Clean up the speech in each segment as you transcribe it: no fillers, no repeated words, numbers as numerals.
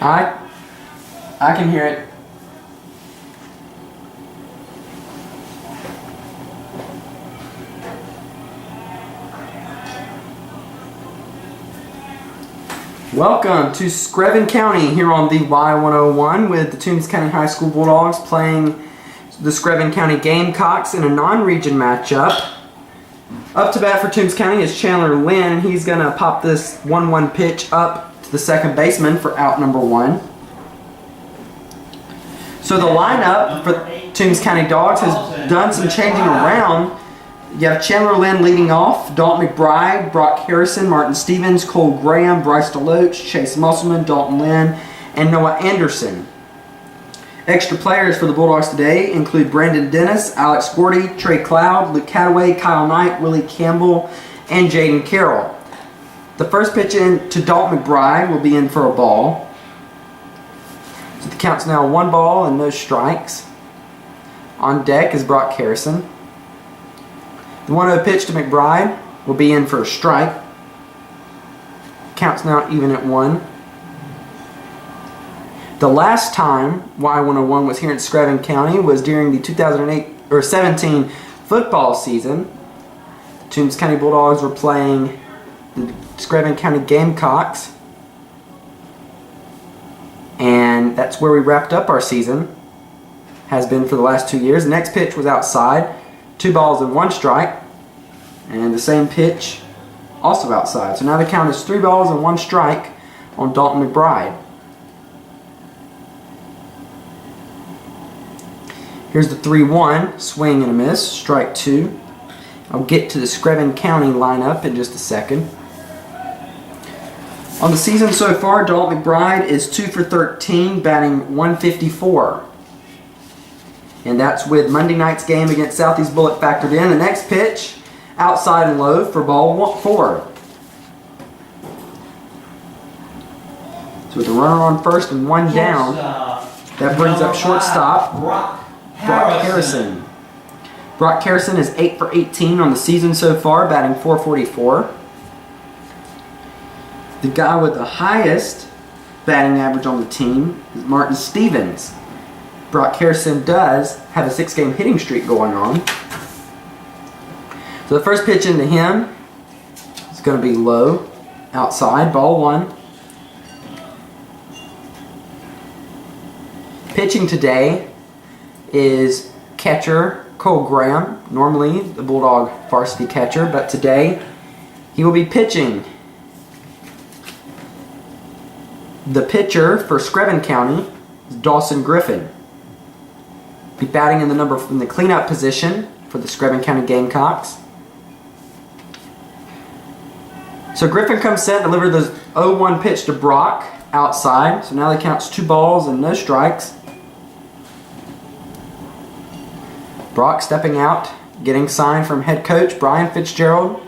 I can hear it. Welcome to Screven County here on the Y101 with the Toombs County High School Bulldogs playing the Screven County Gamecocks in a non-region matchup. Up to bat for Toombs County is Chandler Lynn. He's going to pop this 1-1 pitch up to the second baseman for out number 1. So the lineup for Toombs County Dogs has done some changing around. You have Chandler Lynn leading off, Dalton McBride, Brock Harrison, Martin Stevens, Cole Graham, Bryce DeLoach, Chase Musselman, Dalton Lynn, and Noah Anderson. Extra players for the Bulldogs today include Brandon Dennis, Alex Gordy, Trey Cloud, Luke Cataway, Kyle Knight, Willie Campbell, and Jaden Carroll. The first pitch in to Dalton McBride will be in for a ball. So the count's now 1 ball and no strikes. On deck is Brock Harrison. The 1-0 pitch to McBride will be in for a strike. Count's now even at 1. The last time Y101 was here in Screven County was during the 2017 football season. The Toombs County Bulldogs were playing the Screven County Gamecocks. And that's where we wrapped up our season. Has been for the last 2 years. The next pitch was outside. 2 balls and 1 strike, and the same pitch also outside. So now the count is 3 balls and 1 strike on Dalton McBride. Here's the 3-1, swing and a miss, strike 2. I'll get to the Screven County lineup in just a second. On the season so far, Dalton McBride is 2 for 13, batting .154. And that's with Monday night's game against Southeast Bullet factored in. The next pitch, outside and low for ball 4. So with a runner on first and 1 down, that brings up shortstop Brock Harrison. Brock Harrison is 8 for 18 on the season so far, batting .444. The guy with the highest batting average on the team is Martin Stevens. Brock Harrison does have a 6-game hitting streak going on. So the first pitch into him is going to be low, outside, ball 1. Pitching today is catcher Cole Graham, normally the Bulldog varsity catcher, but today he will be pitching. The pitcher for Screven County is Dawson Griffin. Be batting in the cleanup position for the Screven County Gamecocks. So Griffin comes set, delivered the 0-1 pitch to Brock outside. So now the count's 2 balls and no strikes. Brock stepping out, getting signed from head coach Brian Fitzgerald.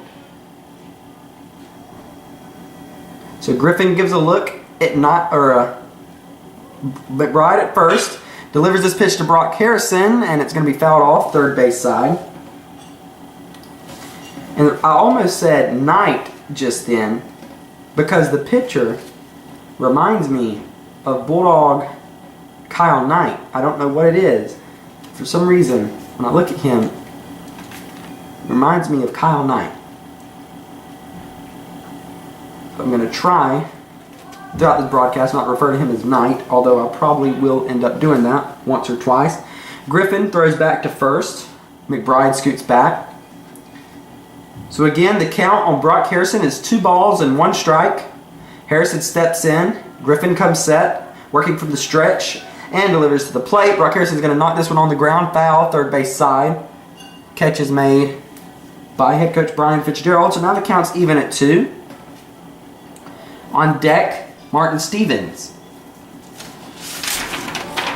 So Griffin gives a look at McBride at first. Delivers this pitch to Brock Harrison, and it's going to be fouled off third base side. And I almost said Knight just then because the pitcher reminds me of Bulldog Kyle Knight. I don't know what it is. For some reason, when I look at him, it reminds me of Kyle Knight. So I'm going to try throughout this broadcast not refer to him as Knight, although I probably will end up doing that once or twice. Griffin throws back to first. McBride scoots back. So again, the count on Brock Harrison is 2 balls and 1 strike. Harrison steps in. Griffin comes set, working from the stretch, and delivers to the plate. Brock Harrison's going to knock this one on the ground, foul, third base side. Catch is made by head coach Brian Fitzgerald. So now the count's even at 2. On deck, Martin Stevens.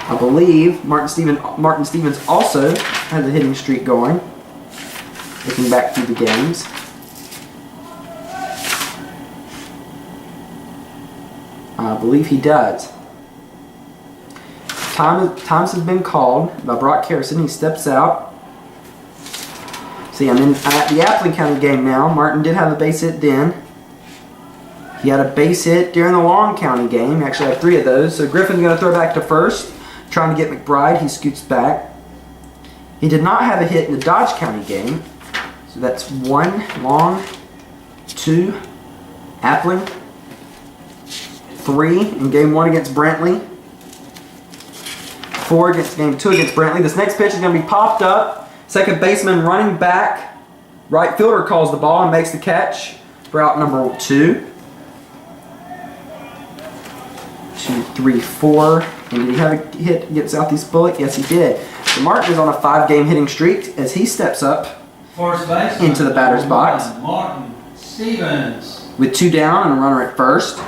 I believe Martin Stevens also has a hitting streak going. Looking back through the games. I believe he does. Times has been called by Brock Harrison. He steps out. See, I'm at the Appling County game now. Martin did have a base hit then. He had a base hit during the Long County game. He actually had 3 of those. So Griffin's going to throw back to first, trying to get McBride. He scoots back. He did not have a hit in the Dodge County game. So that's 1 Long, 2 Appling, 3 in game 1 against Brantley, 4 against game 2 against Brantley. This next pitch is going to be popped up. Second baseman running back. Right fielder calls the ball and makes the catch for out number 2. 2, 3, 4. And did he have a hit against Southeast Bullock? Yes, he did. So Martin is on a 5-game hitting streak as he steps up into the batter's box. Martin Stevens. With 2 down and a runner at first.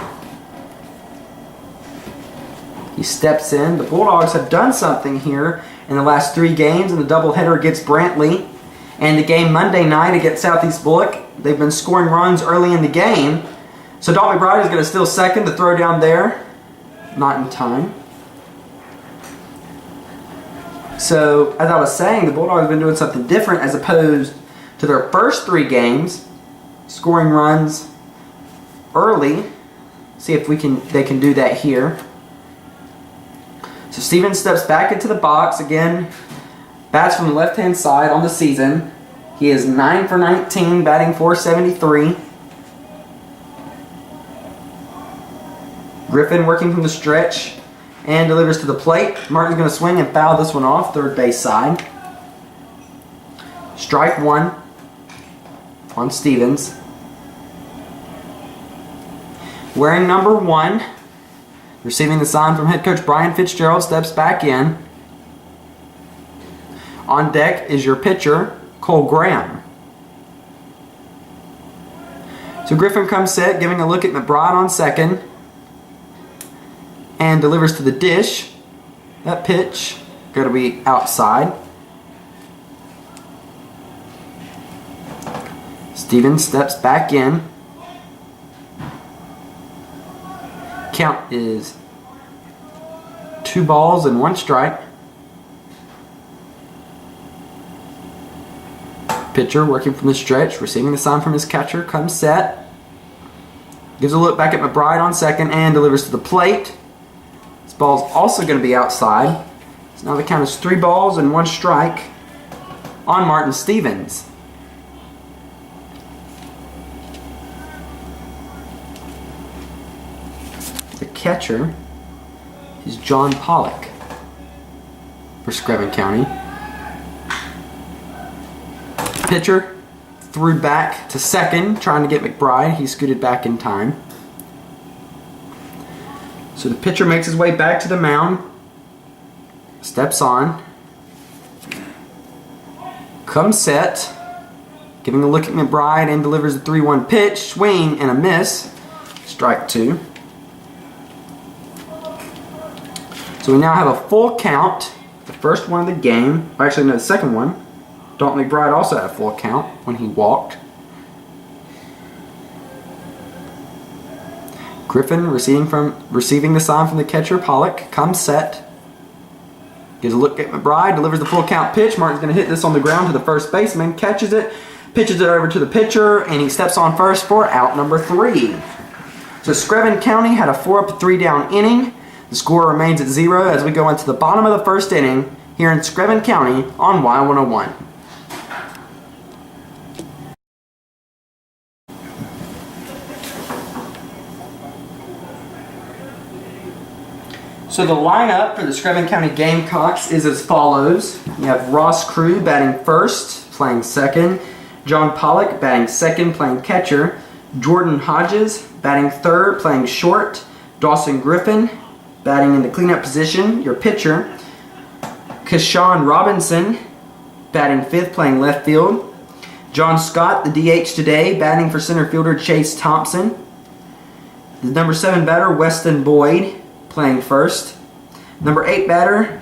He steps in. The Bulldogs have done something here in the last 3 games in the doubleheader against Brantley and the game Monday night against Southeast Bullock. They've been scoring runs early in the game. So Dalton McBride is going to steal second. The throw down there, not in time. So, as I was saying, the Bulldogs have been doing something different as opposed to their first 3 games, scoring runs early. See if they can do that here. So Stevens steps back into the box again. Bats from the left-hand side on the season. He is 9 for 19, batting .473. Griffin working from the stretch and delivers to the plate. Martin's going to swing and foul this one off, third base side. Strike 1 on Stevens. Wearing number 1, receiving the sign from head coach Brian Fitzgerald, steps back in. On deck is your pitcher, Cole Graham. So Griffin comes set, giving a look at McBride on second. And delivers to the dish. That pitch going to be outside. Stevens steps back in. Count is 2 balls and 1 strike. Pitcher working from the stretch, receiving the sign from his catcher, comes set. Gives a look back at McBride on second and delivers to the plate. This ball's also going to be outside. So now the count is 3 balls and 1 strike on Martin Stevens. The catcher is John Pollock for Screven County. Pitcher threw back to second, trying to get McBride. He scooted back in time. So the pitcher makes his way back to the mound, steps on, comes set, giving a look at McBride and delivers a 3-1 pitch, swing and a miss, strike 2. So we now have a full count, the first one of the game, or actually no, the second one. Dalton McBride also had a full count when he walked. Griffin receiving the sign from the catcher, Pollock, comes set. Gives a look at McBride, delivers the full count pitch. Martin's going to hit this on the ground to the first baseman, catches it, pitches it over to the pitcher, and he steps on first for out number 3. So Screven County had a 4-up, 3-down inning. The score remains at 0 as we go into the bottom of the first inning here in Screven County on Y101. So the lineup for the Screven County Gamecocks is as follows. You have Ross Crew batting first, playing second. John Pollock batting second, playing catcher. Jordan Hodges batting third, playing short. Dawson Griffin batting in the cleanup position, your pitcher. Keshawn Robinson batting fifth, playing left field. John Scott, the DH today, batting for center fielder Chase Thompson. The number 7 batter, Weston Boyd, playing first. Number 8 batter,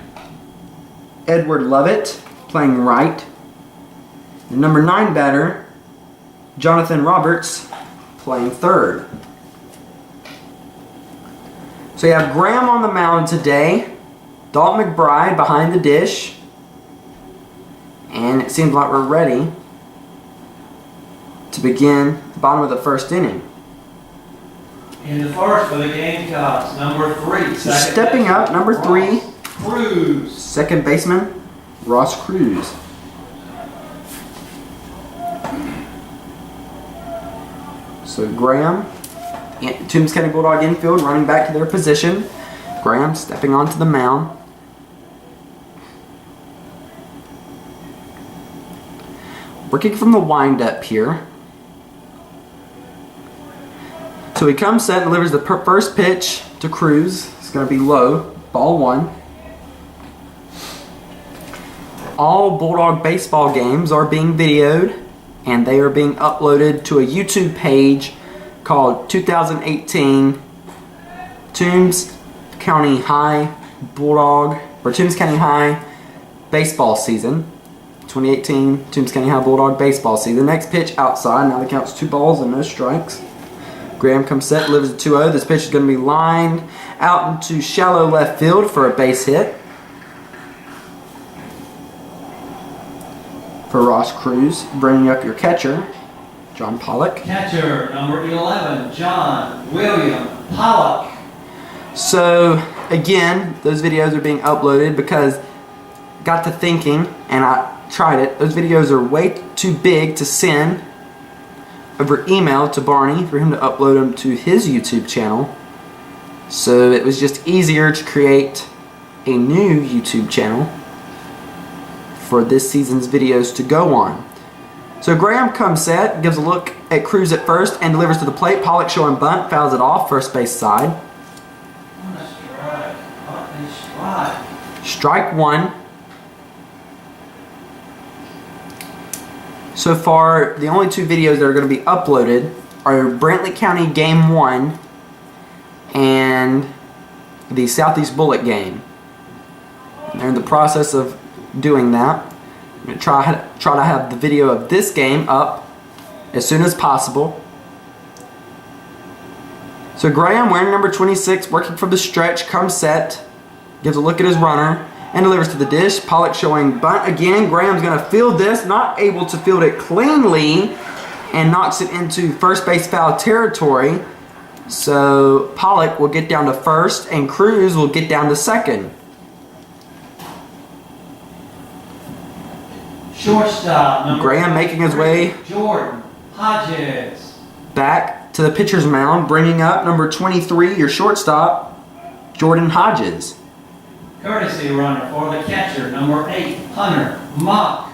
Edward Lovett, playing right. The number 9 batter, Jonathan Roberts, playing third. So you have Graham on the mound today, Dalton McBride behind the dish, and it seems like we're ready to begin the bottom of the first inning. In the first for the Gamecocks, number 3. Stepping up, number 3. Cruz. Second baseman, Ross Cruz. So Graham, Toombs County Bulldog infield, running back to their position. Graham stepping onto the mound. Working from the windup here. So he comes set, delivers the first pitch to Cruz. It's going to be low, ball 1. All Bulldog baseball games are being videoed, and they are being uploaded to a YouTube page called 2018 Toombs County High Bulldog, or Toombs County High Baseball Season. 2018 Toombs County High Bulldog Baseball Season. Next pitch outside. Now the count's 2 balls and no strikes. Graham comes set, delivers a 2-0. This pitch is going to be lined out into shallow left field for a base hit for Ross Cruz. Bringing up your catcher, John Pollock. Catcher, number 11, John William Pollock. So, again, those videos are being uploaded because got to thinking, and I tried it. Those videos are way too big to send over email to Barney for him to upload them to his YouTube channel. So it was just easier to create a new YouTube channel for this season's videos to go on. So Graham comes set, gives a look at Cruz at first, and delivers to the plate. Pollock showing bunt, fouls it off, first base side. Strike 1. So far, the only 2 videos that are going to be uploaded are Brantley County Game 1 and the Southeast Bullet game. They're in the process of doing that. I'm going to try to have the video of this game up as soon as possible. So Graham, wearing number 26, working from the stretch, comes set, gives a look at his runner, and delivers to the dish. Pollock showing bunt again. Graham's going to field this, not able to field it cleanly, and knocks it into first base foul territory. So Pollock will get down to first, and Cruz will get down to second. Shortstop, Graham making his way Jordan Hodges. Back to the pitcher's mound, bringing up number 23, your shortstop, Jordan Hodges. Courtesy runner for the catcher, number 8, Hunter Mock.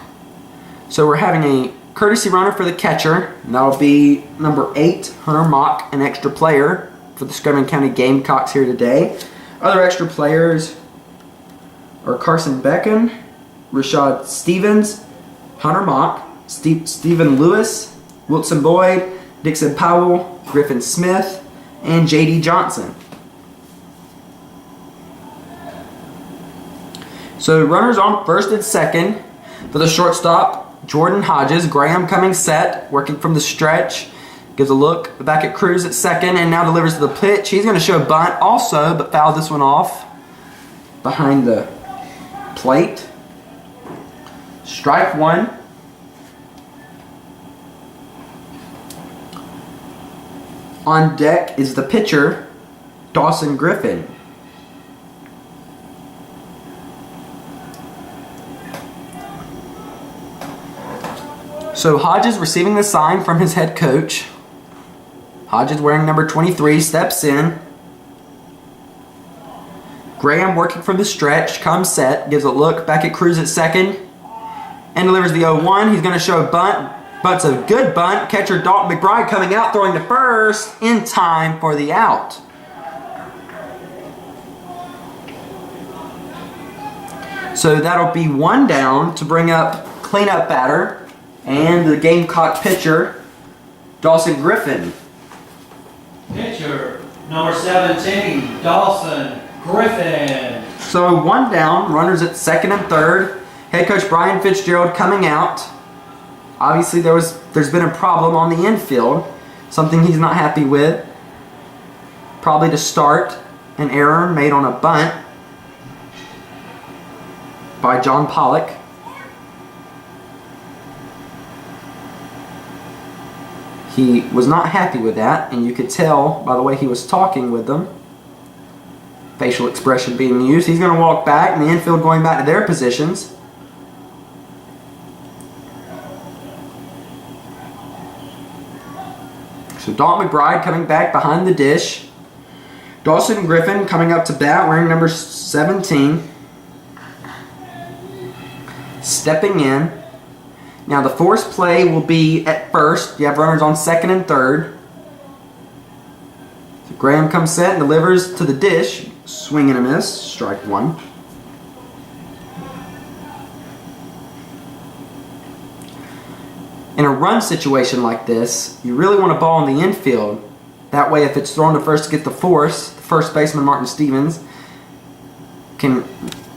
So we're having a courtesy runner for the catcher, and that'll be number 8, Hunter Mock, an extra player for the Screven County Gamecocks here today. Other extra players are Carson Becken, Rashad Stevens, Hunter Mock, Stephen Lewis, Wilson Boyd, Dixon Powell, Griffin Smith, and J.D. Johnson. So runners on first and second for the shortstop, Jordan Hodges. Graham coming set, working from the stretch. Gives a look back at Cruz at second, and now delivers to the pitch. He's going to show bunt also, but fouled this one off behind the plate. Strike 1. On deck is the pitcher, Dawson Griffin. So Hodges receiving the sign from his head coach. Hodges wearing number 23, steps in. Graham working from the stretch, comes set, gives a look back at Cruz at second, and delivers the 0-1. He's going to show a bunt. Bunt's a good bunt. Catcher Dalton McBride coming out, throwing to first in time for the out. So that'll be 1 down to bring up cleanup batter and the Gamecock pitcher, Dawson Griffin. Pitcher, number 17, Dawson Griffin. So 1 down, runners at second and third. Head coach Brian Fitzgerald coming out. Obviously there's been a problem on the infield, something he's not happy with. Probably to start an error made on a bunt by John Pollock. He was not happy with that, and you could tell by the way he was talking with them. Facial expression being used. He's going to walk back, and the infield going back to their positions. So Dalton McBride coming back behind the dish. Dawson Griffin coming up to bat wearing number 17. Stepping in. Now the force play will be at first. You have runners on second and third. So Graham comes set and delivers to the dish. Swing and a miss. Strike one. In a run situation like this, you really want a ball in the infield. That way, if it's thrown to first to get the force, the first baseman, Martin Stevens, can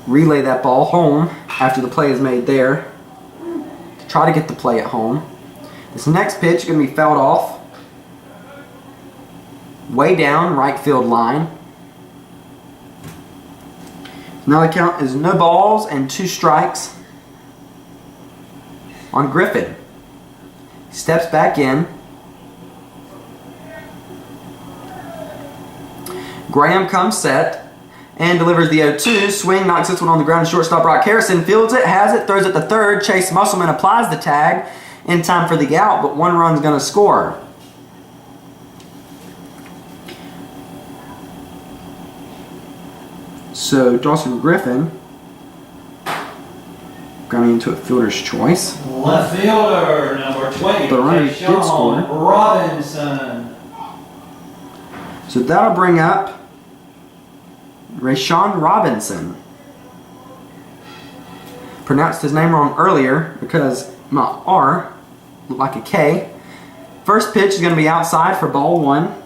relay that ball home after the play is made there to try to get the play at home. This next pitch is going to be fouled off way down right field line. Now the count is no balls and 2 strikes on Griffin. Steps back in. Graham comes set and delivers the 0-2. Swing, knocks this one on the ground. Shortstop Brock Harrison fields it, has it, throws it to third. Chase Musselman applies the tag in time for the out, but 1 run's going to score. So Dawson Griffin going into a fielder's choice. Left fielder, number 20, The runner did score. Robinson. So that'll bring up Rayshawn Robinson. Pronounced his name wrong earlier because my R looked like a K. First pitch is going to be outside for ball 1.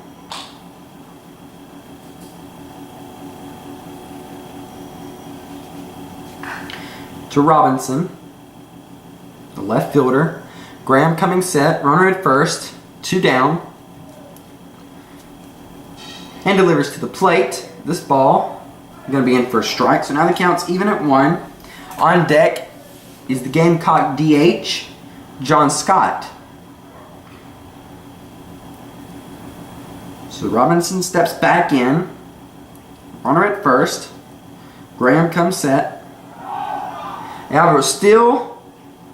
To Robinson, the left fielder. Graham coming set, runner at first, 2 down. And delivers to the plate. This ball is going to be in for a strike. So now the count's even at 1. On deck is the Gamecock DH, John Scott. So Robinson steps back in. Runner at first. Graham comes set. However, still,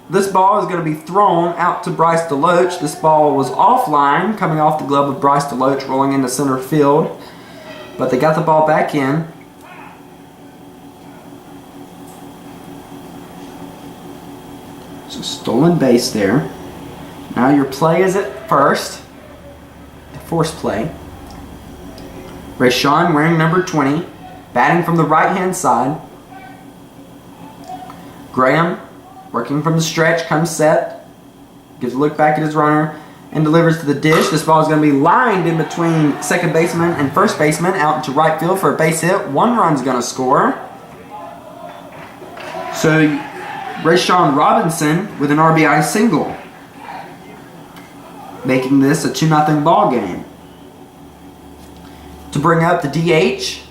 this ball is going to be thrown out to Bryce DeLoach. This ball was offline, coming off the glove of Bryce DeLoach, rolling into center field. But they got the ball back in. So stolen base there. Now your play is at first. The force play. Rayshawn wearing number 20, batting from the right-hand side. Graham, working from the stretch, comes set, gives a look back at his runner, and delivers to the dish. This ball is going to be lined in between second baseman and first baseman out into right field for a base hit. 1 run's going to score. So Rayshawn Robinson with an RBI single, making this a 2-0 ball game. To bring up the DH,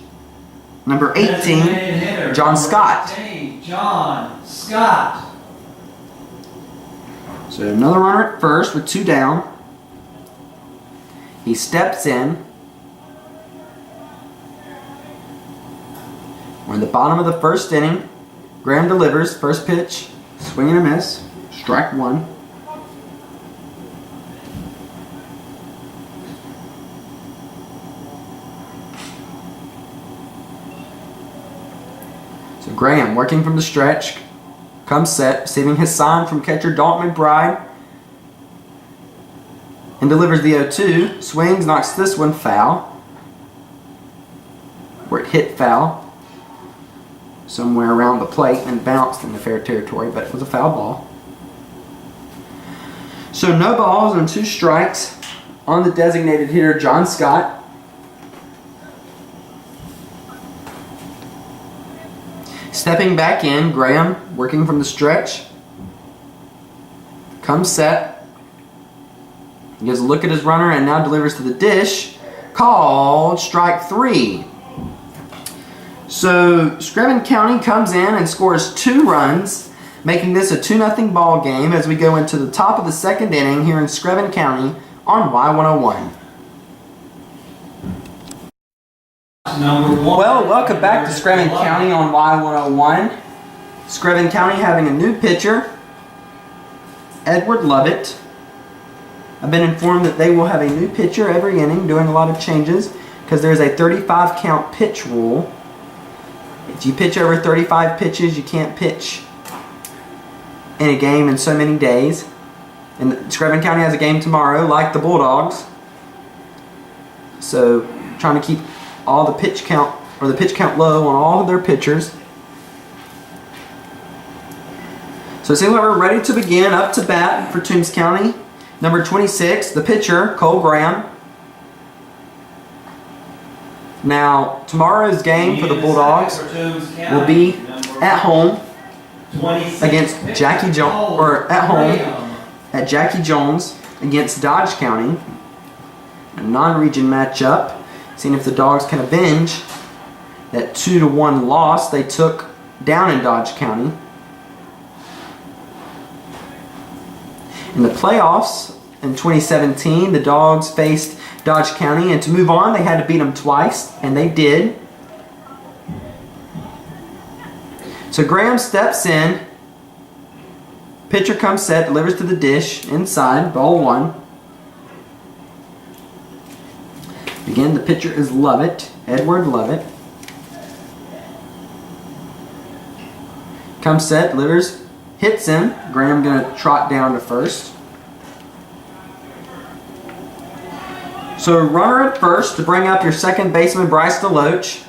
number 18, John Scott. John Scott. So another runner at first with 2 down. He steps in. We're in the bottom of the first inning. Graham delivers. First pitch, swing and a miss. Strike 1. So Graham working from the stretch. Comes set, receiving his sign from catcher Dalton McBride. And delivers the 0-2. Swings, knocks this one foul. Where it hit foul. Somewhere around the plate and bounced in the fair territory, but it was a foul ball. So no balls and 2 strikes on the designated hitter, John Scott. Stepping back in, Graham, working from the stretch. Comes set. He gives a look at his runner and now delivers to the dish. Called strike 3. So Screven County comes in and scores 2 runs, making this a 2-0 ball game as we go into the top of the second inning here in Screven County on Y101. Number 1. Well, welcome back to Screven County on Y101. Screven County having a new pitcher, Edward Lovett. I've been informed that they will have a new pitcher every inning, doing a lot of changes because there's a 35 count pitch rule. If you pitch over 35 pitches, you can't pitch in a game in so many days. And Screven County has a game tomorrow, like the Bulldogs. So, trying to keep all the pitch count low on all of their pitchers. So it seems like we're ready to begin. Up to bat for Toombs County. Number 26, the pitcher, Cole Graham. Now, tomorrow's game for the Bulldogs will be at home against Jackie Jones, or at home at Jackie Jones against Dodge County. A non-region matchup. Seeing if the Dogs can avenge that 2-1 loss they took down in Dodge County. In the playoffs in 2017, the Dogs faced Dodge County, and to move on, they had to beat them twice, and they did. So Graham steps in. Pitcher comes set, delivers to the dish, inside, ball 1. Again, the pitcher is Lovett, Edward Lovett. Comes set, delivers, hits him. Graham gonna trot down to first. So runner at first to bring up your second baseman, Bryce DeLoach.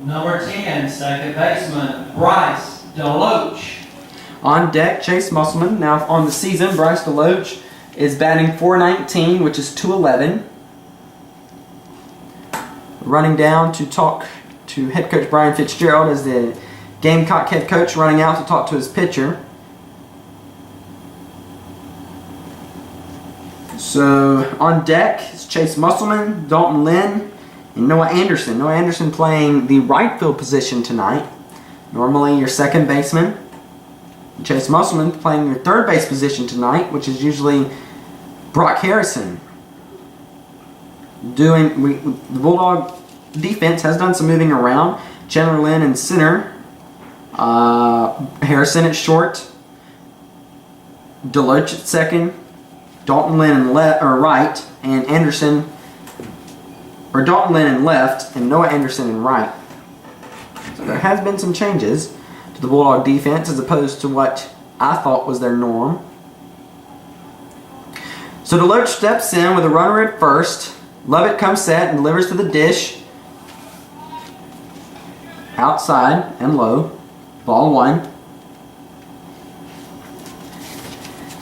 Number 10, second baseman, Bryce DeLoach. On deck, Chase Musselman. Now on the season, Bryce DeLoach is batting .419, which is .211. Running down to talk to head coach Brian Fitzgerald as the Gamecock head coach, running out to talk to his pitcher. So on deck is Chase Musselman, Dalton Lynn, and Noah Anderson. Noah Anderson playing the right field position tonight. Normally your second baseman. Chase Musselman playing your third base position tonight, which is usually Brock Harrison. The Bulldog defense has done some moving around. Chandler Lynn in center, Harrison at short, DeLoach at second, Dalton Lynn in right, and Dalton Lynn in left, and Noah Anderson in right. So there has been some changes to the Bulldog defense as opposed to what I thought was their norm. So DeLoach steps in with a runner at first. Lovett comes set and delivers to the dish. Outside and low. Ball 1.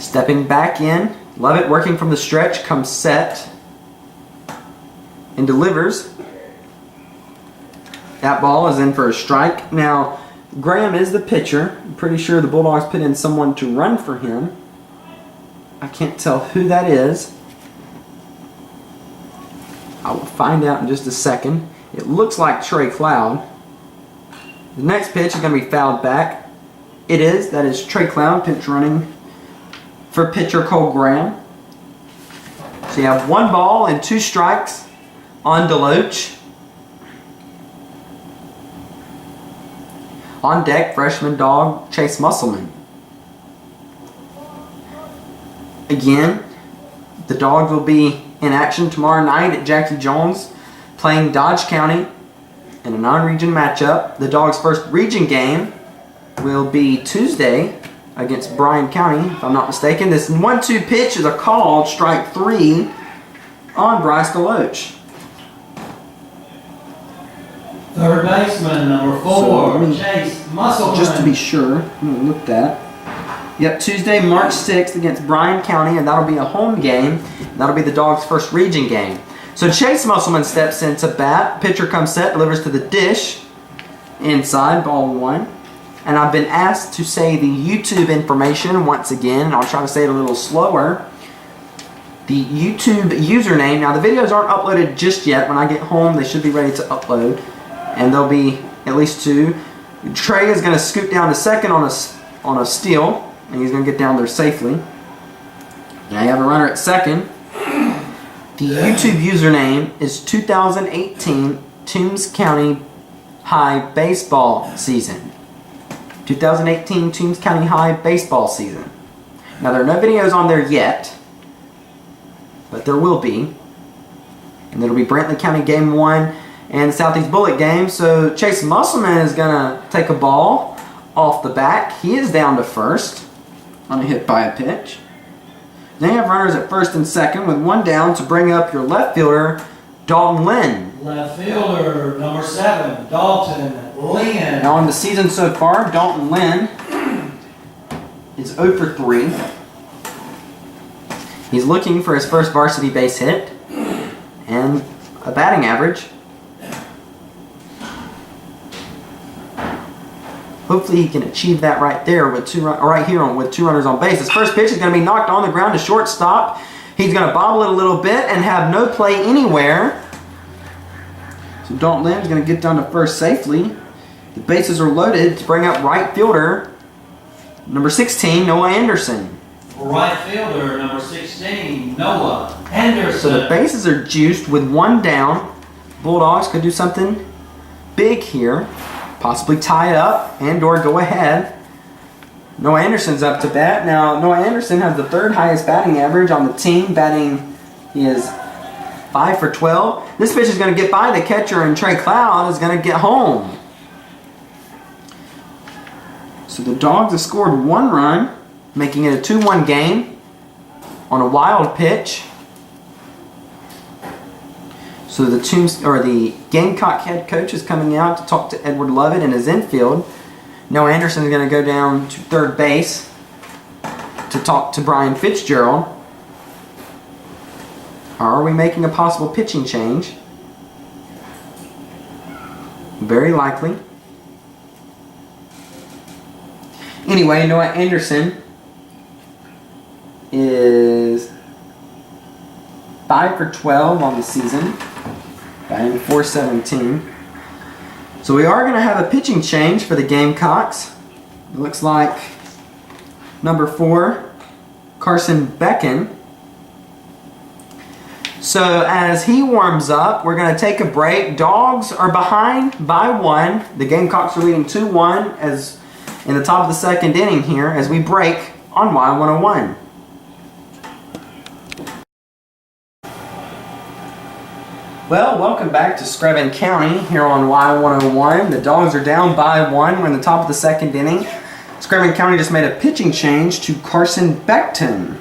Stepping back in. Lovett working from the stretch comes set and delivers. That ball is in for a strike. Now, Graham is the pitcher. I'm pretty sure the Bulldogs put in someone to run for him. I can't tell who that is. I will find out in just a second. It looks like Trey Cloud. The next pitch is going to be fouled back. It is. That is Trey Cloud, pinch running for pitcher Cole Graham. So you have 1 ball and 2 strikes on DeLoach. On deck, freshman dog Chase Musselman. Again, the Dogs will be in action tomorrow night at Jackie Jones, playing Dodge County in a non-region matchup. The Dogs' first region game will be Tuesday against Bryan County, if I'm not mistaken. This 1-2 pitch is a called strike 3 on Bryce DeLoach. Third baseman, number 4, Chase Musselman. Just to be sure, I'm going to look that. Yep, Tuesday, March 6th against Bryan County, and that'll be a home game. That'll be the Dogs' first region game. So Chase Musselman steps into bat. Pitcher comes set, delivers to the dish. Inside, ball 1. And I've been asked to say the YouTube information once again, and I'll try to say it a little slower. The YouTube username. Now, the videos aren't uploaded just yet. When I get home, they should be ready to upload. And there'll be at least 2. Trey is going to scoot down to second on a steal, and he's going to get down there safely. Now you have a runner at second. The YouTube username is 2018 Toombs County High Baseball Season. 2018 Toombs County High Baseball Season. Now, there are no videos on there yet, but there will be. And it'll be Brantley County Game 1 and the Southeast Bullet game. So Chase Musselman is going to take a ball off the back. He is down to first on a hit by a pitch. Then you have runners at first and second with one down to bring up your left fielder, Dalton Lynn. Left fielder, number 7, Dalton Lynn. Now on the season so far, Dalton Lynn is 0 for 3. He's looking for his first varsity base hit and a batting average. Hopefully he can achieve that right there with two runners on base. His first pitch is going to be knocked on the ground to shortstop. He's going to bobble it a little bit and have no play anywhere. So Dalton Lynn is going to get down to first safely. The bases are loaded to bring up right fielder, number 16, Noah Anderson. Right fielder, number 16, Noah Anderson. So the bases are juiced with one down. Bulldogs could do something big here. Possibly tie it up and or go ahead. Noah Anderson's up to bat. Now, Noah Anderson has the 3rd highest batting average on the team. He is 5 for 12. This pitch is going to get by the catcher, and Trey Cloud is going to get home. So the Dogs have scored 1 run, making it a 2-1 game on a wild pitch. So the Gamecock head coach is coming out to talk to Edward Lovett in his infield. Noah Anderson is going to go down to third base to talk to Brian Fitzgerald. Are we making a possible pitching change? Very likely. Anyway, Noah Anderson is 5 for 12 on the season, batting .417. So we are going to have a pitching change for the Gamecocks. It looks like number 4, Carson Becken. So as he warms up, we're going to take a break. Dogs are behind by 1. The Gamecocks are leading 2-1 as in the top of the 2nd inning here as we break on Y101. Well, welcome back to Screven County here on Y101. The Dogs are down by 1. We're in the top of the 2nd inning. Screven County just made a pitching change to Carson Beckton.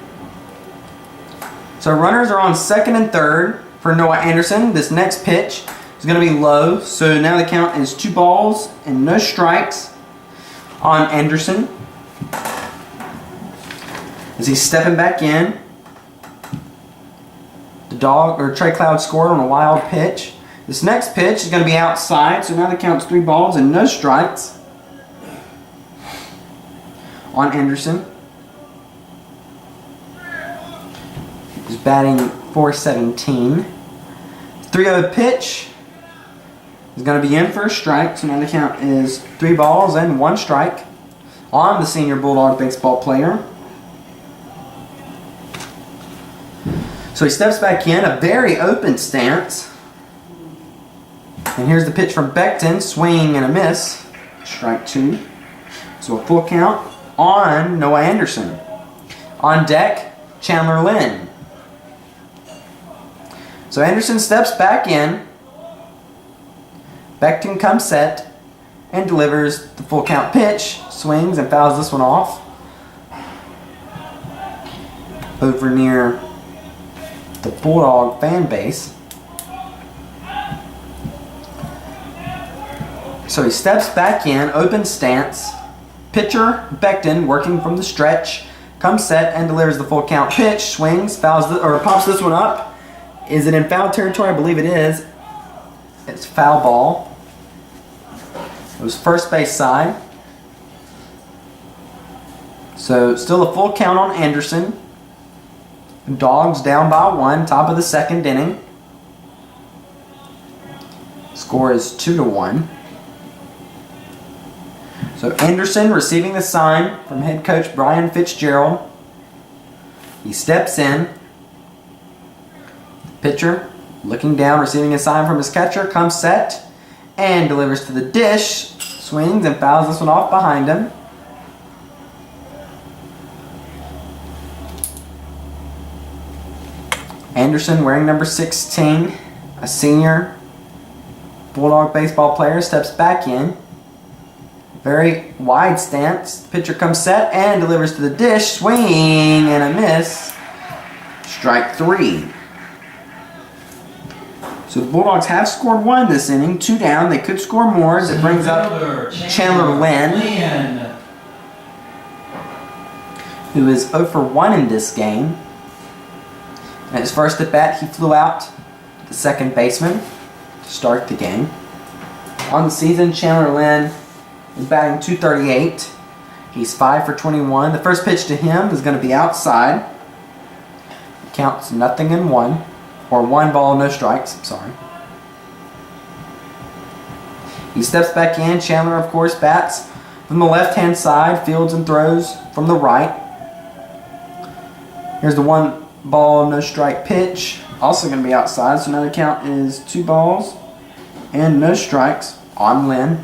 So runners are on 2nd and 3rd for Noah Anderson. This next pitch is going to be low. So now the count is 2 balls and no strikes on Anderson. As he's stepping back in. Trey Cloud scored on a wild pitch. This next pitch is going to be outside, so now the count's 3 balls and no strikes on Anderson. He's batting .417. 3-0 pitch is going to be in for a strike, so now the count is 3 balls and 1 strike on the senior Bulldog baseball player. So he steps back in, a very open stance. And here's the pitch from Beckton, swing and a miss. Strike 2. So a full count on Noah Anderson. On deck, Chandler Lynn. So Anderson steps back in. Beckton comes set and delivers the full count pitch. Swings and fouls this one off. Over near the Bulldog fan base. So he steps back in, open stance. Pitcher Beckton working from the stretch, comes set and delivers the full count pitch. Swings, fouls, pops this one up. Is it in foul territory? I believe it is. It's foul ball. It was first base side. So still a full count on Anderson. Dogs down by 1, top of the 2nd inning. Score is 2-1. So Anderson receiving the sign from head coach Brian Fitzgerald. He steps in. Pitcher looking down, receiving a sign from his catcher, comes set and delivers to the dish. Swings and fouls this one off behind him. Anderson, wearing number 16, a senior Bulldog baseball player, steps back in. Very wide stance. Pitcher comes set and delivers to the dish. Swing and a miss. Strike 3. So the Bulldogs have scored 1 this inning. 2 down. They could score more. That brings up Chandler Lynn, who is 0 for 1 in this game. At his first at bat, he flew out to the second baseman to start the game. On the season, Chandler Lynn is batting .238. He's 5 for 21. The first pitch to him is going to be outside. It counts 0-1, or 1 ball, no strikes. I'm sorry. He steps back in. Chandler, of course, bats from the left-hand side, fields and throws from the right. Here's the 1 ball, no strike pitch. Also going to be outside, so now the count is 2 balls and no strikes on Lynn.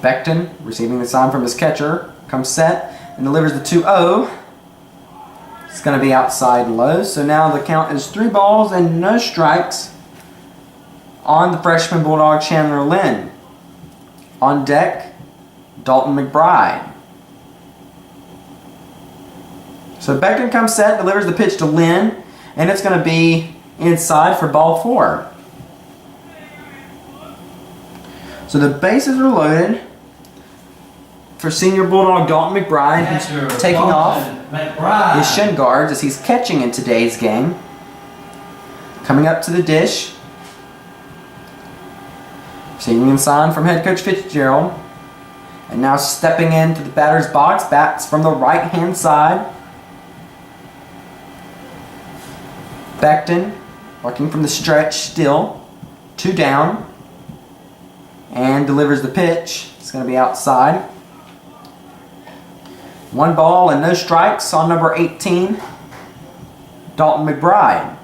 Becton, receiving the sign from his catcher, comes set and delivers the 2-0. It's going to be outside low, so now the count is 3 balls and no strikes on the freshman Bulldog Chandler Lynn. On deck, Dalton McBride. So Becton comes set, delivers the pitch to Lynn, and it's going to be inside for ball 4. So the bases are loaded for senior Bulldog Dalton McBride, who's taking off his shin guards as he's catching in today's game. Coming up to the dish, receiving a sign from head coach Fitzgerald, and now stepping into the batter's box, bats from the right-hand side. Becton, working from the stretch still, 2 down, and delivers the pitch. It's going to be outside. 1 ball and no strikes on number 18, Dalton McBride.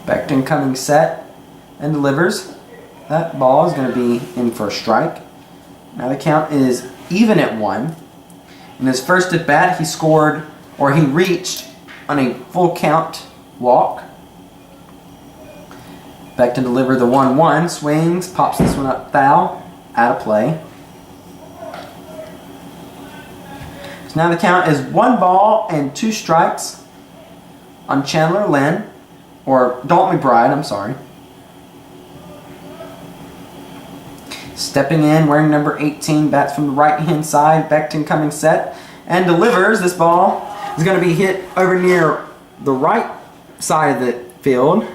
Becton coming set and delivers. That ball is going to be in for a strike. Now the count is even at 1. In his first at bat, he scored, or he reached on a full count walk. Becton delivered the 1-1, swings, pops this one up foul, out of play. So now the count is 1 ball and 2 strikes on Chandler Lynn, or Dalton McBride, I'm sorry. Stepping in, wearing number 18, bats from the right-hand side. Becton coming set and delivers. This ball is going to be hit over near the right side of the field.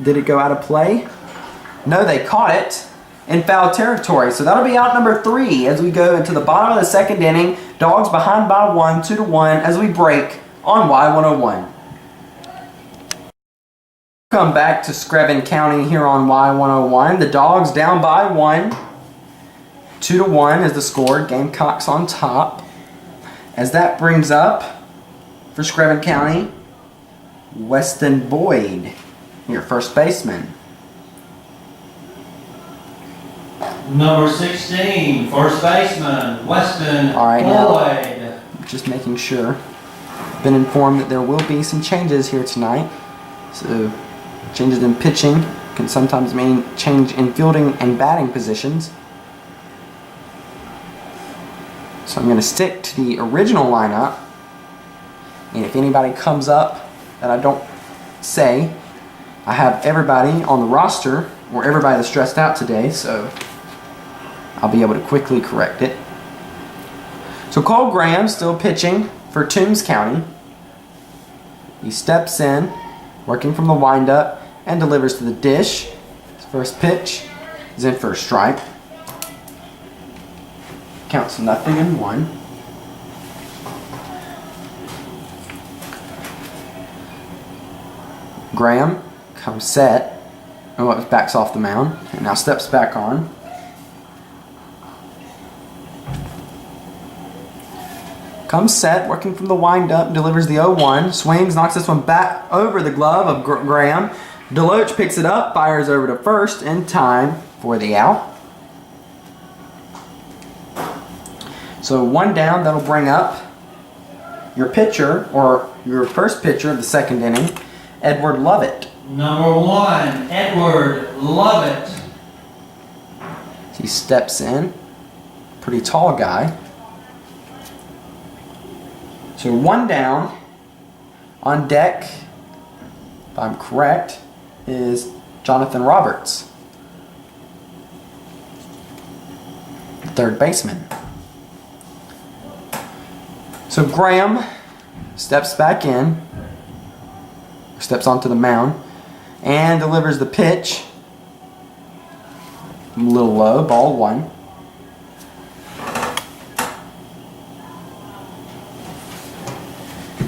Did it go out of play? No, they caught it in foul territory. So that'll be out number 3 as we go into the bottom of the second inning. Dogs behind by 1, 2-1 as we break on Y101. Come back to Screven County here on Y101. The Dogs down by 1. 2-1 is the score. Gamecocks on top. As that brings up for Screven County, Weston Boyd, your first baseman. Number 16, first baseman, Weston Boyd. Now, just making sure. Been informed that there will be some changes here tonight. So changes in pitching can sometimes mean change in fielding and batting positions. So I'm going to stick to the original lineup. And if anybody comes up that I don't say, I have everybody on the roster, or everybody that's stressed out today, so I'll be able to quickly correct it. So Cole Graham still pitching for Toombs County. He steps in, working from the windup, and delivers to the dish. His first pitch is in for a strike. Counts 0-1. Graham comes set, and backs off the mound, and now steps back on. comes set, working from the windup, delivers the 0-1, swings, knocks this one back over the glove of Graham. Deloach picks it up, fires over to first in time for the out. So 1 down, that'll bring up your pitcher, or your first pitcher of the second inning, Edward Lovett. Number 1, Edward Lovett. He steps in, pretty tall guy. So 1 down, on deck, if I'm correct, is Jonathan Roberts, third baseman. So Graham steps back in, steps onto the mound, and delivers the pitch. A little low, ball 1.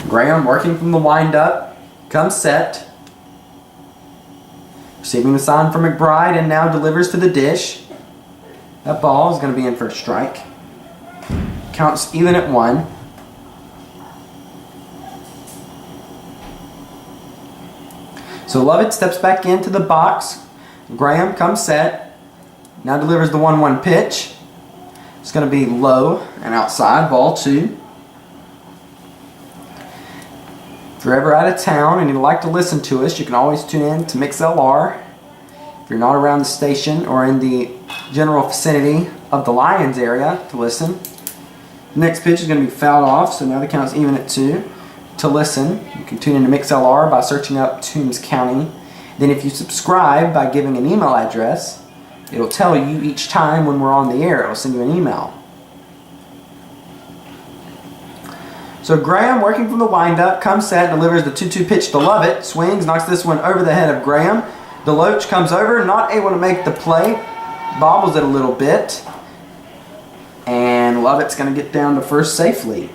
Graham working from the windup, comes set, receiving the sign from McBride, and now delivers to the dish. That ball is going to be in for a strike. Counts even at 1. So Lovett steps back into the box. Graham comes set. Now delivers the 1-1 pitch. It's going to be low and outside, ball 2. If you're ever out of town and you'd like to listen to us, you can always tune in to MixLR. If you're not around the station or in the general vicinity of the Lions area to listen. The next pitch is going to be fouled off, so now the count's even at 2. To listen, you can tune into MixLR by searching up Toombs County. Then if you subscribe by giving an email address, it'll tell you each time when we're on the air. It'll send you an email. So Graham, working from the windup, comes set, delivers the 2-2 pitch to Lovett, swings, knocks this one over the head of Graham. Deloach comes over, not able to make the play, bobbles it a little bit, and Lovett's going to get down to first safely.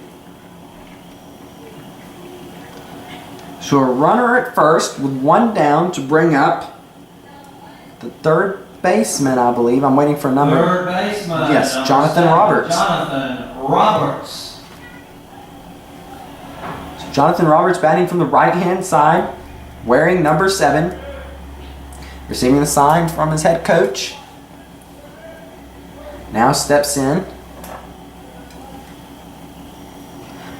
So a runner at first with 1 down to bring up the third baseman, I believe. I'm waiting for a number. Third baseman. Yes, Jonathan Roberts. Jonathan Roberts. So Jonathan Roberts batting from the right-hand side, wearing number 7, receiving the sign from his head coach. Now steps in.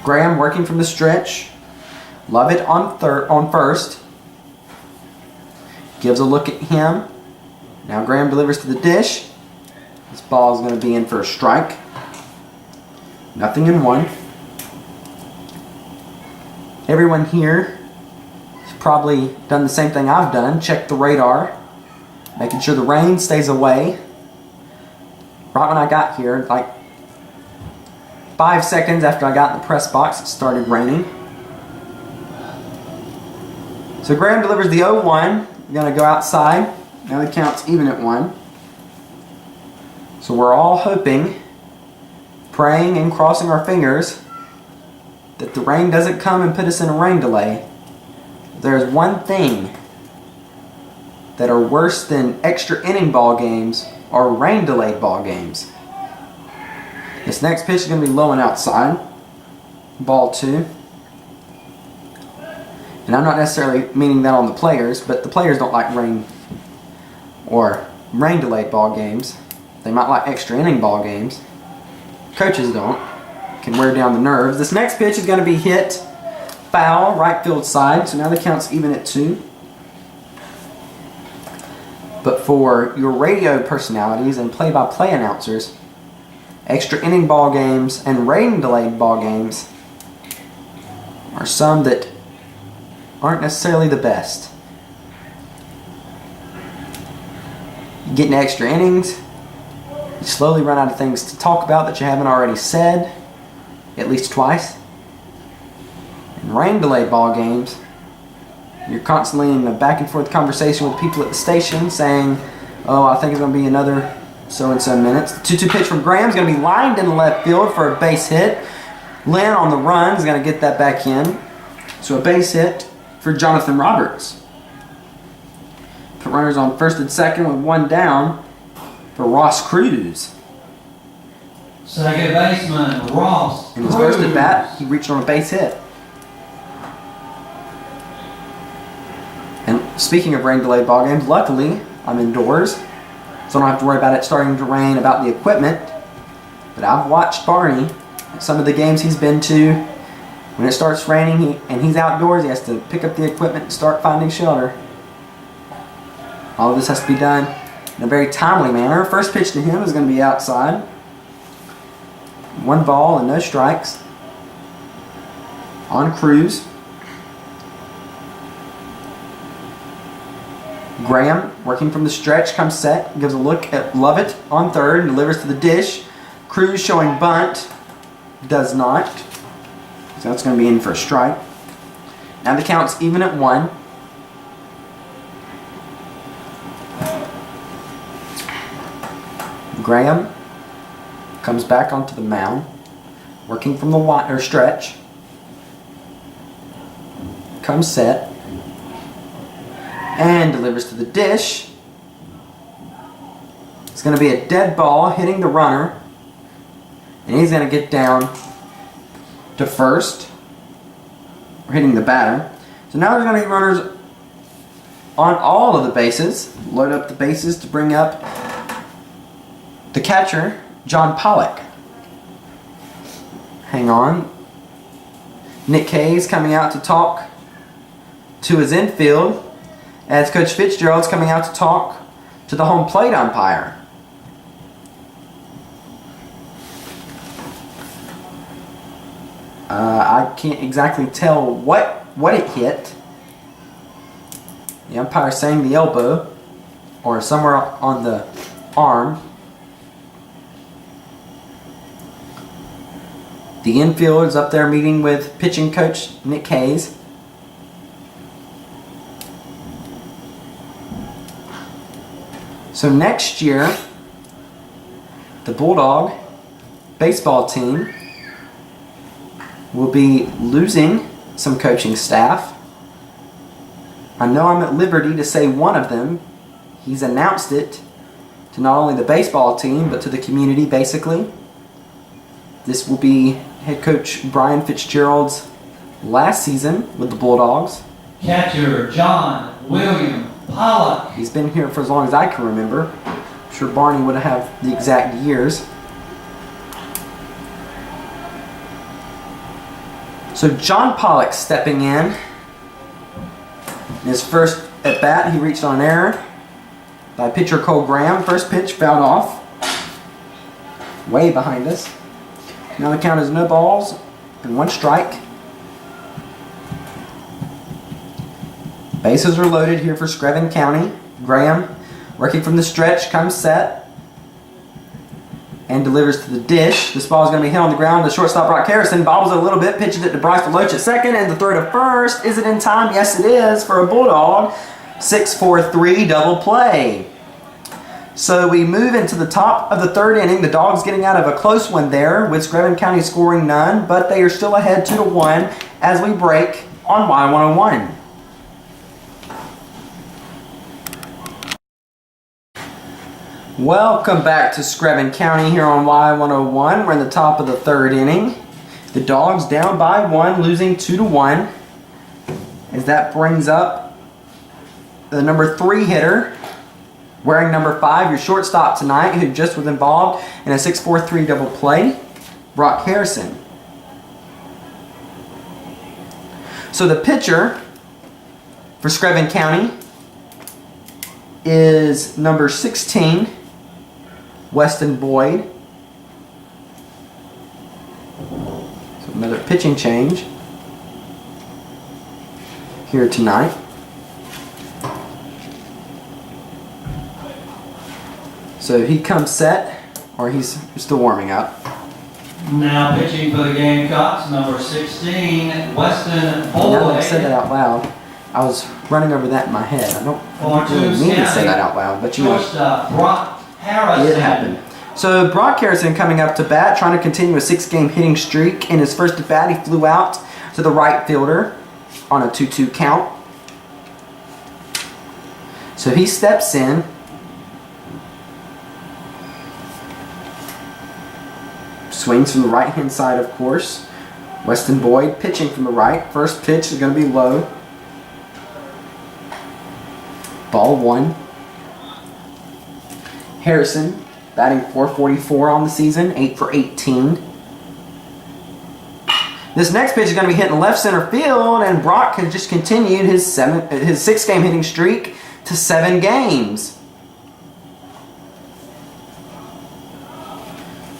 Graham working from the stretch. Lovett on first. Gives a look at him. Now Graham delivers to the dish. This ball is going to be in for a strike. Nothing in 1. Everyone here has probably done the same thing I've done. Check the radar. Making sure the rain stays away. Right when I got here, like 5 seconds after I got in the press box, it started raining. So Graham delivers the 0-1. Going to go outside. Now the count's even at 1. So we're all hoping, praying and crossing our fingers that the rain doesn't come and put us in a rain delay. There's one thing that are worse than extra inning ball games are rain delayed ball games. This next pitch is going to be low and outside. Ball 2. And I'm not necessarily meaning that on the players, but the players don't like rain or rain delayed ball games. They might like extra inning ball games. Coaches don't. Can wear down the nerves. This next pitch is going to be hit foul, right field side, so now the count's even at 2. But for your radio personalities and play-by-play announcers, extra inning ball games and rain delayed ball games are some that aren't necessarily the best. You get into extra innings, you slowly run out of things to talk about that you haven't already said at least twice. In rain delayed ball games, you're constantly in a back and forth conversation with people at the station saying, oh, I think it's going to be another so-and-so minutes. The 2-2 pitch from Graham is going to be lined in the left field for a base hit. Lynn on the run is going to get that back in. So a base hit for Jonathan Roberts. Put runners on first and second with 1 down for Ross Cruz. Second baseman, Ross. In his first at bat, he reached on a base hit. And speaking of rain delayed ball games, luckily I'm indoors, so I don't have to worry about it starting to rain about the equipment. But I've watched Barney at some of the games he's been to. When it starts raining and he's outdoors, he has to pick up the equipment and start finding shelter. All of this has to be done in a very timely manner. First pitch to him is going to be outside. 1 ball and no strikes. On cruise. Graham, working from the stretch, comes set, gives a look at Lovett on third, and delivers to the dish. Cruz showing bunt, does not. So that's going to be in for a strike. Now the count's even at 1. Graham comes back onto the mound, working from the stretch. Comes set. And delivers to the dish. It's going to be a dead ball hitting the runner. And he's going to get down to first. Or hitting the batter. So now there's going to be runners on all of the bases. Load up the bases to bring up the catcher, John Pollock. Hang on. Nick Hayes coming out to talk to his infield, as Coach Fitzgerald's coming out to talk to the home plate umpire. I can't exactly tell what it hit. The umpire saying the elbow or somewhere on the arm. The infield is up there meeting with pitching coach Nick Hayes. So next year, the Bulldog baseball team will be losing some coaching staff. I know I'm at liberty to say one of them. He's announced it to not only the baseball team, but to the community, basically. This will be head coach Brian Fitzgerald's last season with the Bulldogs. Catcher, John William Pollock. He's been here for as long as I can remember. I'm sure Barney would have the exact years. So John Pollock stepping in. In his first at bat, he reached on an error by pitcher Cole Graham. First pitch fouled off. Way behind us. Now the count is no balls and 1 strike. Bases are loaded here for Screven County. Graham, working from the stretch, comes set and delivers to the dish. This ball is going to be hit on the ground. The shortstop, Brock Harrison, bobbles it a little bit, pitches it to Bryce DeLoach at second, and the throw to first. Is it in time? Yes, it is for a Bulldog. 6-4-3 double play. So we move into the top of the 3rd inning. The Dogs getting out of a close one there, with Screven County scoring none, but they are still ahead 2-1 as we break on Y101. Welcome back to Screven County here on Y101. We're in the top of the 3rd inning. The Dogs down by 1, losing 2-1. As that brings up the number 3 hitter, wearing number 5, your shortstop tonight, who just was involved in a 6-4-3 double play, Brock Harrison. So the pitcher for Screven County is number 16, Weston Boyd. So another pitching change here tonight. So he comes set, or he's still warming up. Now pitching for the Gamecocks, number 16, Weston Boyd. Now that I said that out loud, I was running over that in my head. I don't really mean to say that out loud, but you know, Brock Harrison. it happened. So Brock Harrison coming up to bat, trying to continue a 6-game hitting streak. In his first at bat, he flew out to the right fielder on a 2-2 count. So he steps in. Swings from the right-hand side, of course. Weston Boyd pitching from the right. First pitch is going to be low. Ball 1. Harrison batting .444 on the season, 8 for 18. This next pitch is going to be hitting left center field, and Brock has just continued his 6-game hitting streak to 7 games.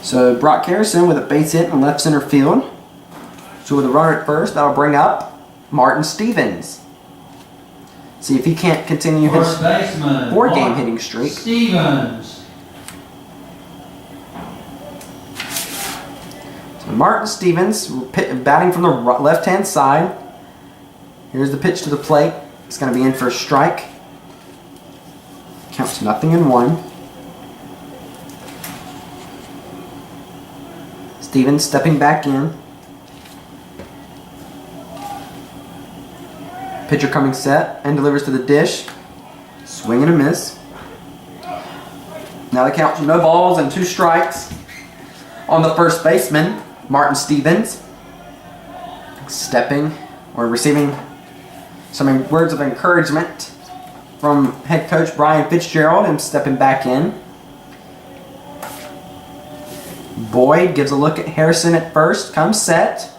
So Brock Harrison with a base hit in left center field. So with a runner at first, that'll bring up Martin Stevens. See if he can't continue his 4-game hitting streak. Stevens. So Martin Stevens batting from the left-hand side. Here's the pitch to the plate. It's going to be in for a strike. Counts 0-1. Stevens stepping back in. Pitcher coming set and delivers to the dish. Swing and a miss. Now the count's no balls and 2 strikes on the first baseman, Martin Stevens. Stepping or receiving some words of encouragement from head coach Brian Fitzgerald and stepping back in. Boyd gives a look at Harrison at first, comes set,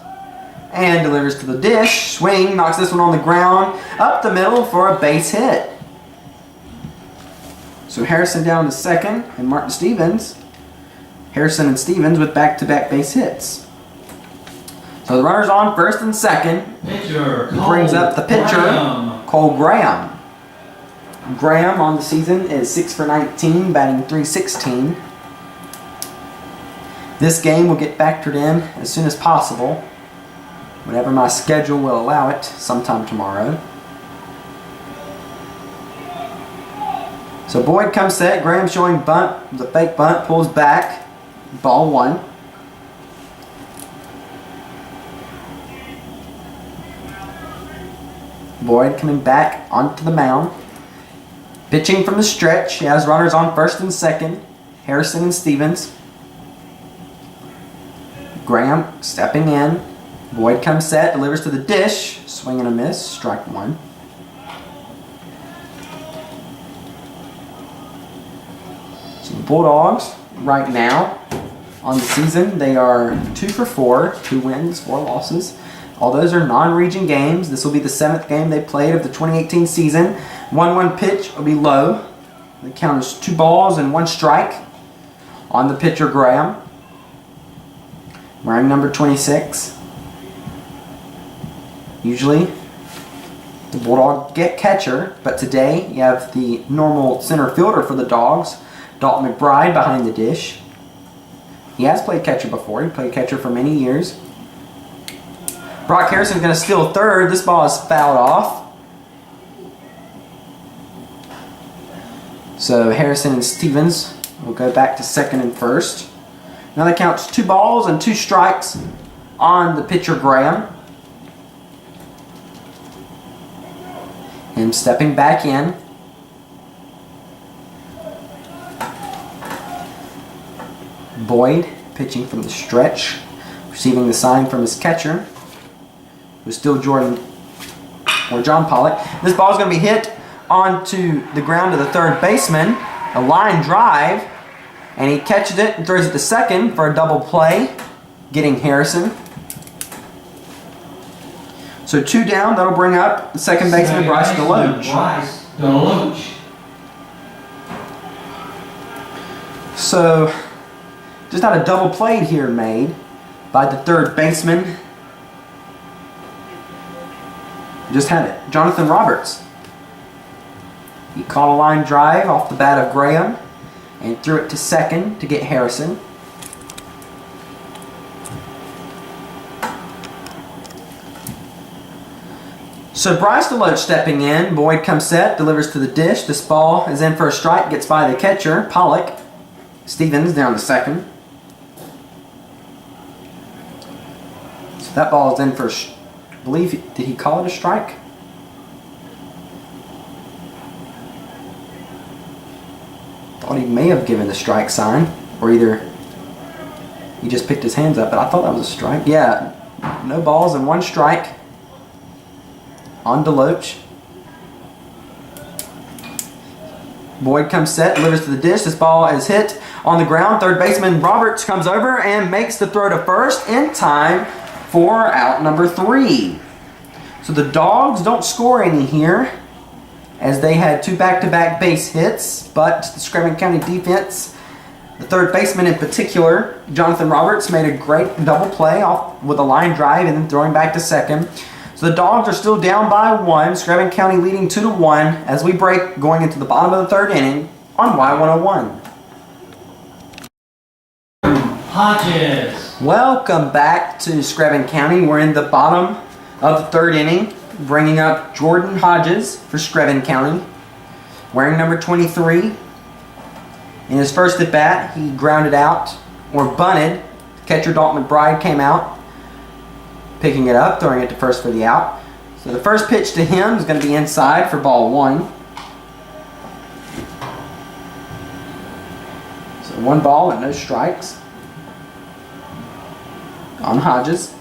and delivers to the dish. Swing, knocks this one on the ground, up the middle for a base hit. So Harrison down to second, and Martin Stevens. Harrison and Stevens with back-to-back base hits. So the runner's on first and second. Pitcher, Brings up the pitcher, Cole Graham. Graham on the season is 6 for 19, batting .316. This game will get factored in as soon as possible, whenever my schedule will allow it, sometime tomorrow. So Boyd comes set, Graham showing bunt, the fake bunt, pulls back, ball 1. Boyd coming back onto the mound. Pitching from the stretch, he has runners on first and second, Harrison and Stevens. Graham stepping in. Boyd comes set, delivers to the dish. Swing and a miss, strike 1. So the Bulldogs, right now, on the season, they are 2 for 4, 2 wins, 4 losses. All those are non-region games. This will be the 7th game they played of the 2018 season. 1-1 pitch will be low. The count is 2 balls and 1 strike on the pitcher Graham, wearing number 26. Usually the Bulldog get catcher, but today you have the normal center fielder for the Dogs, Dalton McBride, behind the dish. He has played catcher before. He played catcher for many years. Brock Harrison's going to steal third. This ball is fouled off. So Harrison and Stevens will go back to second and first. Now that counts 2 balls and 2 strikes on the pitcher Graham. Him stepping back in. Boyd pitching from the stretch, receiving the sign from his catcher, who's still John Pollock. This ball is going to be hit onto the ground to the third baseman, a line drive, and he catches it and throws it to second for a double play, getting Harrison. So 2 down, that'll bring up the second baseman, Bryce DeLoach. So just had a double play here made by the third baseman. Just had it, Jonathan Roberts. He caught a line drive off the bat of Graham and threw it to second to get Harrison. So Bryce DeLoach stepping in. Boyd comes set, delivers to the dish. This ball is in for a strike, gets by the catcher, Pollock. Stevens down to second. So that ball is in for, I believe, did he call it a strike? Thought he may have given the strike sign, or either He just picked his hands up, but I thought that was a strike. Yeah, no balls and 1 strike on Deloach. Boyd comes set, delivers to the dish. This ball is hit on the ground. Third baseman Roberts comes over and makes the throw to first in time for out number 3. So the Dogs don't score any here, as they had 2 back-to-back base hits, but the Screven County defense, the third baseman in particular, Jonathan Roberts, made a great double play off with a line drive and then throwing back to second. So the Dogs are still down by 1, Screven County leading 2-1 as we break going into the bottom of the 3rd inning on Y101. Hodges. Welcome back to Screven County. We're in the bottom of the 3rd inning, bringing up Jordan Hodges for Screven County, wearing number 23. In his first at bat, he grounded out, or bunted. Catcher Dalton McBride came out, picking it up, throwing it to first for the out. So the first pitch to him is going to be inside for ball 1. So 1 ball and no strikes on Hodges.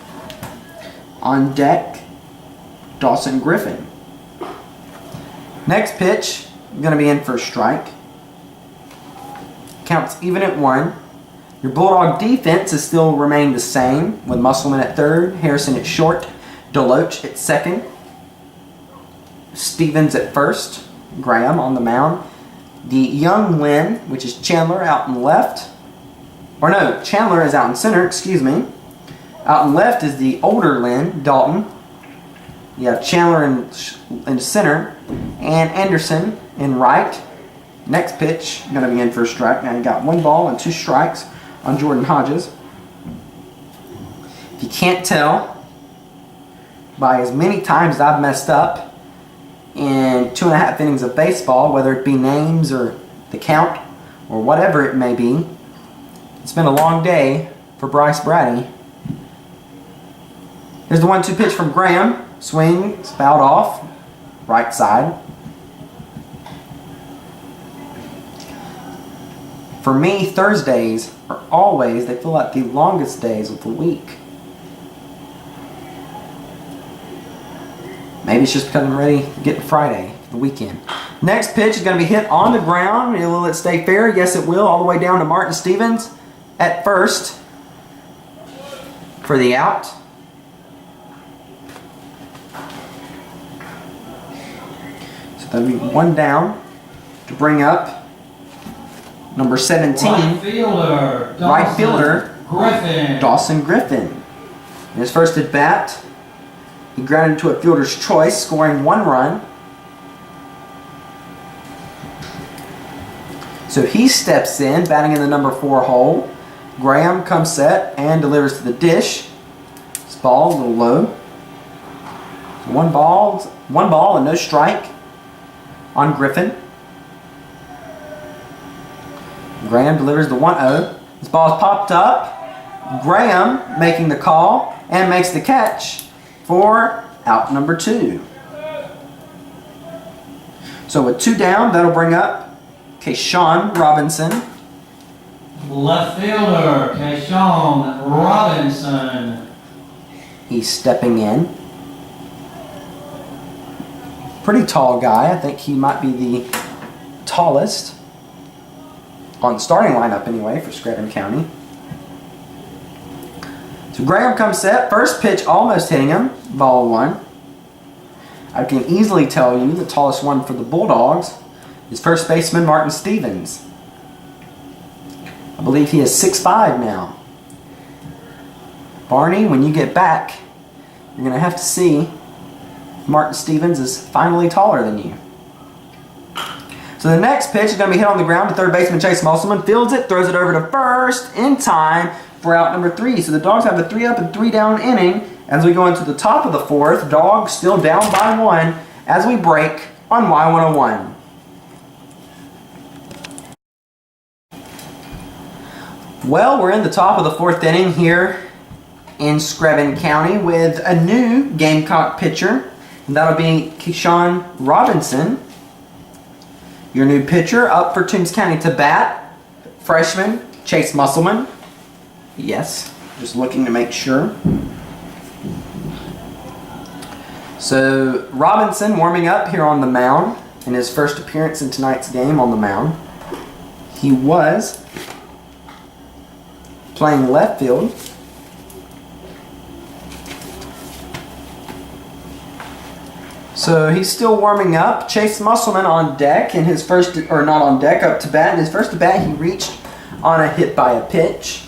On deck, Dawson Griffin. Next pitch, going to be in for a strike. Counts even at 1. Your Bulldog defense has still remained the same, with Musselman at 3rd, Harrison at short, Deloach at 2nd, Stevens at 1st, Graham on the mound. The young Lynn, which is Chandler, out in left. Or no, Chandler is out in center, excuse me. Out in left is the older Lynn, Dalton. You have Chandler in center, and Anderson in right. Next pitch, going to be in for a strike. Now you got 1 ball and 2 strikes on Jordan Hodges. If you can't tell by as many times as I've messed up in 2.5 innings of baseball, whether it be names or the count or whatever it may be, it's been a long day for Bryce Brady. Here's the 1-2 pitch from Graham. Swing, fouled off, right side. For me, Thursdays are always, they feel like the longest days of the week. Maybe it's just because I'm ready to get to Friday, the weekend. Next pitch is going to be hit on the ground. Will it stay fair? Yes, it will. All the way down to Martin Stevens at first for the out. So that'll be 1 down to bring up number 17, right fielder Griffin. Dawson Griffin. In his first at bat, he grounded to a fielder's choice, scoring 1 run. So he steps in, batting in the number 4 hole. Graham comes set and delivers to the dish. This ball a little low. 1 ball and no strike on Griffin. Graham delivers the 1-0. This ball is popped up. Graham making the call and makes the catch for out number 2. So with 2 down, that'll bring up Kayshawn Robinson. Left fielder, Kayshawn Robinson. He's stepping in. Pretty tall guy. I think he might be the tallest on the starting lineup anyway for Screven County. So Graham comes set. First pitch almost hitting him. Ball 1. I can easily tell you the tallest one for the Bulldogs is first baseman Martin Stevens. I believe he is 6'5" now. Barney, when you get back, you're going to have to see if Martin Stevens is finally taller than you. So the next pitch is going to be hit on the ground to third baseman Chase Musselman. Fields it, throws it over to first in time for out number 3. So the Dogs have a 3 up and 3 down inning as we go into the top of the 4th. Dogs still down by 1 as we break on Y101. Well, we're in the top of the 4th inning here in Screven County with a new Gamecock pitcher, and that'll be Kayshawn Robinson. Your new pitcher up for Toombs County to bat, freshman Chase Musselman. Yes, just looking to make sure. So Robinson warming up here on the mound in his first appearance in tonight's game on the mound. He was playing left field. So he's still warming up. Chase Musselman on deck in his first, or not on deck, up to bat. In his first at bat, he reached on a hit by a pitch.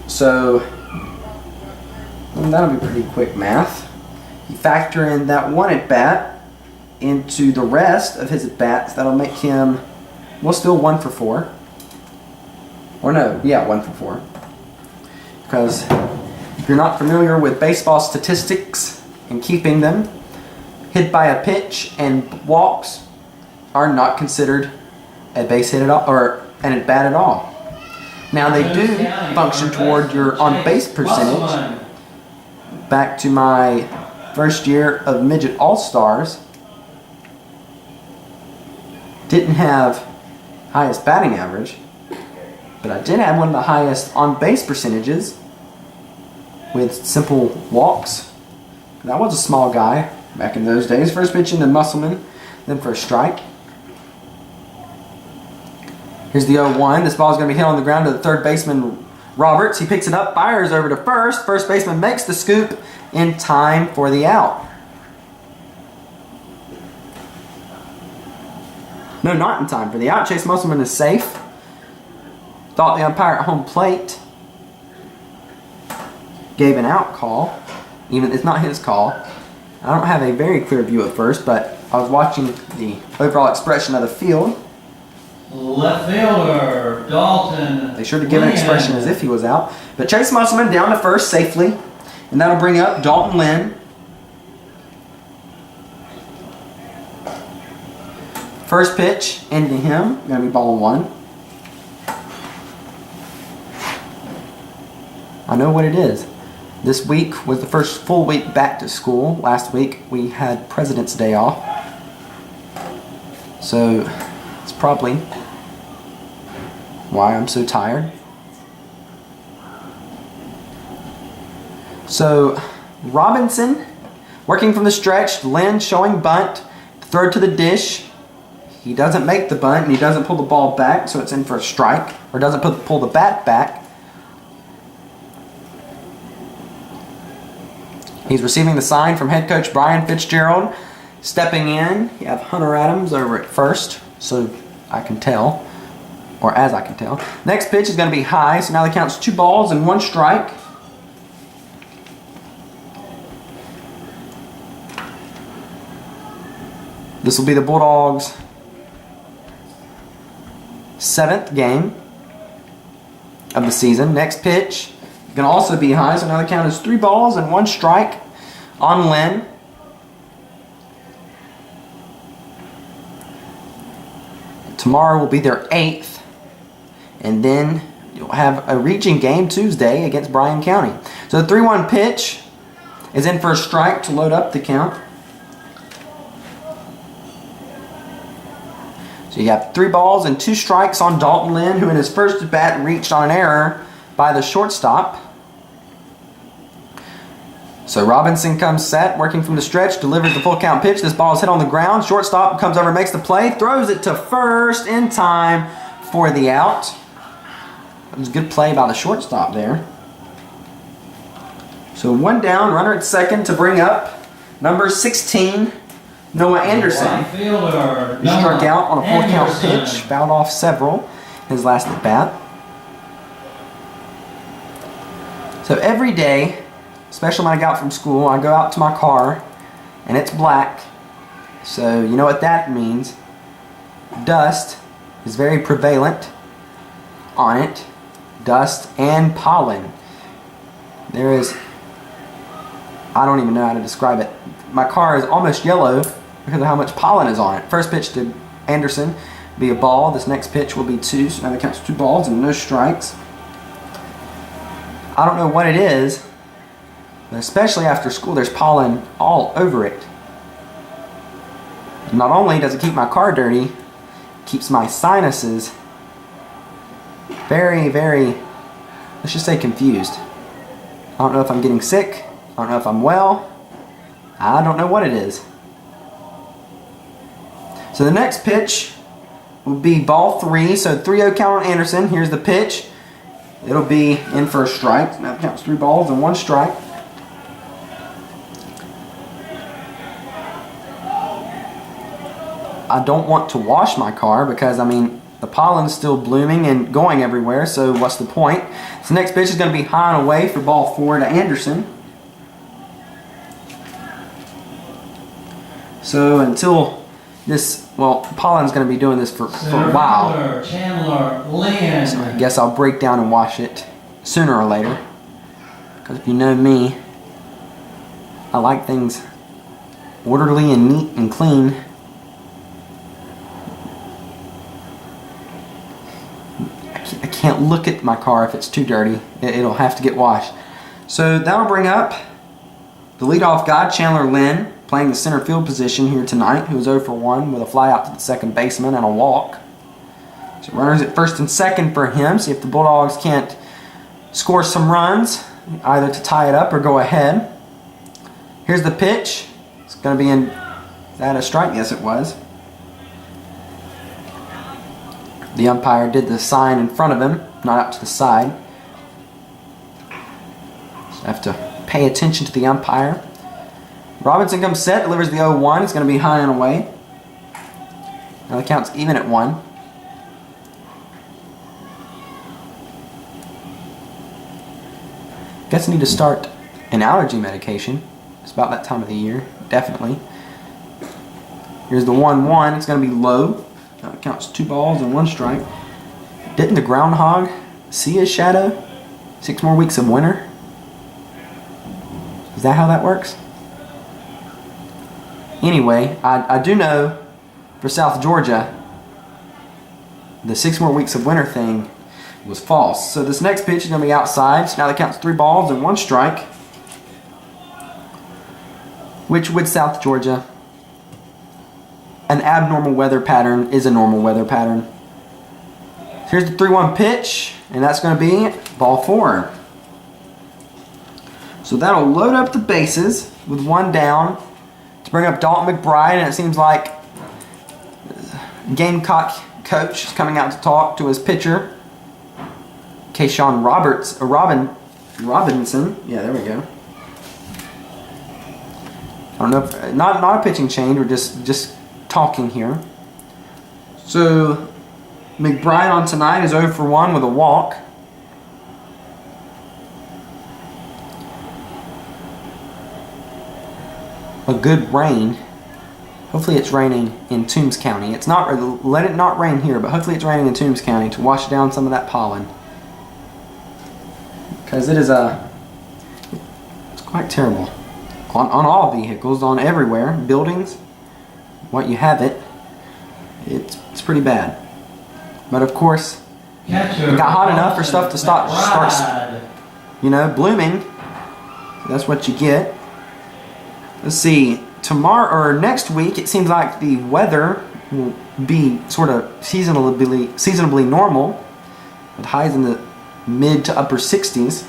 So that'll be pretty quick math. You factor in that one at bat into the rest of his at bats. That'll make him, well, still 1 for 4. Or no, yeah, 1 for 4. Because if you're not familiar with baseball statistics and keeping them, hit by a pitch and walks are not considered a base hit at all, or an at bat at all. Now they do function toward your on base percentage. Back to my first year of midget all-stars, didn't have highest batting average, but I did have one of the highest on base percentages with simple walks. And I was a small guy back in those days. First pitch into Musselman, then for a strike. Here's the 0-1. This ball is going to be hit on the ground to the third baseman, Roberts. He picks it up, fires over to first. First baseman makes the scoop in time for the out. No, not in time for the out. Chase Musselman is safe. Thought the umpire at home plate gave an out call. Even it's not his call. I don't have a very clear view at first, but I was watching the overall expression of the field. Left fielder, Dalton. They sure to give an expression as if he was out. But Chase Musselman down to first safely. And that'll bring up Dalton Lynn. First pitch into him. Going to be ball 1. I know what it is. This week was the first full week back to school. Last week we had President's Day off. So it's probably why I'm so tired. So Robinson working from the stretch. Lynn showing bunt. Throw to the dish. He doesn't make the bunt and he doesn't pull the ball back, so it's in for a strike. Or doesn't pull the bat back. He's receiving the sign from head coach Brian Fitzgerald. Stepping in, you have Hunter Adams over at first, so I can tell, or as I can tell. Next pitch is going to be high, so now the count's 2 balls and 1 strike. This will be the Bulldogs' 7th game of the season. Next pitch going to also be high, so now the count is 3 balls and 1 strike on Lynn. Tomorrow will be their 8th, and then you'll have a region game Tuesday against Bryan County. So the 3-1 pitch is in for a strike to load up the count. So you have 3 balls and 2 strikes on Dalton Lynn, who in his first at bat reached on an error by the shortstop. So Robinson comes set, working from the stretch, delivers the full count pitch. This ball is hit on the ground. Shortstop comes over, makes the play, throws it to first in time for the out. It was a good play by the shortstop there. So 1 down, runner at second to bring up number 16, Noah Anderson. He struck out on a 4-count pitch, fouled off several his last at bat. So every day, especially when I get out from school, I go out to my car and it's black. So you know what that means. Dust is very prevalent on it. Dust and pollen. There is, I don't even know how to describe it. My car is almost yellow because of how much pollen is on it. First pitch to Anderson will be a ball. This next pitch will be 2, so now that counts 2 balls and no strikes. I don't know what it is, but especially after school, there's pollen all over it. Not only does it keep my car dirty, it keeps my sinuses very, let's just say confused. I don't know if I'm getting sick. I don't know if I'm well. I don't know what it is. So the next pitch will be ball 3. So 3-0 count on Anderson. Here's the pitch. It'll be in for a strike. Now it counts 3 balls and 1 strike. I don't want to wash my car because, I mean, the pollen's still blooming and going everywhere, so what's the point? So the next pitch is going to be high and away for ball 4 to Anderson. So until this, well, pollen's going to be doing this for a while. Chandler Lynn. So I guess I'll break down and wash it sooner or later. Because if you know me, I like things orderly and neat and clean. I can't look at my car if it's too dirty. It'll have to get washed. So that'll bring up the leadoff guy, Chandler Lynn, playing the center field position here tonight, who was 0 for 1 with a fly out to the second baseman and a walk. So runners at first and second for him. See if the Bulldogs can't score some runs, either to tie it up or go ahead. Here's the pitch. It's going to be in. Is that a strike? Yes, it was. The umpire did the sign in front of him, not out to the side. So I have to pay attention to the umpire. Robinson comes set, delivers the 0-1. It's going to be high and away. Now the count's even at 1. Guess I need to start an allergy medication. It's about that time of the year, definitely. Here's the 1-1. It's going to be low. Now it counts 2 balls and 1 strike. Didn't the groundhog see his shadow? 6 more weeks of winter? Is that how that works? Anyway, I do know for South Georgia, the 6 more weeks of winter thing was false. So this next pitch is going to be outside. So now that counts 3 balls and 1 strike. Which with South Georgia, an abnormal weather pattern is a normal weather pattern. Here's the 3-1 pitch, and that's going to be ball 4. So that'll load up the bases with 1 down to bring up Dalton McBride, and it seems like Gamecock coach is coming out to talk to his pitcher, Kayshawn Robinson. Yeah, there we go. I don't know if not a pitching change, we're just talking here. So McBride on tonight is 0 for 1 with a walk. A good rain. Hopefully it's raining in Toombs County. It's not. Let it not rain here, but hopefully it's raining in Toombs County to wash down some of that pollen. Because it is it's quite terrible. On all vehicles, on everywhere, buildings, what you have it's pretty bad. But of course, it got hot enough for stuff to start blooming. So that's what you get. Let's see, tomorrow or next week, it seems like the weather will be sort of seasonably normal, with highs in the mid to upper 60s.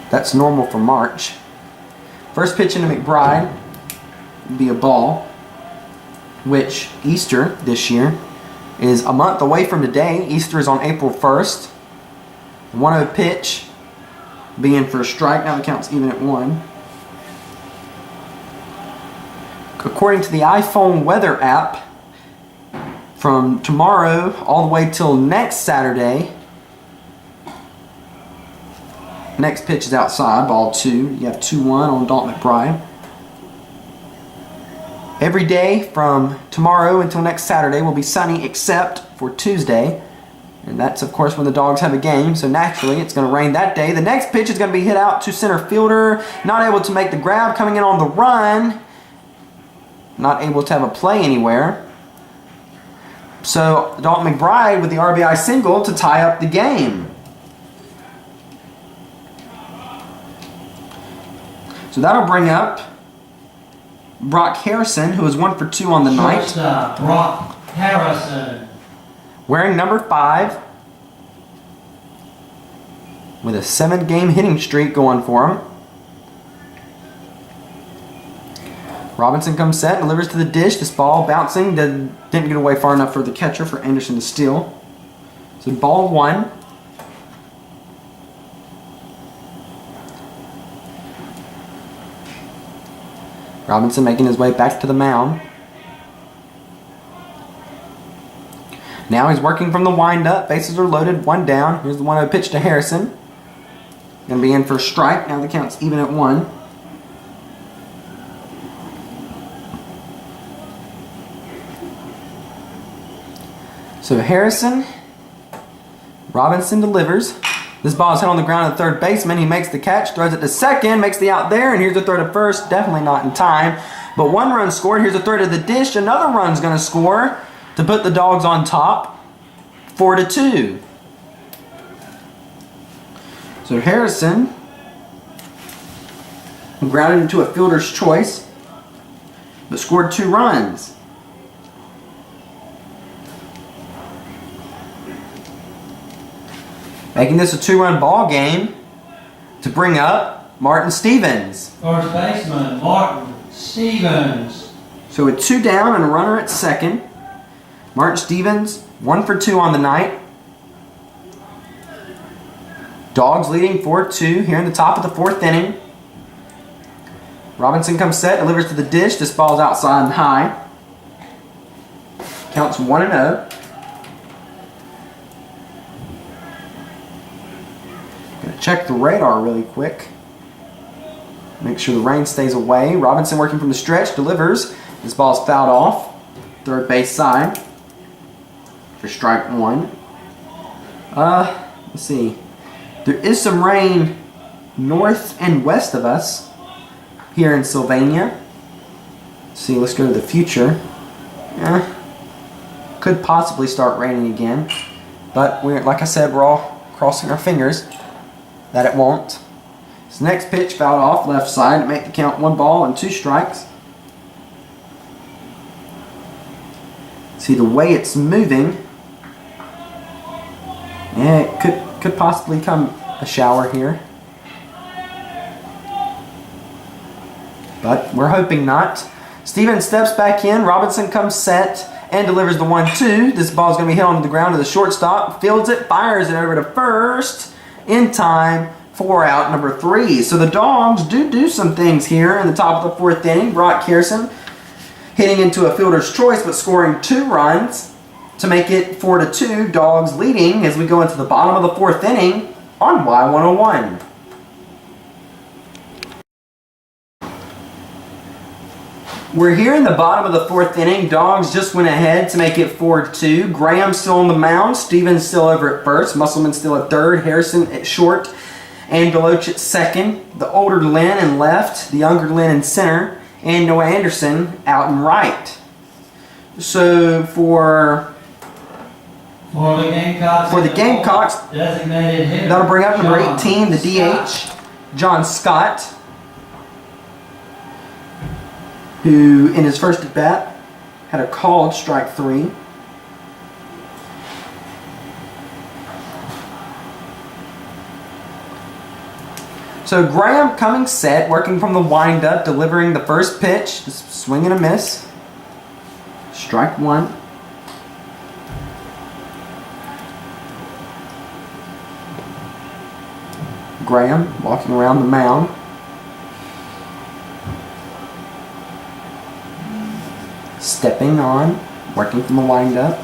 That's normal for March. First pitch into McBride will be a ball, which Easter this year is a month away from today. Easter is on April 1st. 1-0 pitch being for a strike. Now the count's even at 1. According to the iPhone weather app, from tomorrow all the way till next Saturday, next pitch is outside, ball 2. You have 2-1 on Dalton McBride. Every day from tomorrow until next Saturday will be sunny except for Tuesday. And that's, of course, when the Dogs have a game. So naturally, it's going to rain that day. The next pitch is going to be hit out to center fielder. Not able to make the grab, coming in on the run. Not able to have a play anywhere. So Dalton McBride with the RBI single to tie up the game. So that'll bring up Brock Harrison, who was 1 for 2 on the night. Brock Harrison. Wearing number 5. with a 7-game hitting streak going for him. Robinson comes set, delivers to the dish. This ball bouncing, didn't get away far enough for the catcher for Anderson to steal. So ball 1. Robinson making his way back to the mound. Now he's working from the windup. Bases are loaded, 1 down. Here's the 1-0 pitch to Harrison. Gonna be in for a strike. Now the count's even at 1. So Harrison, Robinson delivers. This ball is hit on the ground at the third baseman. He makes the catch, throws it to second, makes the out there, and here's the throw to first. Definitely not in time. But 1 run scored. Here's a throw to the dish. Another run's going to score to put the Dogs on top. 4-2. So Harrison grounded into a fielder's choice, but scored 2 runs. Making this a 2-run ball game to bring up Martin Stevens. First baseman, Martin Stevens. So with 2 down and a runner at second, Martin Stevens 1 for 2 on the night. Dogs leading 4-2 here in the top of the 4th inning. Robinson comes set, delivers to the dish. This ball's outside and high. Counts 1-0. Check the radar really quick. Make sure the rain stays away. Robinson working from the stretch, delivers. This ball's fouled off. Third base side for strike 1. Let's see. There is some rain north and west of us here in Sylvania. Let's see, let's go to the future. Could possibly start raining again. But like I said, we're all crossing our fingers that it won't. This next pitch fouled off left side to make the count 1 ball and 2 strikes. See the way it's moving. Yeah, it could possibly come a shower here. But we're hoping not. Stevens steps back in. Robinson comes set and delivers the 1-2. This ball is going to be hit on the ground to the shortstop. Fields it, fires it over to first. In time for out number 3. So the Dogs do some things here in the top of the 4th inning. Brock Harrison hitting into a fielder's choice but scoring 2 runs to make it 4-2. Dogs leading as we go into the bottom of the 4th inning on Y101. We're here in the bottom of the 4th inning. Dogs just went ahead to make it 4-2. Graham still on the mound. Stevens still over at first. Musselman still at third. Harrison at short. And Deloach at second. The older Lynn in left. The younger Lynn in center. And Noah Anderson out in right. So for the Gamecocks, designated hitter, that'll bring up number John 18, the DH, Scott. John Scott, who in his first at bat had a called strike 3. So Graham coming set, working from the windup, delivering the first pitch, just swing and a miss. Strike 1. Graham walking around the mound. Stepping on, working from the windup.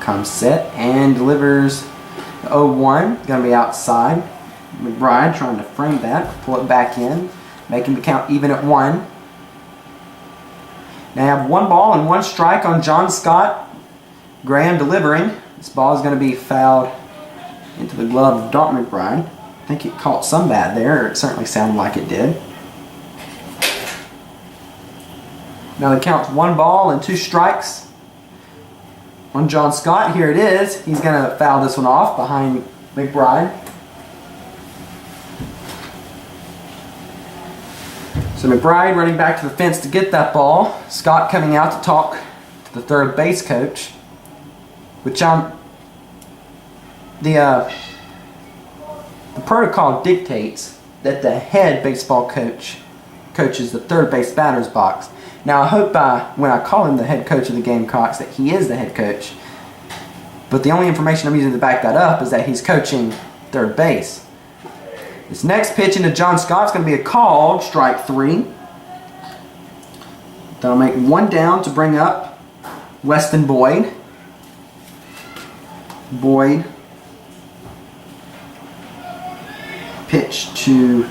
Comes set and delivers the 0-1. Going to be outside. McBride trying to frame that, pull it back in, making the count even at 1. Now I have 1 ball and 1 strike on John Scott. Graham delivering. This ball is going to be fouled into the glove of Dalton McBride. I think it caught some bat there, or it certainly sounded like it did. Now the count's 1 ball and 2 strikes on John Scott. Here it is. He's going to foul this one off behind McBride. So McBride running back to the fence to get that ball. Scott coming out to talk to the third base coach, which the the protocol dictates that the head baseball coach coaches the third base batter's box. Now I hope when I call him the head coach of the Gamecocks that he is the head coach. But the only information I'm using to back that up is that he's coaching third base. This next pitch into John Scott's going to be a called strike 3. That'll make 1 down to bring up Weston Boyd. Boyd pitch to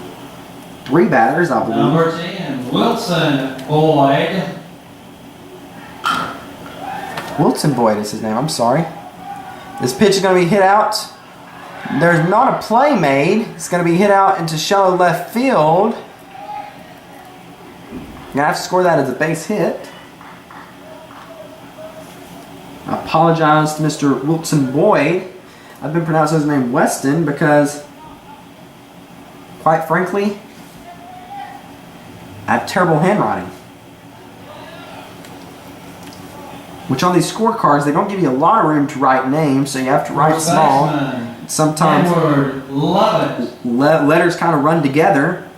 3 batters, I believe. Number 10, Wilson Boyd. Wilson Boyd is his name, I'm sorry. This pitch is going to be hit out. There's not a play made. It's going to be hit out into shallow left field. You're going to have to score that as a base hit. I apologize to Mr. Wilson Boyd. I've been pronouncing his name Weston because, quite frankly, I have terrible handwriting. Which on these scorecards, they don't give you a lot of room to write names, so you have to write small. Sometimes letters kind of run together.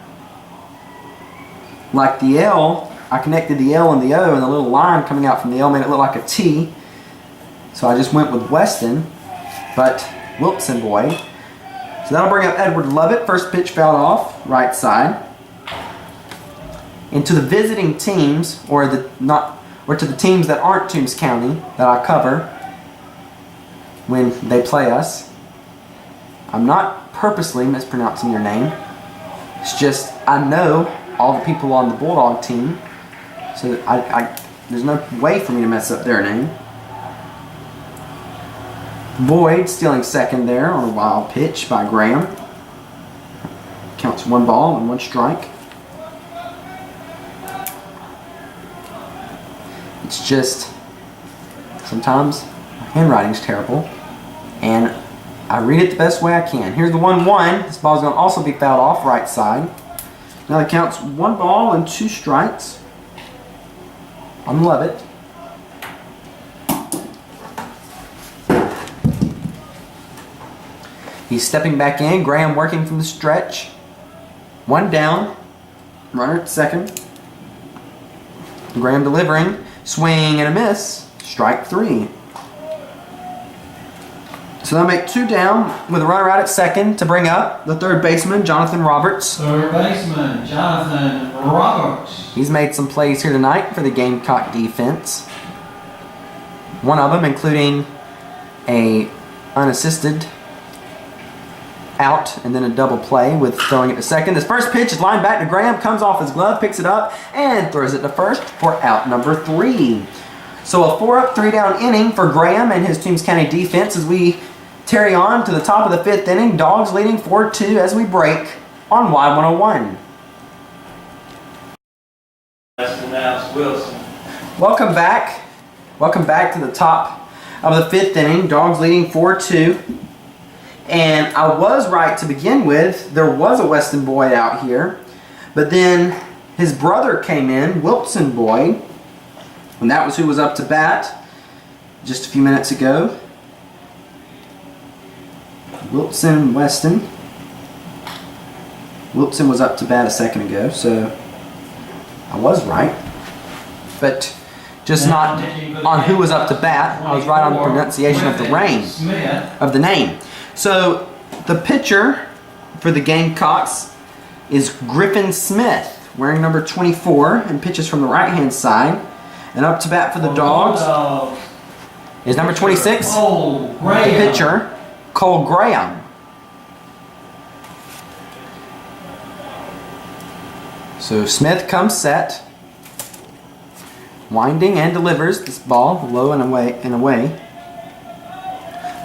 Like the L, I connected the L and the O, and the little line coming out from the L made it look like a T. So I just went with Weston, but Wilson Boyd. So that'll bring up Edward Lovett. First pitch fouled off, right side. And to the visiting teams, or to the teams that aren't Toombs County that I cover when they play us. I'm not purposely mispronouncing your name. It's just I know all the people on the Bulldog team, so there's no way for me to mess up their name. Boyd stealing second there on a wild pitch by Graham. Counts 1 ball and 1 strike. It's just sometimes my handwriting's terrible and I read it the best way I can. Here's the 1-1. This ball's going to also be fouled off right side. Now it counts 1 ball and 2 strikes on Lovett. He's stepping back in. Graham working from the stretch. 1 down. Runner at second. Graham delivering. Swing and a miss. Strike 3. So they'll make 2 down with a runner out at second to bring up the third baseman, Jonathan Roberts. Third baseman, Jonathan Roberts. He's made some plays here tonight for the Gamecock defense. One of them including a unassisted out and then a double play with throwing it to second. This first pitch is lined back to Graham, comes off his glove, picks it up, and throws it to first for out number 3. So a 4-up, 3-down inning for Graham and his Toombs County defense as we carry on to the top of the 5th inning. Dogs leading 4-2 as we break on Y101. Wilson. Welcome back. Welcome back to the top of the 5th inning. Dogs leading 4-2. And I was right to begin with. There was a Weston Boyd out here. But then his brother came in, Wilson Boyd. And that was who was up to bat just a few minutes ago. Wilson Weston. Wilson was up to bat a second ago, so I was right. But just not on who was up to bat. I was right on the pronunciation of the name. So the pitcher for the Gamecocks is Griffin Smith, wearing number 24, and pitches from the right-hand side. And up to bat for the Dogs is number 26, the pitcher, Cole Graham. So Smith comes set, winding and delivers this ball low and away.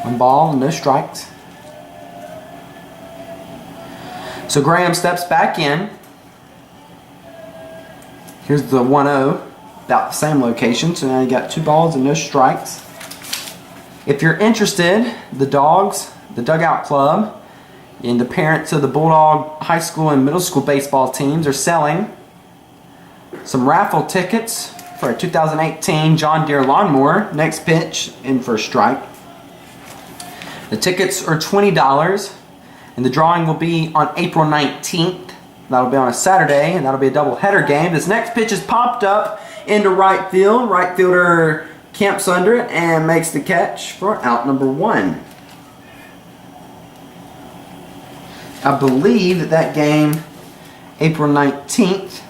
1 ball, no strikes. So Graham steps back in. Here's the 1-0, about the same location. So now you got 2 balls and no strikes. If you're interested, the Dogs, the Dugout Club, and the parents of the Bulldog high school and middle school baseball teams are selling some raffle tickets for a 2018 John Deere lawnmower. Next pitch in for a strike. The tickets are $20. And the drawing will be on April 19th. That'll be on a Saturday, and that'll be a doubleheader game. This next pitch is popped up into right field. Right fielder camps under it and makes the catch for out number 1. I believe that game, April 19th,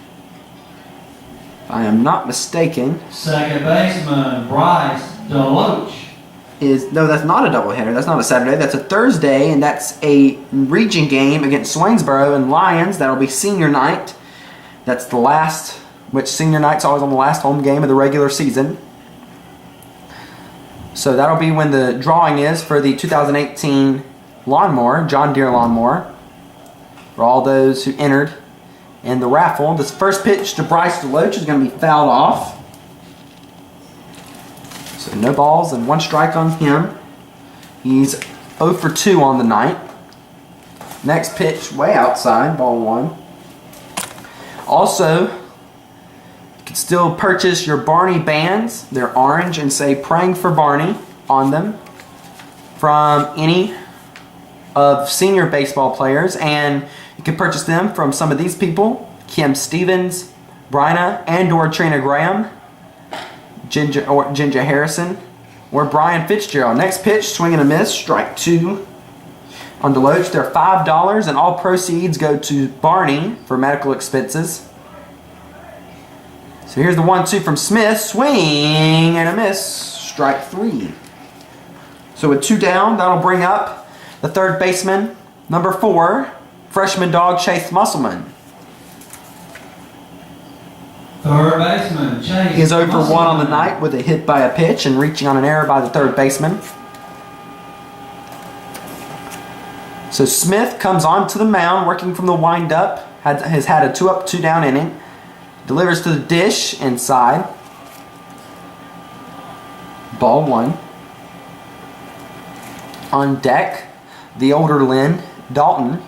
if I am not mistaken. Second baseman, Bryce Deloach. No, that's not a doubleheader. That's not a Saturday. That's a Thursday, and that's a region game against Swainsboro and Lions. That'll be senior night. That's the last, which senior night's always on the last home game of the regular season. So that'll be when the drawing is for the 2018 lawnmower, John Deere lawnmower, for all those who entered in the raffle. This first pitch to Bryce Deloach is going to be fouled off. So no balls and 1 strike on him. He's 0 for 2 on the night. Next pitch way outside, ball 1. Also, you can still purchase your Barney bands. They're orange and say "Praying for Barney" on them from any of senior baseball players, and you can purchase them from some of these people: Kim Stevens, Bryna and/or Trina Graham, Ginger Harrison, or Brian Fitzgerald. Next pitch, swing and a miss, strike 2 on Deloach. They're $5, and all proceeds go to Barney for medical expenses. So here's the 1-2 from Smith, swing and a miss, strike 3. So with 2 down, that'll bring up the third baseman, number 4, freshman dog Chase Musselman. Third baseman, Chase. He is 0 for 1 on the night with a hit by a pitch and reaching on an error by the third baseman. So Smith comes onto the mound working from the windup. Has had a 2-up, 2-down inning. Delivers to the dish inside. Ball 1. On deck, the older Lynn Dalton.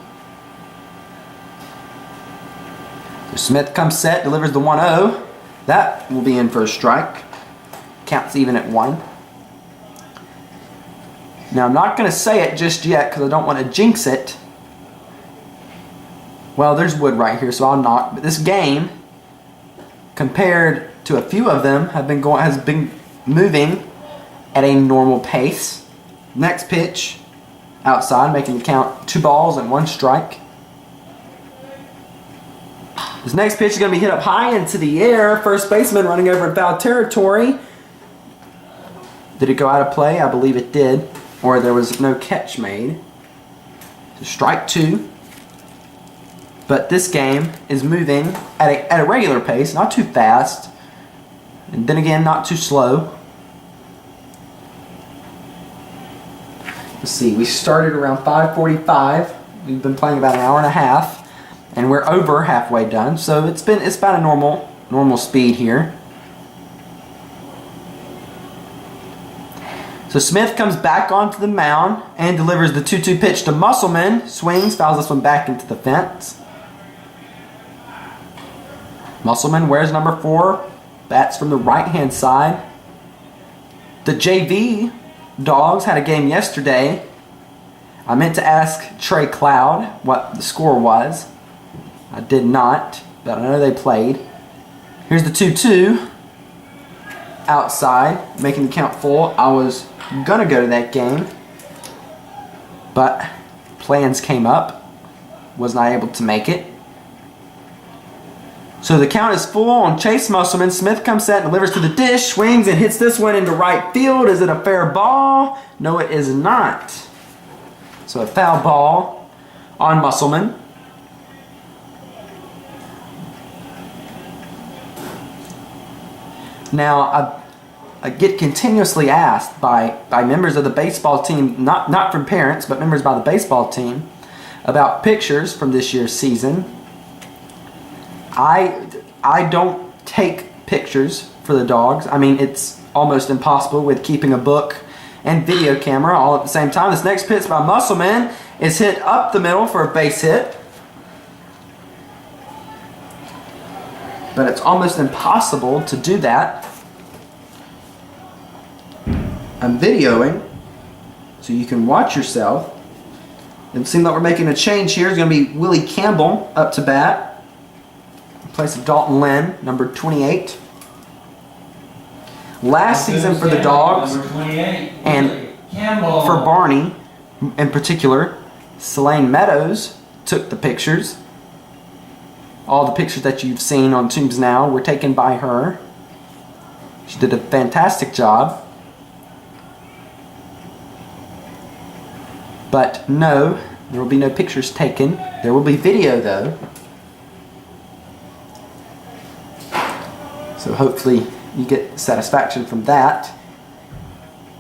So Smith comes set, delivers the 1-0. That will be in for a strike. Counts even at 1. Now I'm not going to say it just yet because I don't want to jinx it. Well, there's wood right here, so I'll not. But this game, compared to a few of them, has been moving at a normal pace. Next pitch, outside, making the count 2 balls and 1 strike. This next pitch is going to be hit up high into the air. First baseman running over in foul territory. Did it go out of play? I believe it did. Or there was no catch made. So strike 2. But this game is moving at a regular pace, not too fast. And then again, not too slow. Let's see, we started around 5:45. We've been playing about an hour and a half. And we're over halfway done. So it's about a normal speed here. So Smith comes back onto the mound and delivers the 2-2 pitch to Musselman. Swings, fouls this one back into the fence. Musselman wears number 4. Bats from the right-hand side. The JV Dogs had a game yesterday. I meant to ask Trey Cloud what the score was. I did not, but I know they played. Here's the 2-2. Outside, making the count full. I was gonna go to that game, but plans came up. Was not able to make it. So the count is full on Chase Musselman. Smith comes set and delivers to the dish, swings and hits this one into right field. Is it a fair ball? No, it is not. So a foul ball on Musselman. Now, I get continuously asked by members of the baseball team, not from parents, but members by the baseball team, about pictures from this year's season. I don't take pictures for the dogs. I mean, it's almost impossible with keeping a book and video camera all at the same time. This next pitch by Musselman is hit up the middle for a base hit. But it's almost impossible to do that. I'm videoing so you can watch yourself. It seems like we're making a change here. It's going to be Willie Campbell up to bat. In place of Dalton Lynn, number 28. Last season for the Dogs, number 28, and Campbell. for Barney in particular, Selene Meadows took the pictures. All the pictures that you've seen on Toombs Now were taken by her. She did a fantastic job. But no, there will be no pictures taken. There will be video though. So hopefully you get satisfaction from that.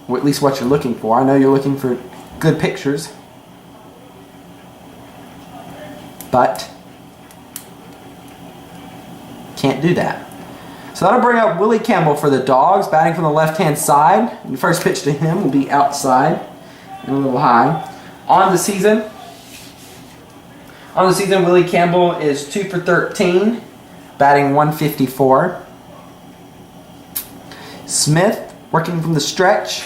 Or at least what you're looking for. I know you're looking for good pictures. But can't do that. So that'll bring up Willie Campbell for the Dogs, batting from the left-hand side. And the first pitch to him will be outside and a little high. On the season, Willie Campbell is 2 for 13, batting 154. Smith, working from the stretch,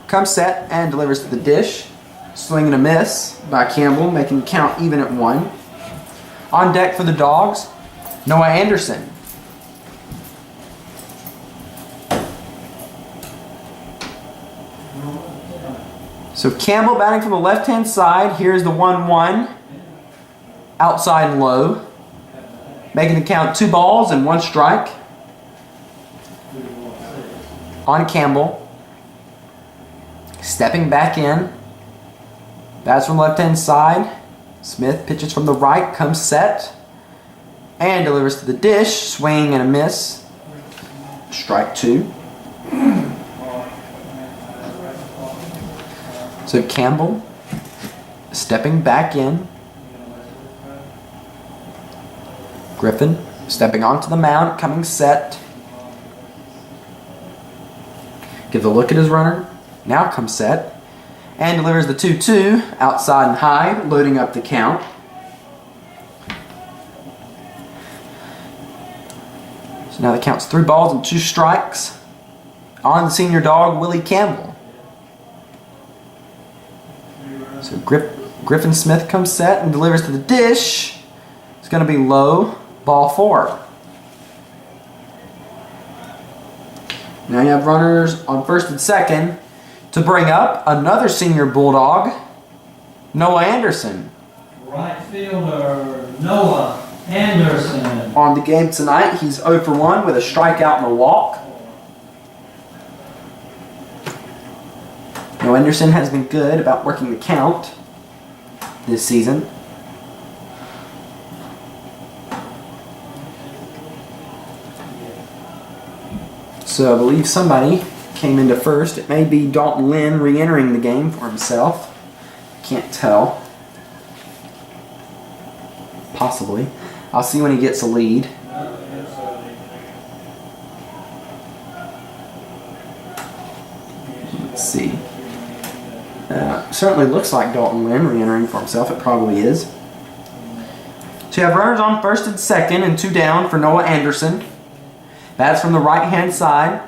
comes set and delivers to the dish. Swing and a miss by Campbell, making the count even at 1. On deck for the Dogs, Noah Anderson. So Campbell batting from the left-hand side. Here's the 1-1. Outside and low. Making the count 2 balls and 1 strike. On Campbell. Stepping back in. Bats from the left-hand side. Smith pitches from the right, comes set. And delivers to the dish. Swing and a miss. Strike 2. So Campbell stepping back in. Griffin stepping onto the mound, coming set. Gives a look at his runner. Now comes set. And delivers the 2-2 outside and high, loading up the count. So now the count's 3 balls and 2 strikes. On the senior dog, Willie Campbell. So Griffin Smith comes set and delivers to the dish. It's going to be low, ball 4. Now you have runners on first and second to bring up another senior Bulldog, Noah Anderson. Right fielder, Noah Anderson. On the game tonight, he's 0 for 1 with a strikeout and a walk. Noah Anderson has been good about working the count this season. So I believe somebody came into first. It may be Dalton Lynn re-entering the game for himself. Can't tell. Possibly. I'll see when he gets a lead. Let's see. Certainly looks like Dalton Lynn re-entering for himself. It probably is. So you have runners on first and second and 2 down for Noah Anderson. Bats from the right-hand side.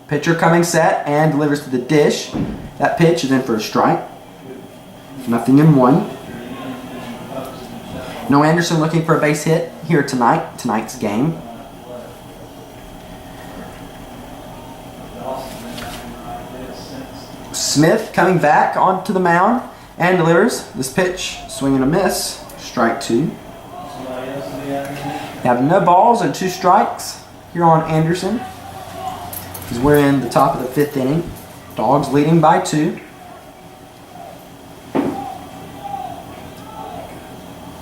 Pitcher coming set and delivers to the dish. That pitch is in for a strike. Nothing in 1. Noah Anderson looking for a base hit here tonight's game. Smith coming back onto the mound and delivers. This pitch, swing and a miss, strike 2. You have no balls and 2 strikes here on Anderson. As we're in the top of the 5th inning. Dogs leading by 2.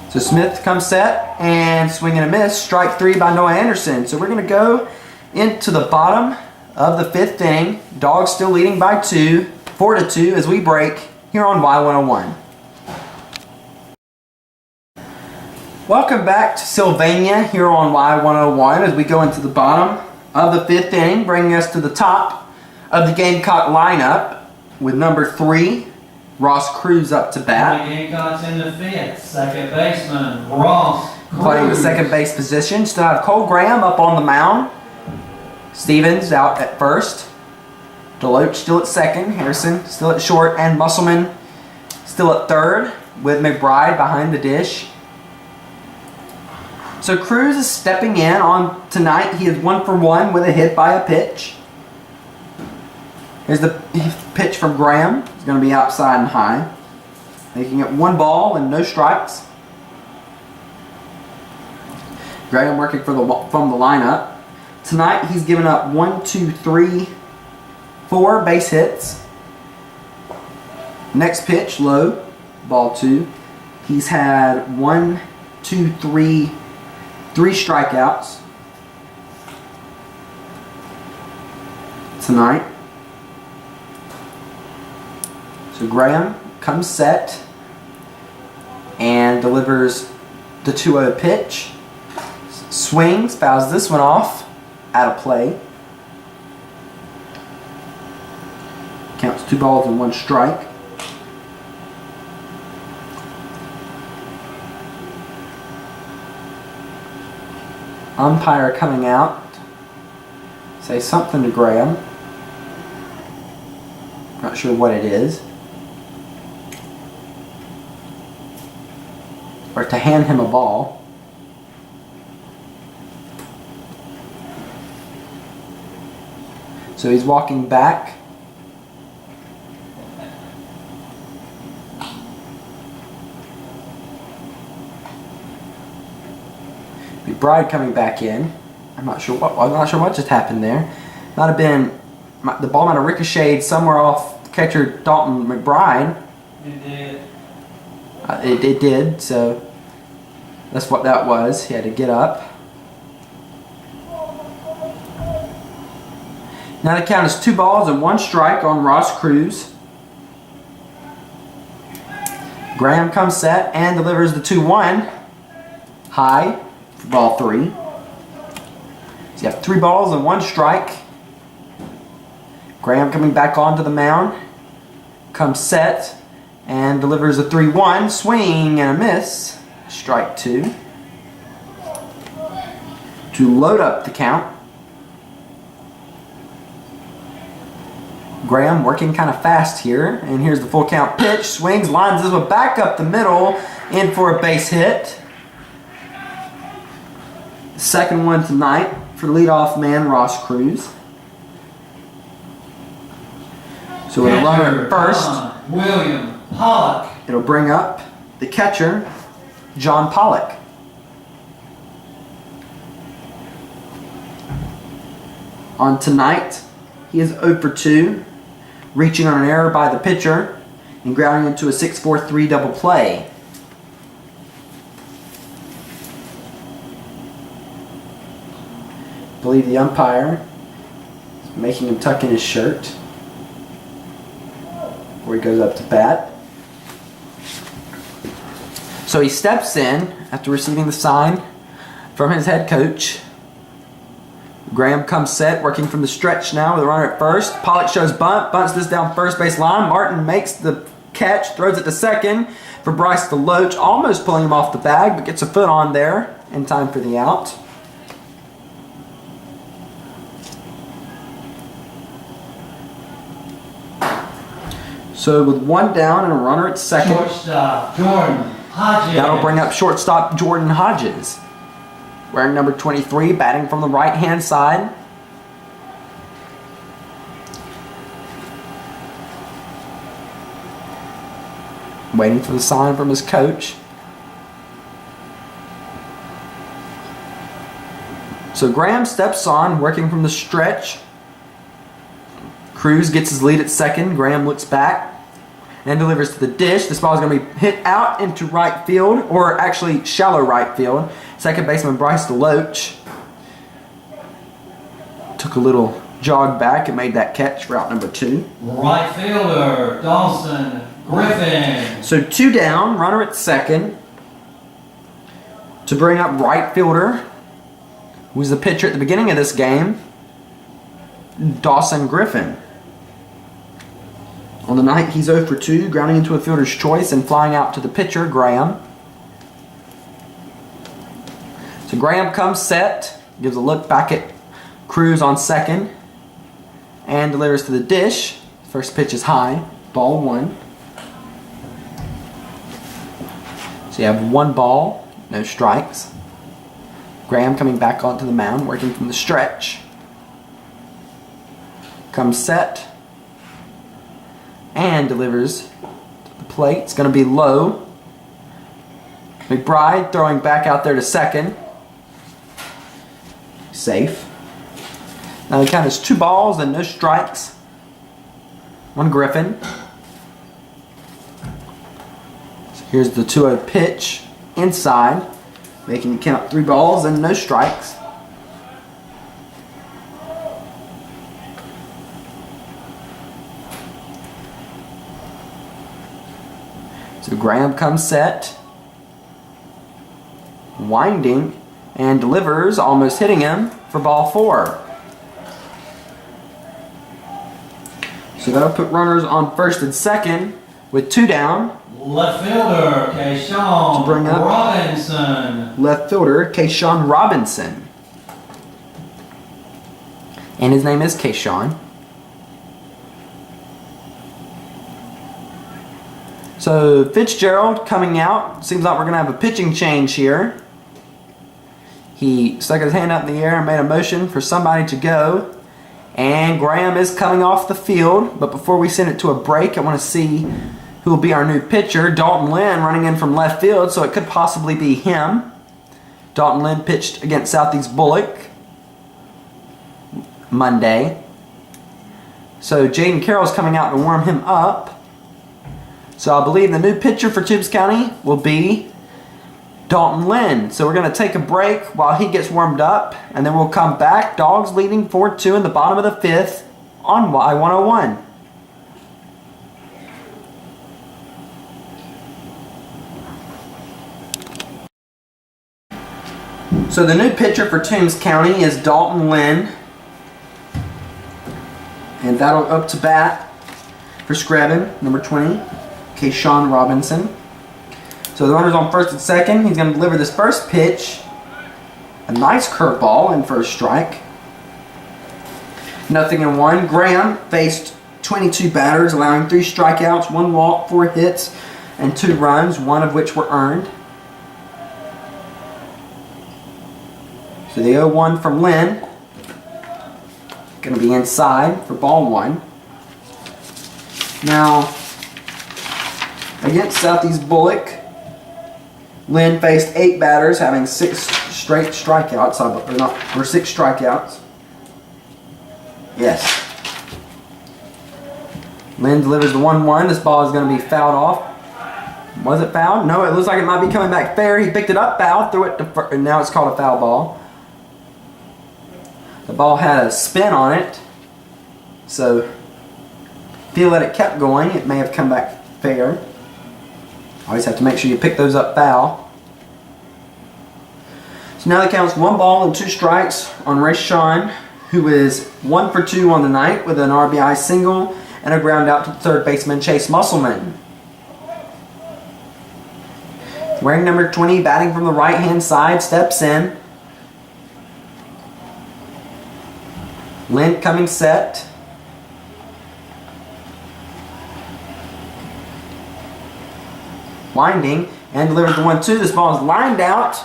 So Smith comes set and swing and a miss, strike 3 by Noah Anderson. So we're going to go into the bottom of the 5th inning. Dogs still leading by 2. 4-2 as we break here on Y101. Welcome back to Sylvania here on Y101 as we go into the bottom of the 5th inning, bringing us to the top of the Gamecock lineup with number 3, Ross Cruz up to bat. The Gamecocks in the 5th, second baseman, Ross Cruz. Playing the second base position. Still have Cole Graham up on the mound. Stevens out at first. Deloach still at second. Harrison still at short. And Musselman still at third. with McBride behind the dish. So Cruz is stepping in on tonight. He is 1 for 1 with a hit by a pitch. Here's the pitch from Graham. It's going to be outside and high, making it 1 ball and no strikes. Graham working from the lineup. Tonight he's given up 1, 2, 3, 4 base hits. Next pitch, low, ball 2. He's had 1, 2, 3 strikeouts tonight. So Graham comes set and delivers the 2-0 pitch. Swings, fouls this one off, out of play. Counts 2 balls and 1 strike. Umpire coming out. Say something to Graham. Not sure what it is. Or to hand him a ball. So he's walking back. McBride coming back in. I'm not sure what just happened there. Might have been the ball might have ricocheted somewhere off catcher Dalton McBride. It did. It did. So that's what that was. He had to get up. Now the count is 2 balls and 1 strike on Ross Cruz. Graham comes set and delivers the 2-1 high for ball 3. So you have 3 balls and 1 strike. Graham coming back onto the mound, comes set and delivers a 3-1 swing and a miss. Strike 2 to load up the count. Graham working kind of fast here, and here's the full count pitch. Swings, lines this one back up the middle, in for a base hit. Second one tonight for the leadoff man, Ross Cruz. So with a runner at first, William Pollock. It'll bring up the catcher, John Pollock. On tonight, he is 0 for 2. Reaching on an error by the pitcher and grounding into a 6-4-3 double play. I believe the umpire is making him tuck in his shirt before he goes up to bat. So he steps in after receiving the sign from his head coach. Graham comes set, working from the stretch now with a runner at first. Pollock shows bunt, bunts this down first base line. Martin makes the catch, throws it to second for Bryce DeLoach, almost pulling him off the bag, but gets a foot on there in time for the out. So with 1 down and a runner at second, Shortstop Jordan Hodges. that'll bring up shortstop Jordan Hodges. Wearing number 23, batting from the right-hand side. Waiting for the sign from his coach. So Graham steps on, working from the stretch. Cruz gets his lead at second. Graham looks back and delivers to the dish. This ball is going to be hit out into right field, or actually shallow right field. Second baseman Bryce DeLoach took a little jog back and made that catch for out number 2. Right fielder Dawson Griffin. So 2 down, runner at second. To bring up right fielder, who was the pitcher at the beginning of this game, Dawson Griffin. On the night, he's 0 for 2, grounding into a fielder's choice and flying out to the pitcher, Graham. So Graham comes set, gives a look back at Cruz on second, and delivers to the dish. First pitch is high, ball 1. So you have 1 ball, no strikes. Graham coming back onto the mound, working from the stretch. Comes set and delivers to the plate. It's going to be low. McBride throwing back out there to second. Safe. Now the count is 2 balls and no strikes. 1 Griffin. So here's the 2-0 pitch inside, making the count 3 balls and no strikes. So Graham comes set, winding, and delivers, almost hitting him for ball 4. So that'll put runners on first and second with 2 down. Left fielder, Kayshawn Robinson. Left fielder, Kayshawn Robinson. And his name is Kayshawn. So Fitzgerald coming out. Seems like we're going to have a pitching change here. He stuck his hand up in the air and made a motion for somebody to go. And Graham is coming off the field. But before we send it to a break, I want to see who will be our new pitcher. Dalton Lynn running in from left field, so it could possibly be him. Dalton Lynn pitched against Southeast Bullock Monday. So Jaden Carroll's coming out to warm him up. So I believe the new pitcher for Toombs County will be Dalton Lynn. So we're going to take a break while he gets warmed up, and then we'll come back. Dogs leading 4-2 in the bottom of the 5th on Y101. So the new pitcher for Toombs County is Dalton Lynn. And that'll up to bat for Screven, number 20, Kayshawn Robinson. So the runner's on first and second. He's going to deliver this first pitch. A nice curveball in first strike. 0-1. Graham faced 22 batters, allowing 3 strikeouts, 1 walk, 4 hits, and 2 runs, 1 of which were earned. So the 0-1 from Lynn. Going to be inside for ball 1. Now, against Southeast Bullock, Lynn faced 8 batters, having 6 straight strikeouts, or 6 strikeouts. Yes. Lynn delivers the 1-1. This ball is going to be fouled off. Was it fouled? No, it looks like it might be coming back fair. He picked it up, foul, threw it to first, and now it's called a foul ball. The ball had a spin on it, so if you let it kept going, it may have come back fair. Always have to make sure you pick those up foul. So now the count's 1 ball and 2 strikes on Ray Sean, who is 1 for 2 on the night with an RBI single and a ground out to third baseman Chase Musselman. Wearing number 20, batting from the right-hand side, steps in. Lynn coming set. Winding and delivered the 1-2. This ball is lined out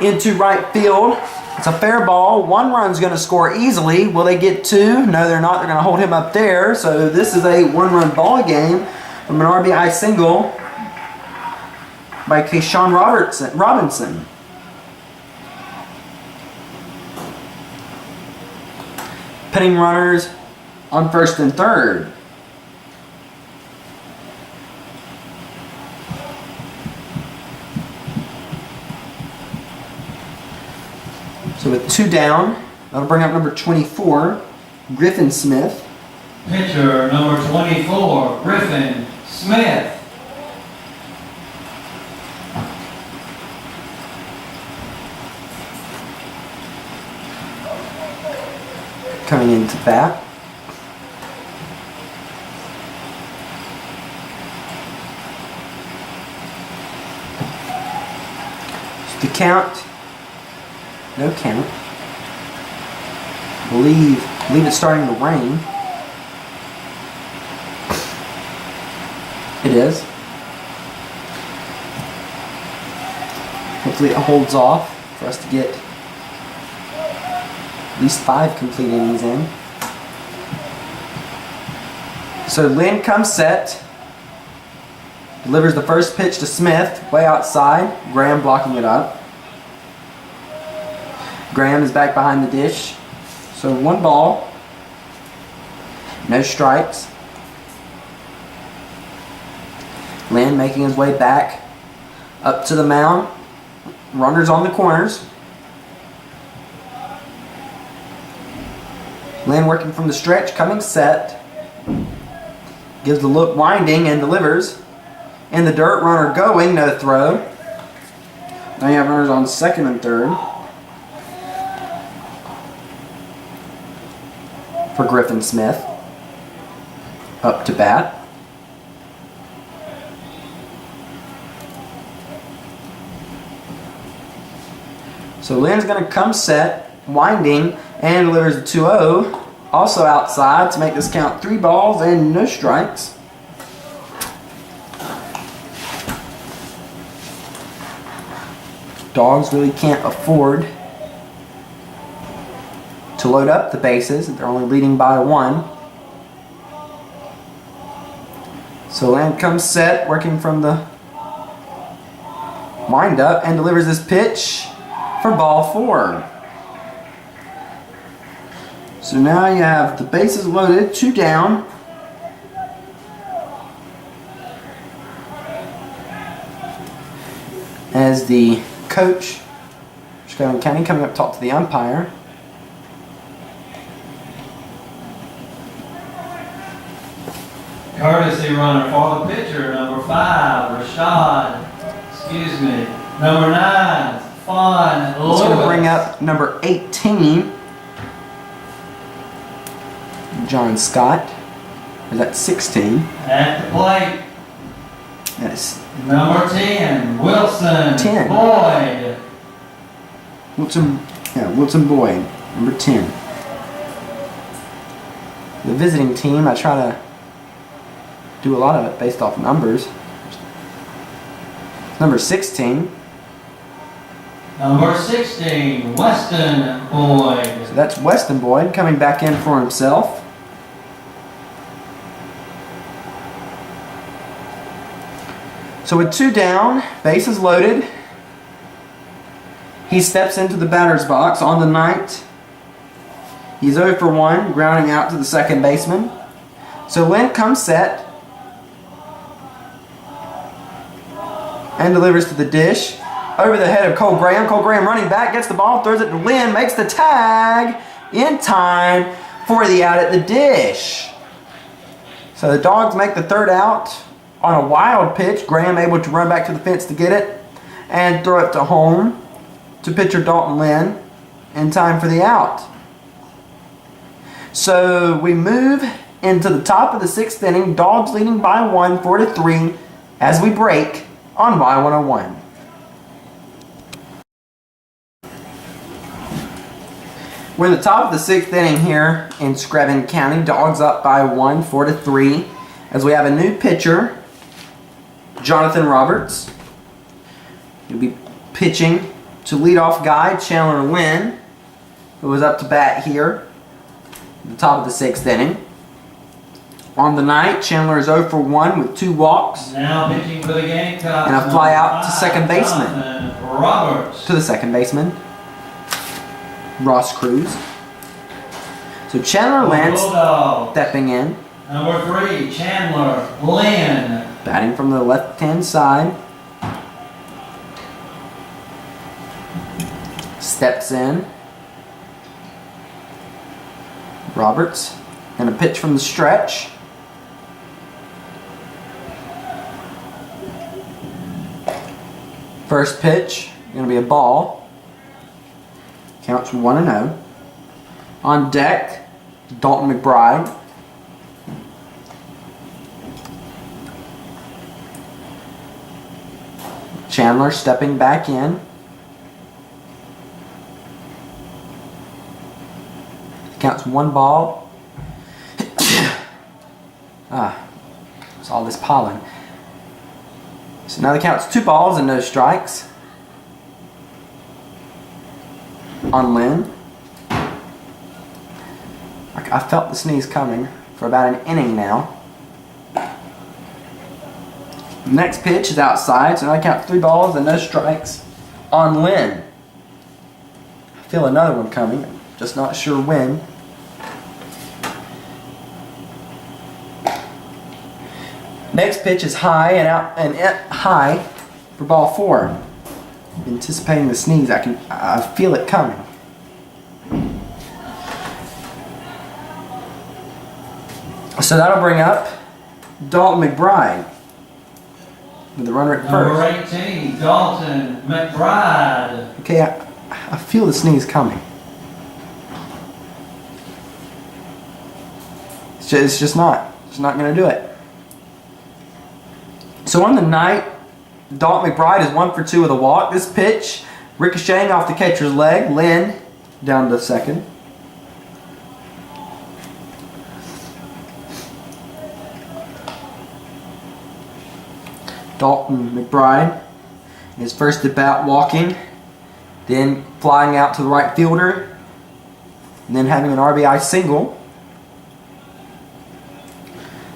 into right field. It's a fair ball. 1 run's going to score easily. Will they get 2? No, they're not. They're going to hold him up there. So this is a 1-run ball game from an RBI single by Kayshawn Robinson. Pitting runners on first and third. So with 2 down, that'll bring up number 24, Griffin Smith. Pitcher number 24, Griffin Smith. Coming into bat. So the count, no count. Believe it's starting to rain. It is. Hopefully it holds off for us to get at least 5 complete innings in. So Lynn comes set. Delivers the first pitch to Smith, way outside. Graham blocking it up. Graham is back behind the dish. So 1 ball. No strikes. Lynn making his way back up to the mound. Runners on the corners. Lynn working from the stretch, coming set. Gives the look, winding, and delivers. In the dirt, runner going, no throw. Now you have runners on second and third. For Griffin Smith. Up to bat. So Lynn's going to come set, winding, and delivers a 2-0. Also outside to make this count 3 balls and no strikes. Dogs really can't afford to load up the bases. They're only leading by 1. So Lynn comes set, working from the windup, and delivers this pitch for ball 4. So now you have the bases loaded, 2 down. As the coach, Screven County, coming up to talk to the umpire. Courtesy runner for the pitcher, number 5, number 9, Fawn Lewis. It's going to bring up number 18, John Scott. Or is that 16? At the plate, Yes. number 10, Wilson 10. Boyd. Wilson Boyd, number 10. The visiting team, I try to do a lot of it based off numbers. Number 16. Number 16, Weston Boyd. So that's Weston Boyd coming back in for himself. So with 2 down, bases loaded, he steps into the batter's box on the night. He's 0 for 1, grounding out to the second baseman. So Lynn comes set and delivers to the dish. Over the head of Cole Graham. Cole Graham running back, gets the ball, throws it to Lynn, makes the tag in time for the out at the dish. So the Dogs make the 3rd out on a wild pitch. Graham able to run back to the fence to get it and throw it to home to pitcher Dalton Lynn in time for the out. So we move into the top of the 6th inning. Dogs leading by 1, 4-3 as we break on Y101. We're in the top of the 6th inning here in Screven County. Dogs up by 1, 4-3, as we have a new pitcher, Jonathan Roberts. He'll be pitching to leadoff guy Chandler Lynn, who was up to bat here at the top of the 6th inning. On the night, Chandler is 0 for 1 with 2 walks. Now pitching for the Gamecocks. And a fly out to second baseman. Jonathan Roberts. To the second baseman, Ross Cruz. So Chandler Lynn stepping in. Number 3, Chandler Lynn. Batting from the left-hand side. Steps in. Roberts. And a pitch from the stretch. First pitch, going to be a ball. Counts 1-0. On deck, Dalton McBride. Chandler stepping back in. Counts 1 ball. It's all this pollen. So now the count's 2 balls and no strikes. on Lynn. I felt the sneeze coming for about an inning now. Next pitch is outside, so now I count 3 balls and no strikes on Lynn. I feel another one coming, just not sure when. Next pitch is high and out and high for ball 4. Anticipating the sneeze, I feel it coming. So that'll bring up Dalton McBride with the runner at first. Number 18, Dalton McBride. Okay, I feel the sneeze coming. It's just not going to do it. So on the night, Dalton McBride is 1 for 2 with a walk. This pitch ricocheting off the catcher's leg. Lynn down to second. Dalton McBride, his first at bat walking, then flying out to the right fielder, and then having an RBI single.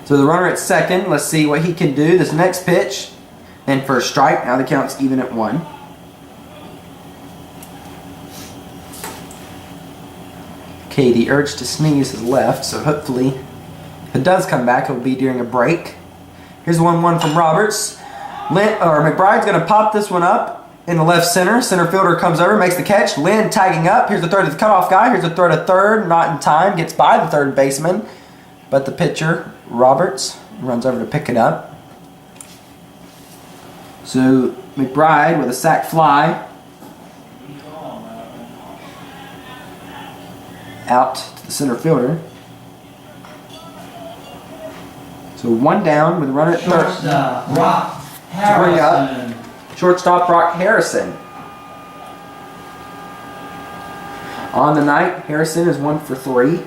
So the runner at second, let's see what he can do. This next pitch, and for a strike, now the count's even at 1. Okay, the urge to sneeze has left, so hopefully if it does come back, it'll be during a break. Here's 1-1 from Roberts. McBride's going to pop this one up in the left center. Center fielder comes over, makes the catch. Lynn tagging up. Here's the throw to the cutoff guy. Here's the throw to third. Not in time. Gets by the third baseman. But the pitcher, Roberts, runs over to pick it up. So McBride with a sac fly. Out to the center fielder. So 1 down with a runner at third. Shortstop, Brock Harrison. Shortstop Brock Harrison. On the night, Harrison is 1 for 3.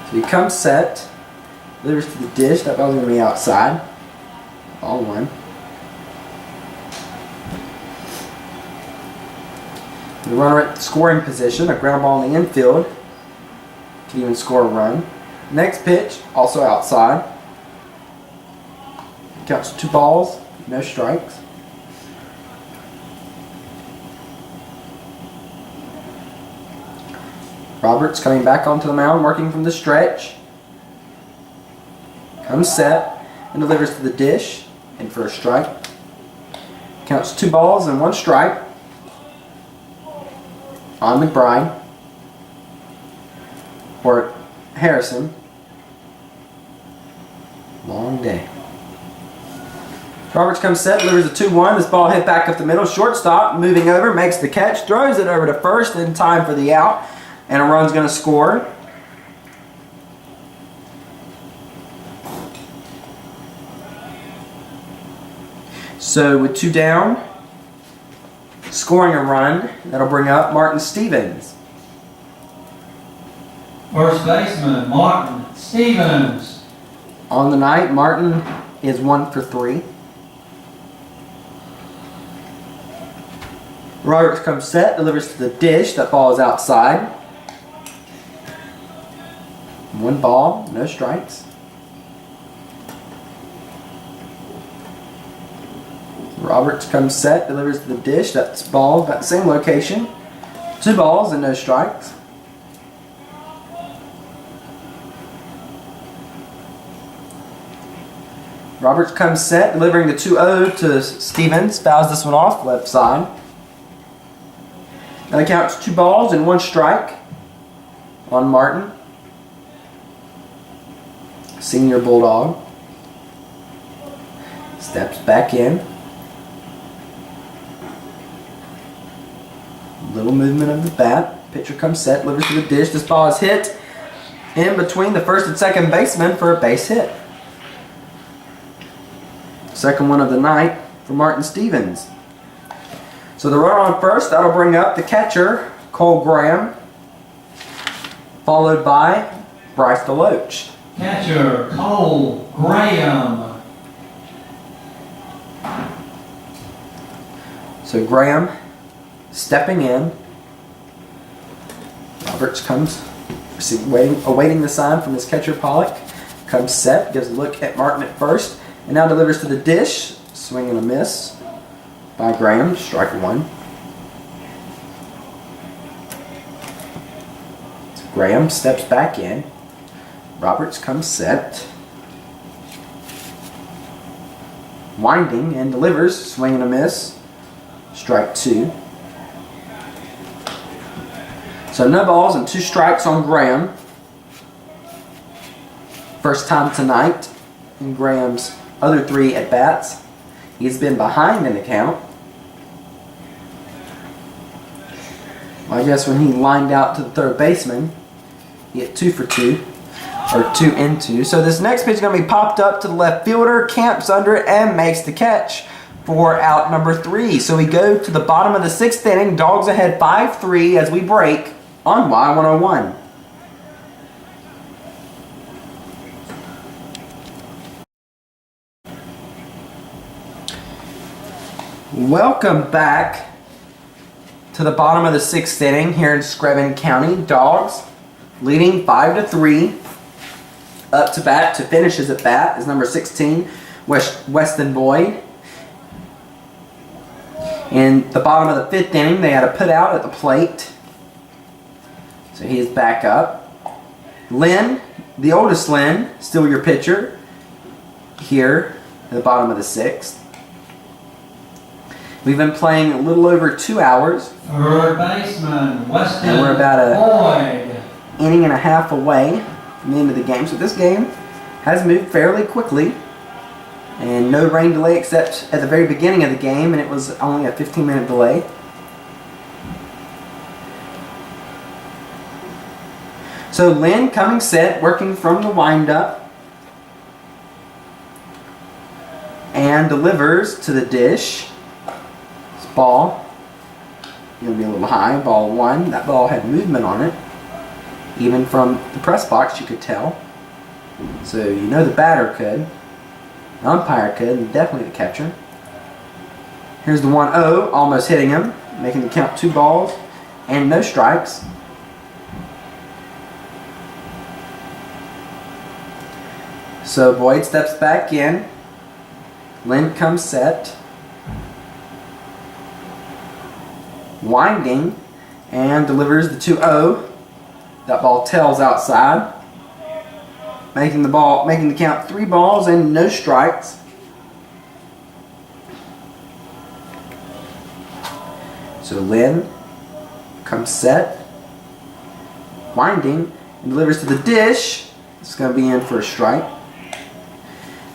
So he comes set, delivers to the dish. That ball's going to be outside. Ball 1. The runner at scoring position, a ground ball in the infield. Can even score a run. Next pitch, also outside. Counts 2 balls, no strikes. Roberts coming back onto the mound, working from the stretch. Comes set and delivers to the dish, and for a strike. Counts 2 balls and 1 strike on McBride. Or Harrison. Long day. Roberts comes set, delivers a 2-1. This ball hit back up the middle. Shortstop moving over, makes the catch, throws it over to first in time for the out, and a run's going to score. So with 2 down, scoring a run, that'll bring up Martin Stevens. First baseman, Martin Stevens. On the night, Martin is 1 for 3. Roberts comes set, delivers to the dish. That ball is outside. 1 ball, no strikes. Roberts comes set, delivers to the dish. That's ball, about the same location. 2 balls and no strikes. Roberts comes set, delivering the 2-0 to Stevens. Fouls this one off, left side. Now the count's 2 balls and 1 strike on Martin. Senior Bulldog. Steps back in. Little movement of the bat. Pitcher comes set, delivers to the dish. This ball is hit in between the first and second baseman for a base hit. Second one of the night for Martin Stevens. So the runner on first, that'll bring up the catcher, Cole Graham, followed by Bryce DeLoach. Catcher, Cole Graham. So Graham stepping in. Roberts comes, awaiting the sign from his catcher Pollock. Comes set, gives a look at Martin at first, and now delivers to the dish. Swing and a miss by Graham, strike one. So Graham steps back in. Roberts comes set. Winding and delivers, swing and a miss, strike two. So no balls and 2 strikes on Graham. First time tonight in Graham's other 3 at-bats. He's been behind in the count. Well, I guess when he lined out to the third baseman, he hit 2 for 2, or 2 in 2. So this next pitch is going to be popped up to the left fielder, camps under it, and makes the catch for out number 3. So we go to the bottom of the 6th inning. Dogs ahead 5-3 as we break on Y101. Welcome back to the bottom of the 6th inning here in Screven County. Dogs leading 5-3. Up to bat to finish his at bat is number 16, Weston Boyd. In the bottom of the 5th inning, they had a put out at the plate. So he is back up. Lynn, the oldest Lynn, still your pitcher here at the bottom of the 6th. We've been playing a little over 2 hours. Third baseman, Weston and we're about Boyd. an inning and a half away from the end of the game. So this game has moved fairly quickly. And no rain delay except at the very beginning of the game, and it was only a 15-minute delay. So Lynn coming set, working from the windup, and delivers to the dish. This ball going to be a little high, ball 1. That ball had movement on it. Even from the press box you could tell. So you know the batter could. The umpire could, and definitely the catcher. Here's the 1-0, almost hitting him, making the count 2 balls and no strikes. So Boyd steps back in. Lynn comes set. Winding and delivers the 2-0. That ball tails outside. Making the count 3 balls and no strikes. So Lynn comes set, winding, and delivers to the dish. It's going to be in for a strike.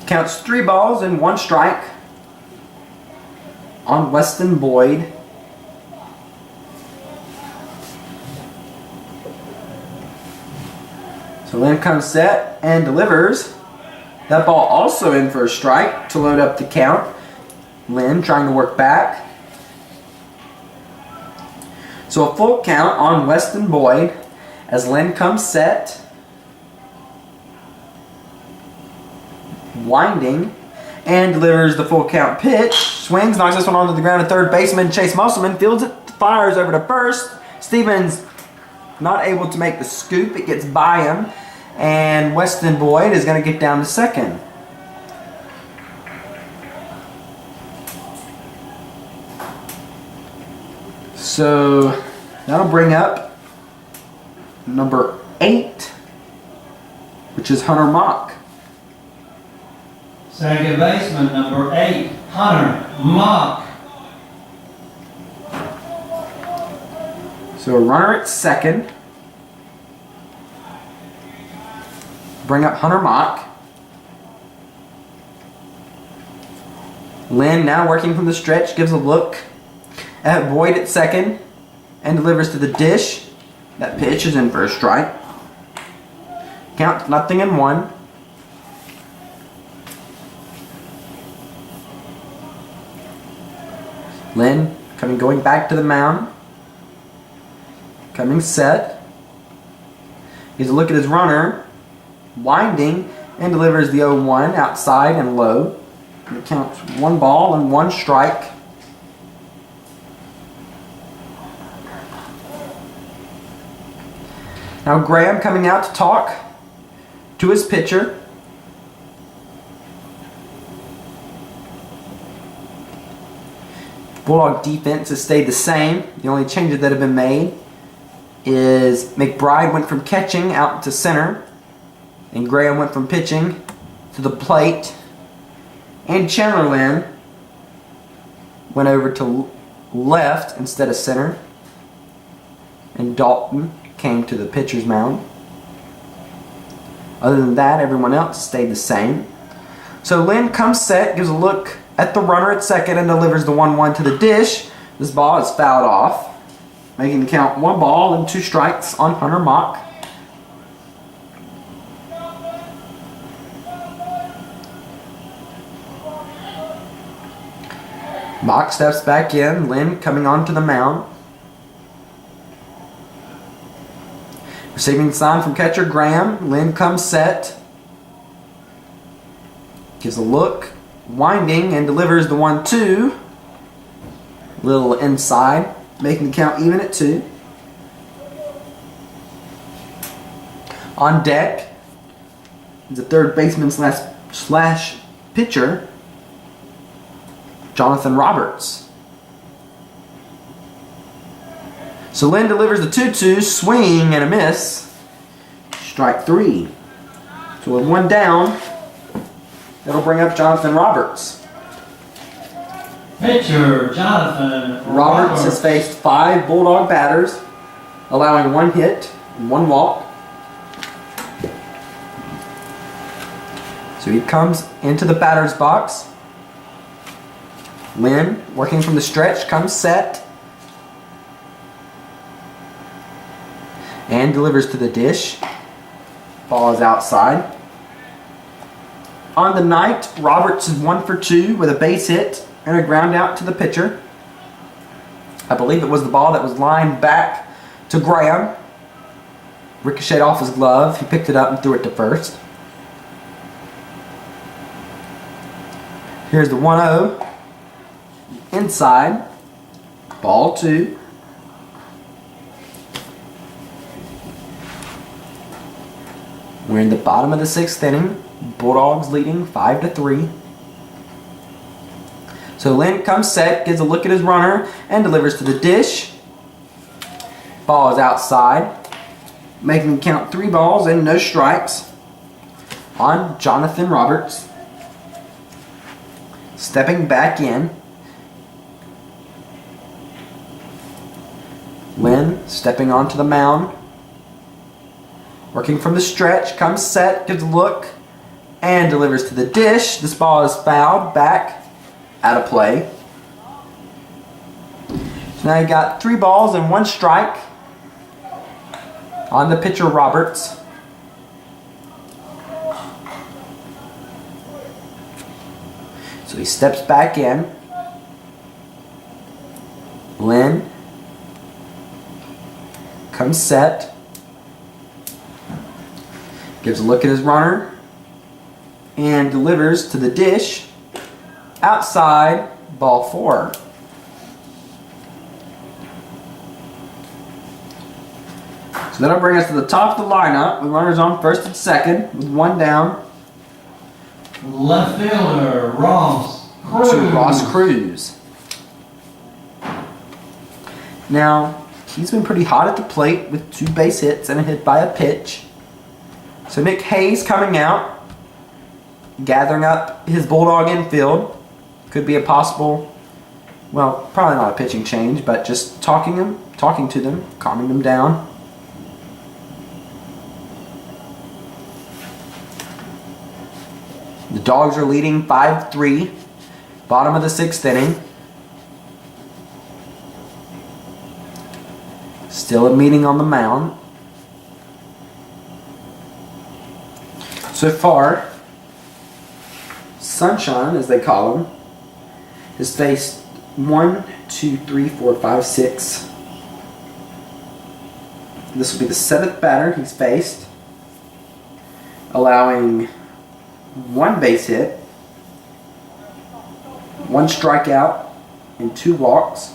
Counts 3 balls and 1 strike on Weston Boyd. So Lynn comes set and delivers. That ball also in for a strike to load up the count. Lynn trying to work back. So a full count on Weston Boyd as Lynn comes set. Winding and delivers the full count pitch. Swings, knocks this one onto the ground. A third baseman, Chase Musselman, fields it, fires over to first. Stevens not able to make the scoop. It gets by him. And Weston Boyd is going to get down to second. So that'll bring up number 8, which is Hunter Mock. Second baseman, number 8, Hunter Mock. So a runner at second. Bring up Hunter Mock. Lynn now working from the stretch, gives a look at Boyd at second and delivers to the dish. That pitch is in for a strike. Count 0-1. Lynn going back to the mound. Coming set. He's a look at his runner. Winding and delivers the 0-1 outside and low. And it counts 1 ball and 1 strike Now Graham coming out to talk to his pitcher. Bulldog defense has stayed the same. The only changes that have been made is McBride went from catching out to center, and Graham went from pitching to the plate, and Chamberlain went over to left instead of center, and Dalton came to the pitcher's mound. Other than that, everyone else stayed the same. So Lynn comes set, gives a look at the runner at second, and delivers the 1-1 to the dish. This ball is fouled off, making the count 1 ball and 2 strikes on Hunter Mock. Mock steps back in, Lynn coming onto the mound. Receiving the sign from catcher Graham, Lynn comes set, gives a look, winding, and delivers the 1-2. Little inside, making the count even at 2. On deck is the third baseman slash pitcher, Jonathan Roberts. So Lynn delivers the 2-2, swing and a miss. Strike 3. So with 1 down, that'll bring up Jonathan Roberts. Pitcher Jonathan Roberts has faced 5 Bulldog batters, allowing 1 hit and 1 walk. So he comes into the batter's box. Lynn, working from the stretch, comes set and delivers to the dish. Ball is outside. On the night, Roberts is 1 for 2 with a base hit and a ground out to the pitcher. I believe it was the ball that was lined back to Graham. Ricocheted off his glove. He picked it up and threw it to first. Here's the 1-0. Inside. Ball 2. We're in the bottom of the 6th inning. Bulldogs leading 5-3. So Lynn comes set, gives a look at his runner, and delivers to the dish. Ball is outside, making him count 3 balls and no strikes on Jonathan Roberts. Stepping back in, Lynn stepping onto the mound, working from the stretch, comes set, gives a look, and delivers to the dish. This ball is fouled back out of play. So now you got 3 balls and 1 strike on the pitcher Roberts. So he steps back in. Lynn comes set, gives a look at his runner, and delivers to the dish. Outside, ball 4. So that'll bring us to the top of the lineup with runners on first and second with 1 down. Left fielder Ross Cruz. To Ross Cruz. Now, he's been pretty hot at the plate with 2 base hits and a hit by a pitch. So Nick Hayes coming out, gathering up his Bulldog infield. Could be a possible, well, probably not a pitching change, but just talking to them, calming them down. The Dogs are leading 5-3, bottom of the 6th inning. Still a meeting on the mound. So far, Sunshine, as they call him, has faced 1, 2, 3, 4, 5, 6. This will be the 7th batter he's faced, allowing 1 base hit, 1 strikeout, and 2 walks.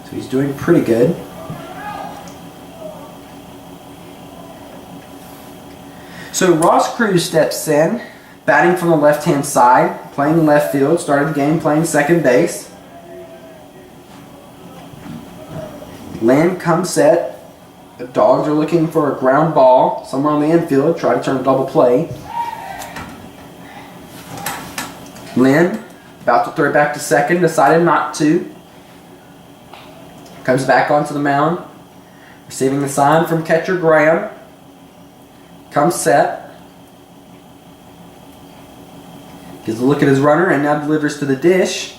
So he's doing pretty good. So Ross Cruz steps in, batting from the left-hand side, playing left field, started the game playing second base. Lynn comes set. The Dogs are looking for a ground ball somewhere on the infield, try to turn a double play. Lynn, about to throw it back to second, decided not to. Comes back onto the mound, receiving the sign from catcher Graham. Comes set. Gives a look at his runner and now delivers to the dish.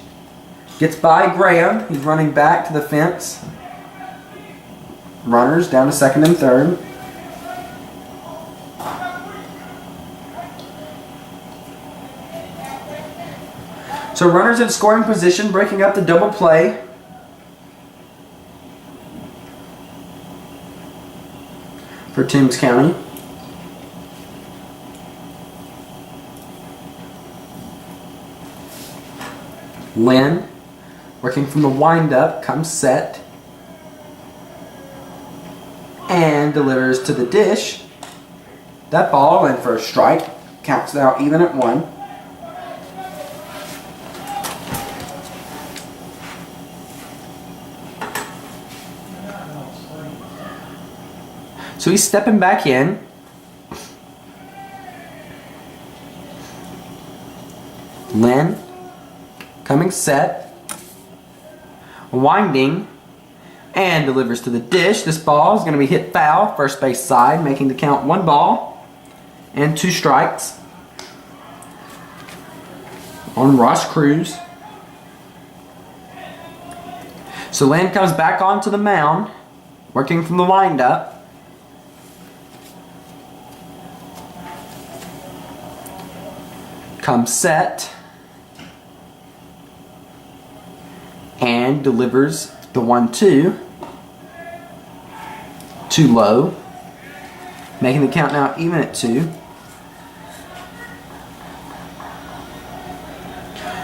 Gets by Graham. He's running back to the fence. Runners down to second and third. So runners in scoring position, breaking up the double play. For Toombs County. Lynn, working from the windup, comes set and delivers to the dish. That ball in for a strike. Counts now even at 1. So he's stepping back in. Lynn coming set, winding, and delivers to the dish. This ball is going to be hit foul, first base side, making the count 1 ball and 2 strikes on Ross Cruz. So Lynn comes back onto the mound, working from the windup. Comes set and delivers the 1-2. Too low, making the count now even at 2.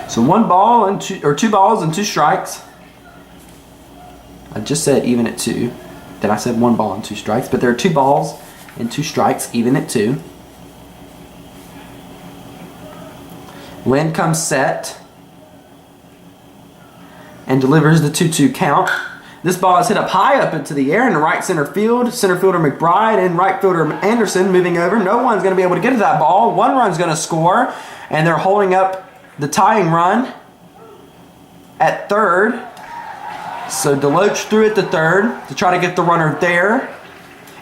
So 1 ball and 2 balls and 2 strikes. I just said even at 2. Then I said 1 ball and 2 strikes, but there are 2 balls and 2 strikes even at 2. Lynn comes set and delivers the 2-2 count. This ball is hit up high up into the air in the right center field. Center fielder McBride and right fielder Anderson moving over. No one's going to be able to get to that ball. 1 run's going to score, and they're holding up the tying run at third. So Deloach threw it to third to try to get the runner there,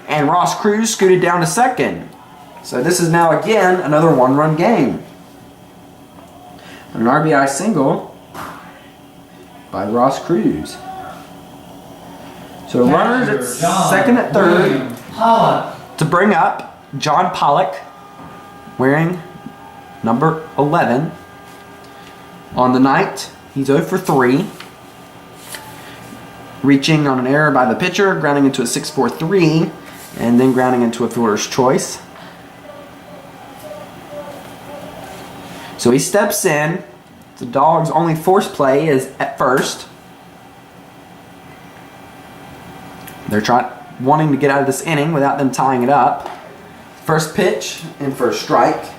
and Ross Cruz scooted down to second. So this is now again another 1-run game. An RBI single by Ross Cruz. So runners at second at third to bring up John Pollock, wearing number 11. On the night, he's 0 for 3. Reaching on an error by the pitcher, grounding into a 6-4-3, and then grounding into a fielder's choice. So he steps in. The Dogs' only force play is at first. They're wanting to get out of this inning without them tying it up. First pitch in for a strike.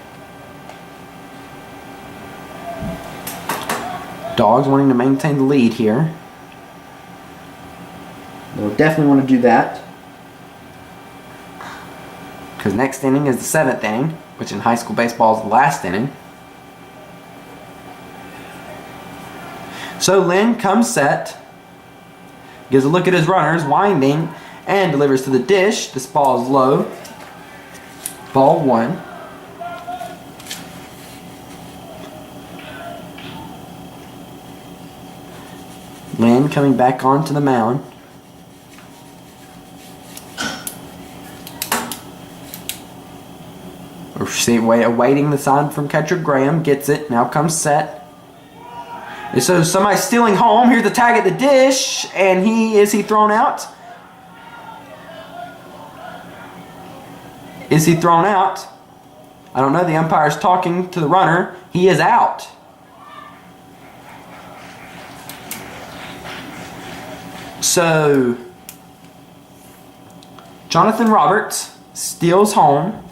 Dogs wanting to maintain the lead here. They'll definitely want to do that, because next inning is the 7th inning, which in high school baseball is the last inning. So Lynn comes set, gives a look at his runners, winding, and delivers to the dish. This ball is low. Ball 1. Lynn coming back onto the mound. Awaiting the sign from catcher Graham. Gets it. Now comes set. So somebody's stealing home. Here's the tag at the dish. And is he thrown out? Is he thrown out? I don't know. The umpire's talking to the runner. He is out. So Jonathan Roberts steals home.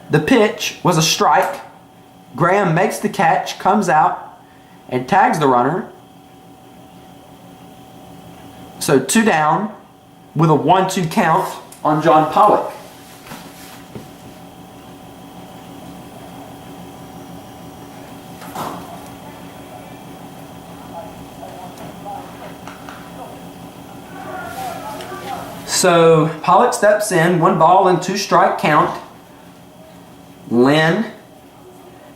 The pitch was a strike. Graham makes the catch, comes out, and tags the runner. So 2 down with a 1-2 count on John Pollock. So Pollock steps in, 1 ball and 2 strike count. Lynn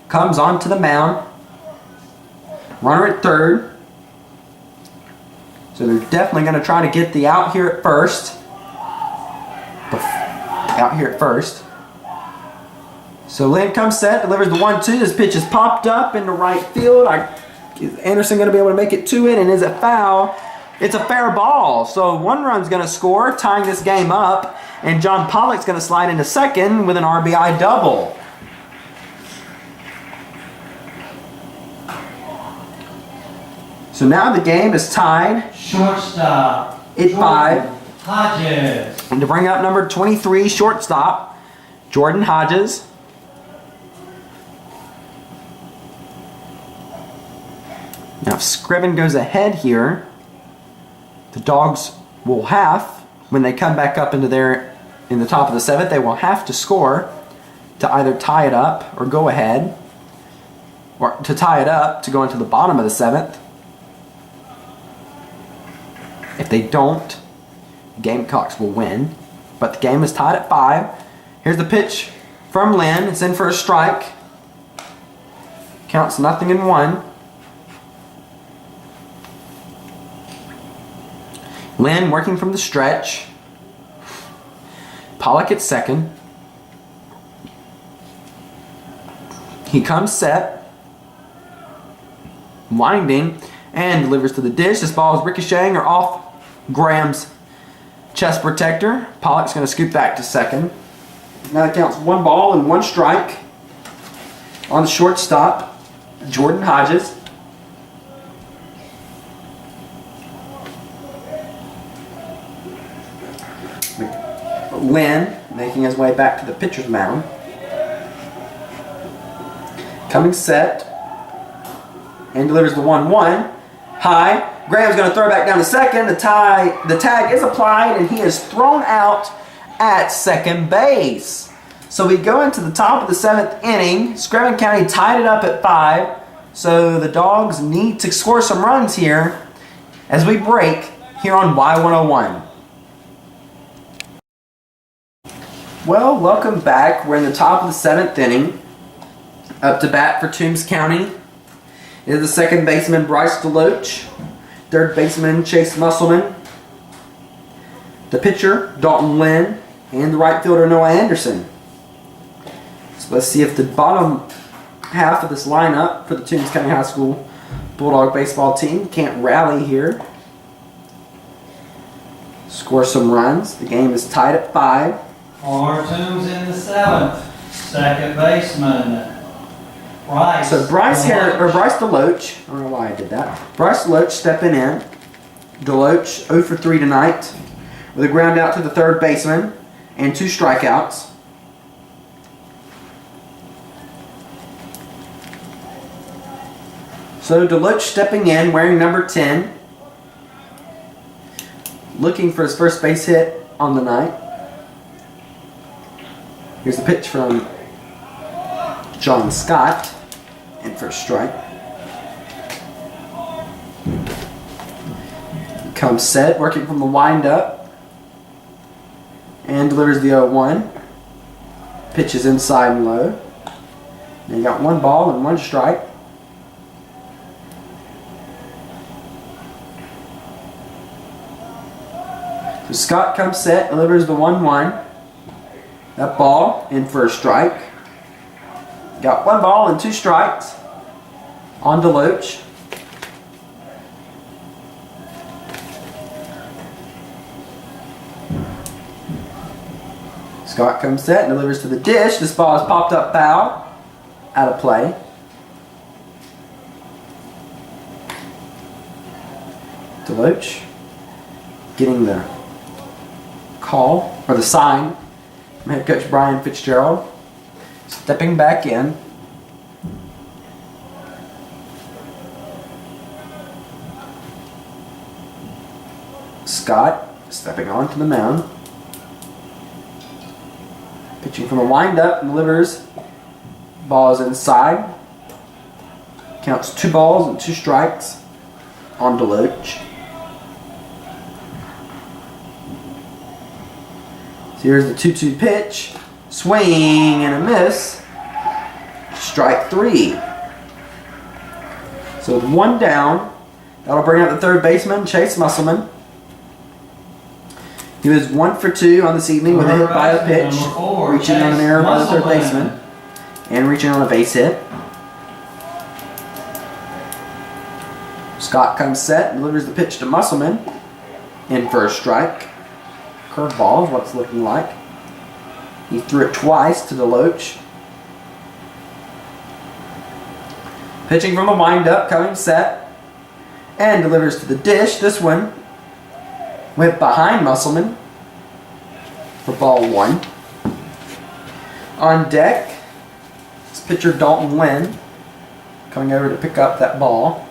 comes onto the mound. Runner at third. So they're definitely going to try to get the out here at first. So Lynn comes set, delivers the 1-2. This pitch is popped up into right field. Is Anderson going to be able to make it to it? And is it foul? It's a fair ball. So 1 run's going to score, tying this game up. And John Pollock's going to slide into second with an RBI double. So now the game is tied. Shortstop. At 5. Hodges. And to bring up number 23, shortstop, Jordan Hodges. Now if Screven goes ahead here, the Dogs will have, when they come back up into in the top of the 7th, they will have to score to either tie it up or go ahead, or to tie it up to go into the bottom of the 7th. If they don't, the Gamecocks will win. But the game is tied at 5. Here's the pitch from Lynn. It's in for a strike. Counts 0-1. Lynn working from the stretch. Pollock at second. He comes set. Winding. And delivers to the dish. This ball is ricocheting or off Graham's chest protector. Pollock's going to scoop back to second. Now it counts 1 ball and 1 strike on the shortstop, Jordan Hodges. Lynn making his way back to the pitcher's mound. Coming set. And delivers the 1-1. High. Graham's going to throw back down to second. The tag is applied, and he is thrown out at second base. So we go into the top of the 7th inning. Screven County tied it up at 5. So the Dogs need to score some runs here as we break here on Y101. Well, welcome back. We're in the top of the 7th inning. Up to bat for Toombs County is the second baseman Bryce DeLoach, third baseman Chase Musselman, the pitcher Dalton Lynn, and the right fielder Noah Anderson. So let's see if the bottom half of this lineup for the Toombs County High School Bulldog Baseball team can't rally here. Score some runs. The game is tied at 5. For Toombs in the 7th, second baseman Bryce. So Bryce DeLoach, I don't know why I did that. Bryce DeLoach stepping in. DeLoach 0 for 3 tonight with a ground out to the third baseman and 2 strikeouts. So DeLoach stepping in, wearing number 10, looking for his first base hit on the night. Here's the pitch from John Scott, in for a strike. Comes set, working from the windup, and delivers the 0-1. Pitch is inside and low. And you got 1 ball and 1 strike. So Scott comes set, delivers the 1-1. That ball in for a strike. Got 1 ball and 2 strikes on DeLoach. Scott comes set and delivers to the dish. This ball is popped up foul. Out of play. DeLoach getting the call, or the sign from head coach Brian Fitzgerald. Stepping back in. Scott stepping onto the mound. Pitching from a windup, delivers. Ball is inside. Counts 2 balls and 2 strikes on Deloach. So here's the 2-2 pitch. Swing and a miss. Strike 3. So with 1 down, that'll bring up the third baseman, Chase Musselman. He was 1 for 2 on this evening with a hit by a pitch, reaching on an error by the third baseman, and reaching on a base hit. Scott comes set and delivers the pitch to Musselman. In for a strike. Curveball is what it's looking like. He threw it twice to Deloach. Pitching from the windup, coming set, and delivers to the dish. This one went behind Musselman for ball 1. On deck is pitcher Dalton Lynn, coming over to pick up that ball.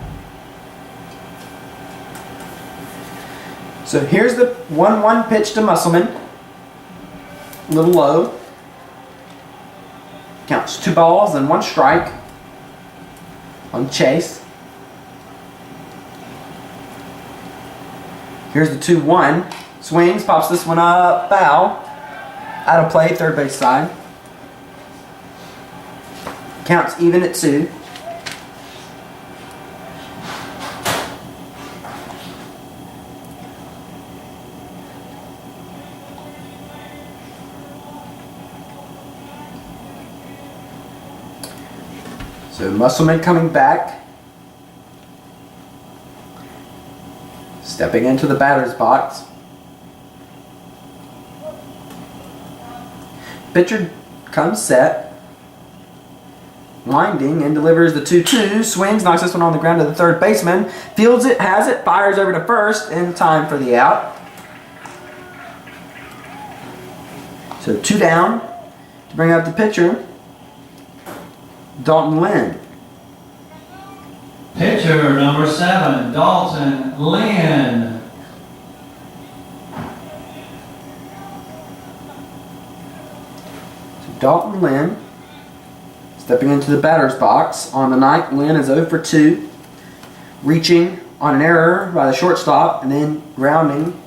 So here's the 1-1 pitch to Musselman. A little low. Counts 2 balls and 1 strike on Chase. Here's the 2-1. Swings, pops this one up, foul. Out of play, third base side. Counts even at 2. So Musselman coming back. Stepping into the batter's box. Pitcher comes set. Winding and delivers the 2-2. Swings, knocks this one on the ground to the third baseman. Fields it, has it, fires over to first in time for the out. So 2 down to bring up the pitcher, Dalton Lynn. Pitcher number 7, Dalton Lynn. So Dalton Lynn stepping into the batter's box. On the night, Lynn is 0 for 2, reaching on an error by the shortstop and then grounding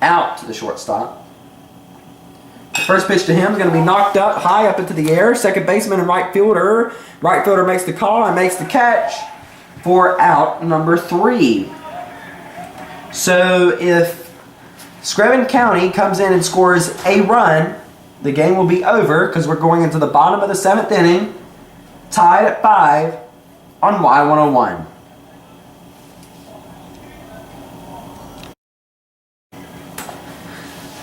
out to the shortstop. The first pitch to him is going to be knocked up high up into the air. Second baseman and right fielder. Right fielder makes the call and makes the catch for out number 3. So if Screven County comes in and scores a run, the game will be over because we're going into the bottom of the 7th inning, tied at 5 on Y101.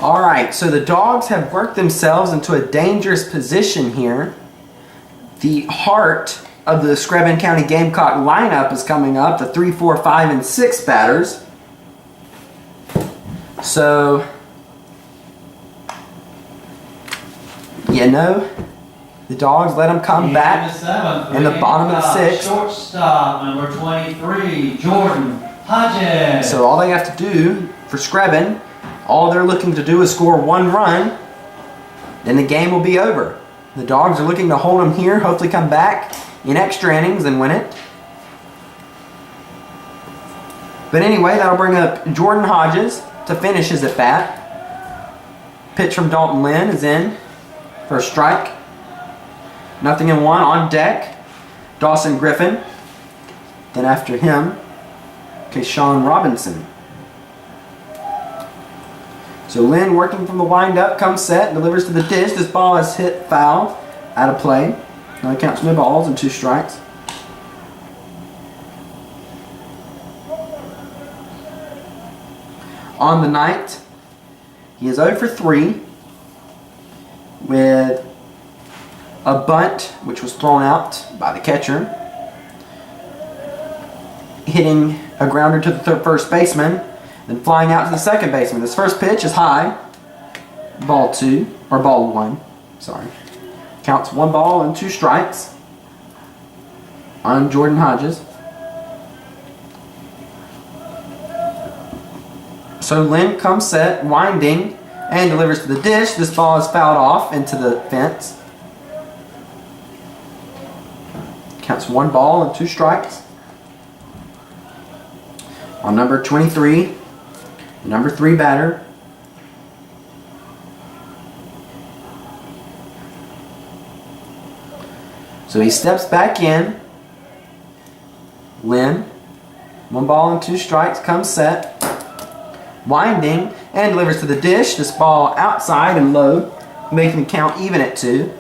Alright, so the Dogs have worked themselves into a dangerous position here. The heart of the Screven County Gamecock lineup is coming up, the 3, 4, 5, and 6 batters. So, you know, the Dogs let them come back in the bottom of the 6th. Shortstop number 23, Jordan Hodges. So all they have to do for Screven, all they're looking to do is score 1 run, then the game will be over. The Dogs are looking to hold them here, hopefully come back in extra innings and win it. But anyway, that'll bring up Jordan Hodges to finish his at bat. Pitch from Dalton Lynn is in for a strike. 0-1 on deck. Dawson Griffin. Then after him, Keyshawn Robinson. So Lynn working from the windup, comes set, delivers to the dish. This ball is hit foul, out of play. Now he counts no balls and 2 strikes. On the night, he is 0 for 3 with a bunt, which was thrown out by the catcher, hitting a grounder to the first baseman. Then flying out to the second baseman. This first pitch is high. Ball 2, or ball 1, sorry. Counts 1 ball and 2 strikes on Jordan Hodges. So Lynn comes set, winding, and delivers to the dish. This ball is fouled off into the fence. Counts 1 ball and 2 strikes. On number 23, the number 3 batter. So he steps back in. Lynn, 1 ball and 2 strikes, comes set, winding, and delivers to the dish. This ball outside and low, making the count even at 2.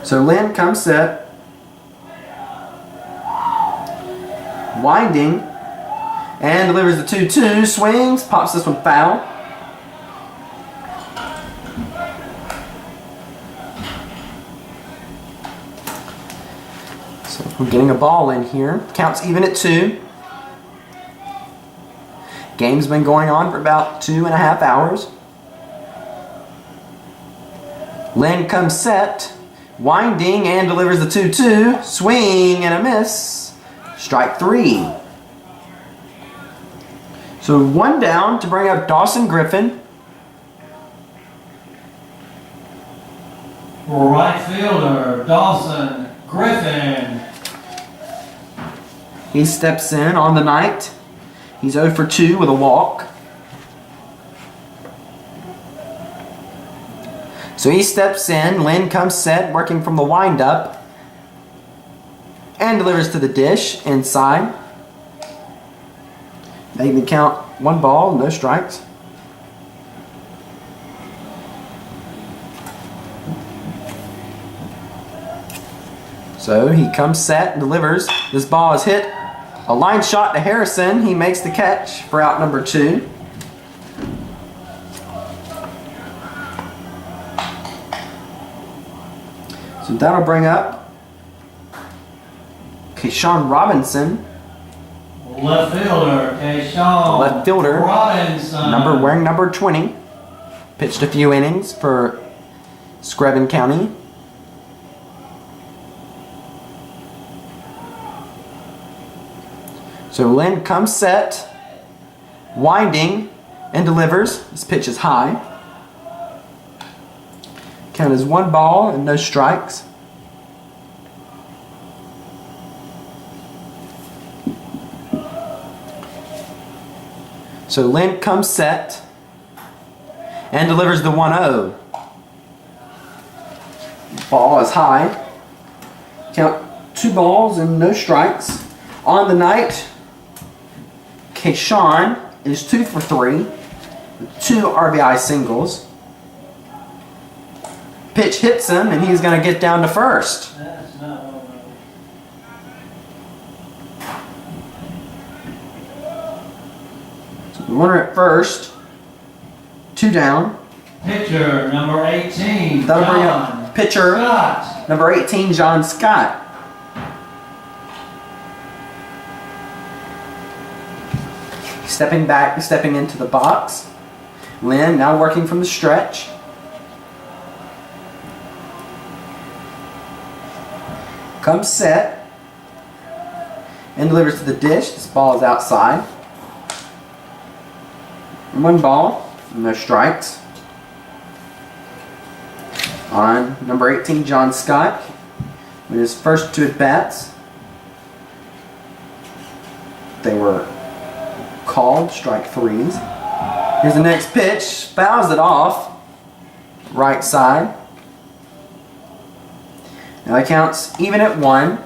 So Lynn comes set, winding, and delivers the 2-2, swings, pops this one foul. So we're getting a ball in here. Counts even at 2. Game's been going on for about 2.5 hours. Lynn comes set, winding, and delivers the 2-2, swing and a miss. Strike 3. So 1 down to bring up Dawson Griffin. Right fielder, Dawson Griffin. He steps in on the night. He's 0 for 2 with a walk. So he steps in. Lynn comes set, working from the windup, and delivers to the dish inside. They can count 1 ball, no strikes. So he comes set and delivers. This ball is hit. A line shot to Harrison. He makes the catch for out number 2. So that'll bring up Keyshawn Robinson. Left fielder, Keyshawn Left fielder, Robinson. wearing number 20. Pitched a few innings for Screven County. So Lynn comes set, winding, and delivers. This pitch is high. Count is 1 ball and no strikes. So Lynn comes set and delivers the 1-0. Ball is high. Count 2 balls and no strikes. On the night, Keyshawn is 2 for 3 with 2 RBI singles. Pitch hits him and he's going to get down to first. The runner at first, 2 down. Pitcher number 18. That'll bring up pitcher Scott. number 18, John Scott. Stepping back, stepping into the box. Lynn now working from the stretch. Comes set and delivers to the dish. This ball is outside. 1 ball, no strikes. On number 18, John Scott, with his first 2 at-bats. They were called strike 3s. Here's the next pitch, fouls it off, right side. Now it counts even at 1.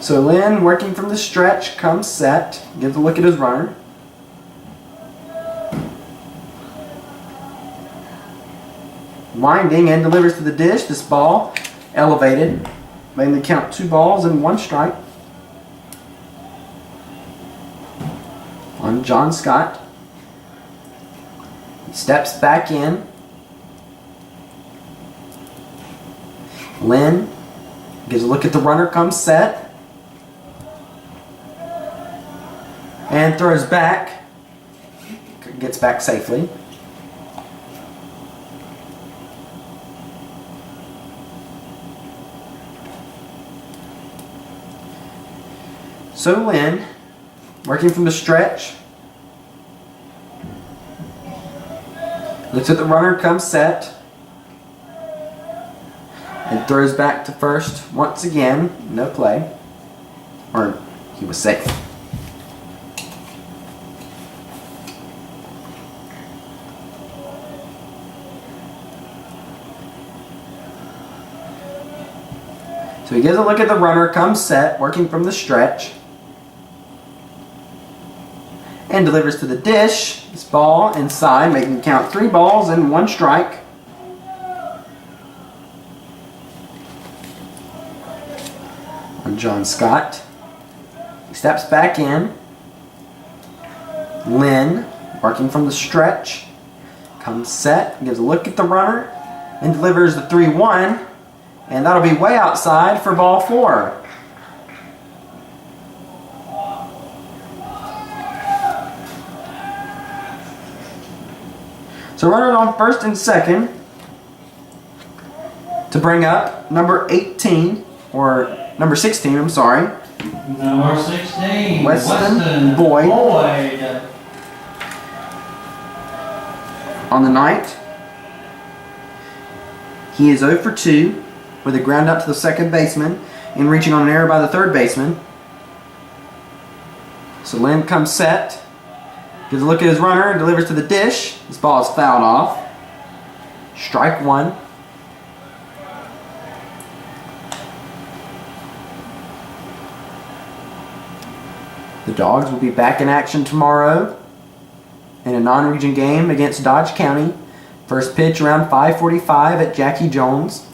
So Lynn, working from the stretch, comes set, gives a look at his runner. Winding and delivers to the dish. This ball elevated, making the count 2 balls and 1 strike. on John Scott. He steps back in. Lynn gives a look at the runner, comes set. And throws back. Gets back safely. So Lynn, working from the stretch, looks at the runner, comes set, and throws back to first once again. No play. Or he was safe. So he gives a look at the runner, comes set, working from the stretch, and delivers to the dish. This ball inside, making the count 3 balls and 1 strike. On John Scott. He steps back in. Lynn, working from the stretch, comes set, gives a look at the runner, and delivers the 3-1. And that'll be way outside for ball 4. So runners on first and second to bring up number 18, or number 16, I'm sorry. Number 16, Weston Boyd. On the night, he is 0 for 2 with a ground out to the second baseman and reaching on an error by the third baseman. So Lynn comes set. Gives a look at his runner and delivers to the dish. This ball is fouled off. Strike 1. The Dogs will be back in action tomorrow in a non-region game against Dodge County. First pitch around 5:45 at Jackie Jones.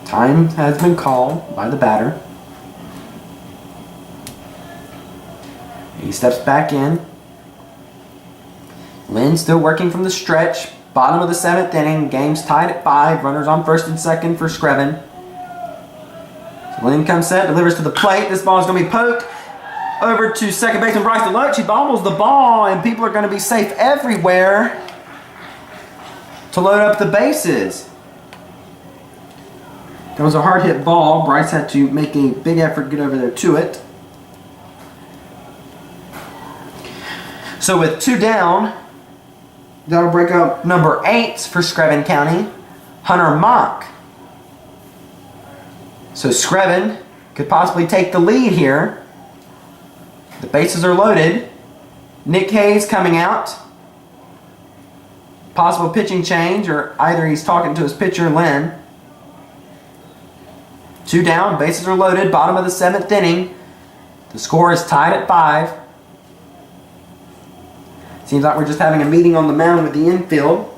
Time has been called by the batter. He steps back in. Lynn still working from the stretch. Bottom of the 7th inning. Game's tied at 5. Runners on first and second for Screven. So Lynn comes set, delivers to the plate. This ball is going to be poked over to second baseman Bryce DeLoach. He bobbles the ball, and people are going to be safe everywhere to load up the bases. That was a hard hit ball. Bryce had to make a big effort to get over there to it. So with 2 down, that'll break up number 8 for Screven County, Hunter Mock. So Screven could possibly take the lead here. The bases are loaded. Nick Hayes coming out. Possible pitching change, or either he's talking to his pitcher, Lynn. 2 down, bases are loaded, bottom of the 7th inning. The score is tied at 5. Seems like we're just having a meeting on the mound with the infield.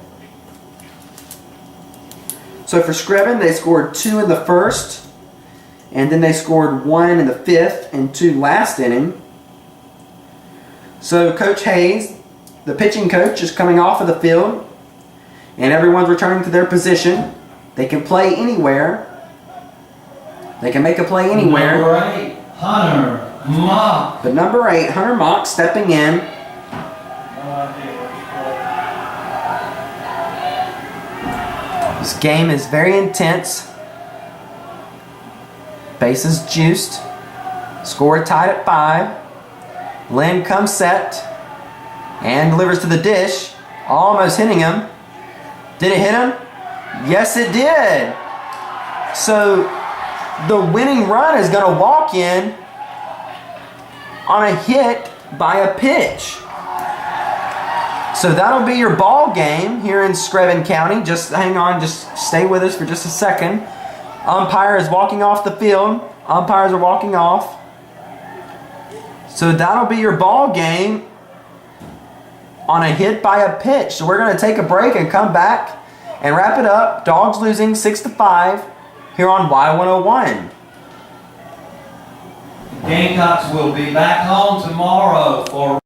So for Screven, they scored 2 in the first, and then they scored 1 in the 5th and 2 last inning. So Coach Hayes, the pitching coach, is coming off of the field, and everyone's returning to their position. They can play anywhere. They can make a play anywhere. Number 8, Hunter Mock. But number 8, Hunter Mock, stepping in. This game is very intense. Bases juiced. Score tied at 5. Lynn comes set and delivers to the dish. Almost hitting him. Did it hit him? Yes, it did. So the winning run is going to walk in on a hit by a pitch. So that'll be your ball game here in Screven County. Just hang on, just stay with us for just a second. Umpire is walking off the field. Umpires are walking off. So that'll be your ball game on a hit by a pitch. So we're going to take a break and come back and wrap it up. Dogs losing 6-5 here on Y101. Gamecocks will be back home tomorrow for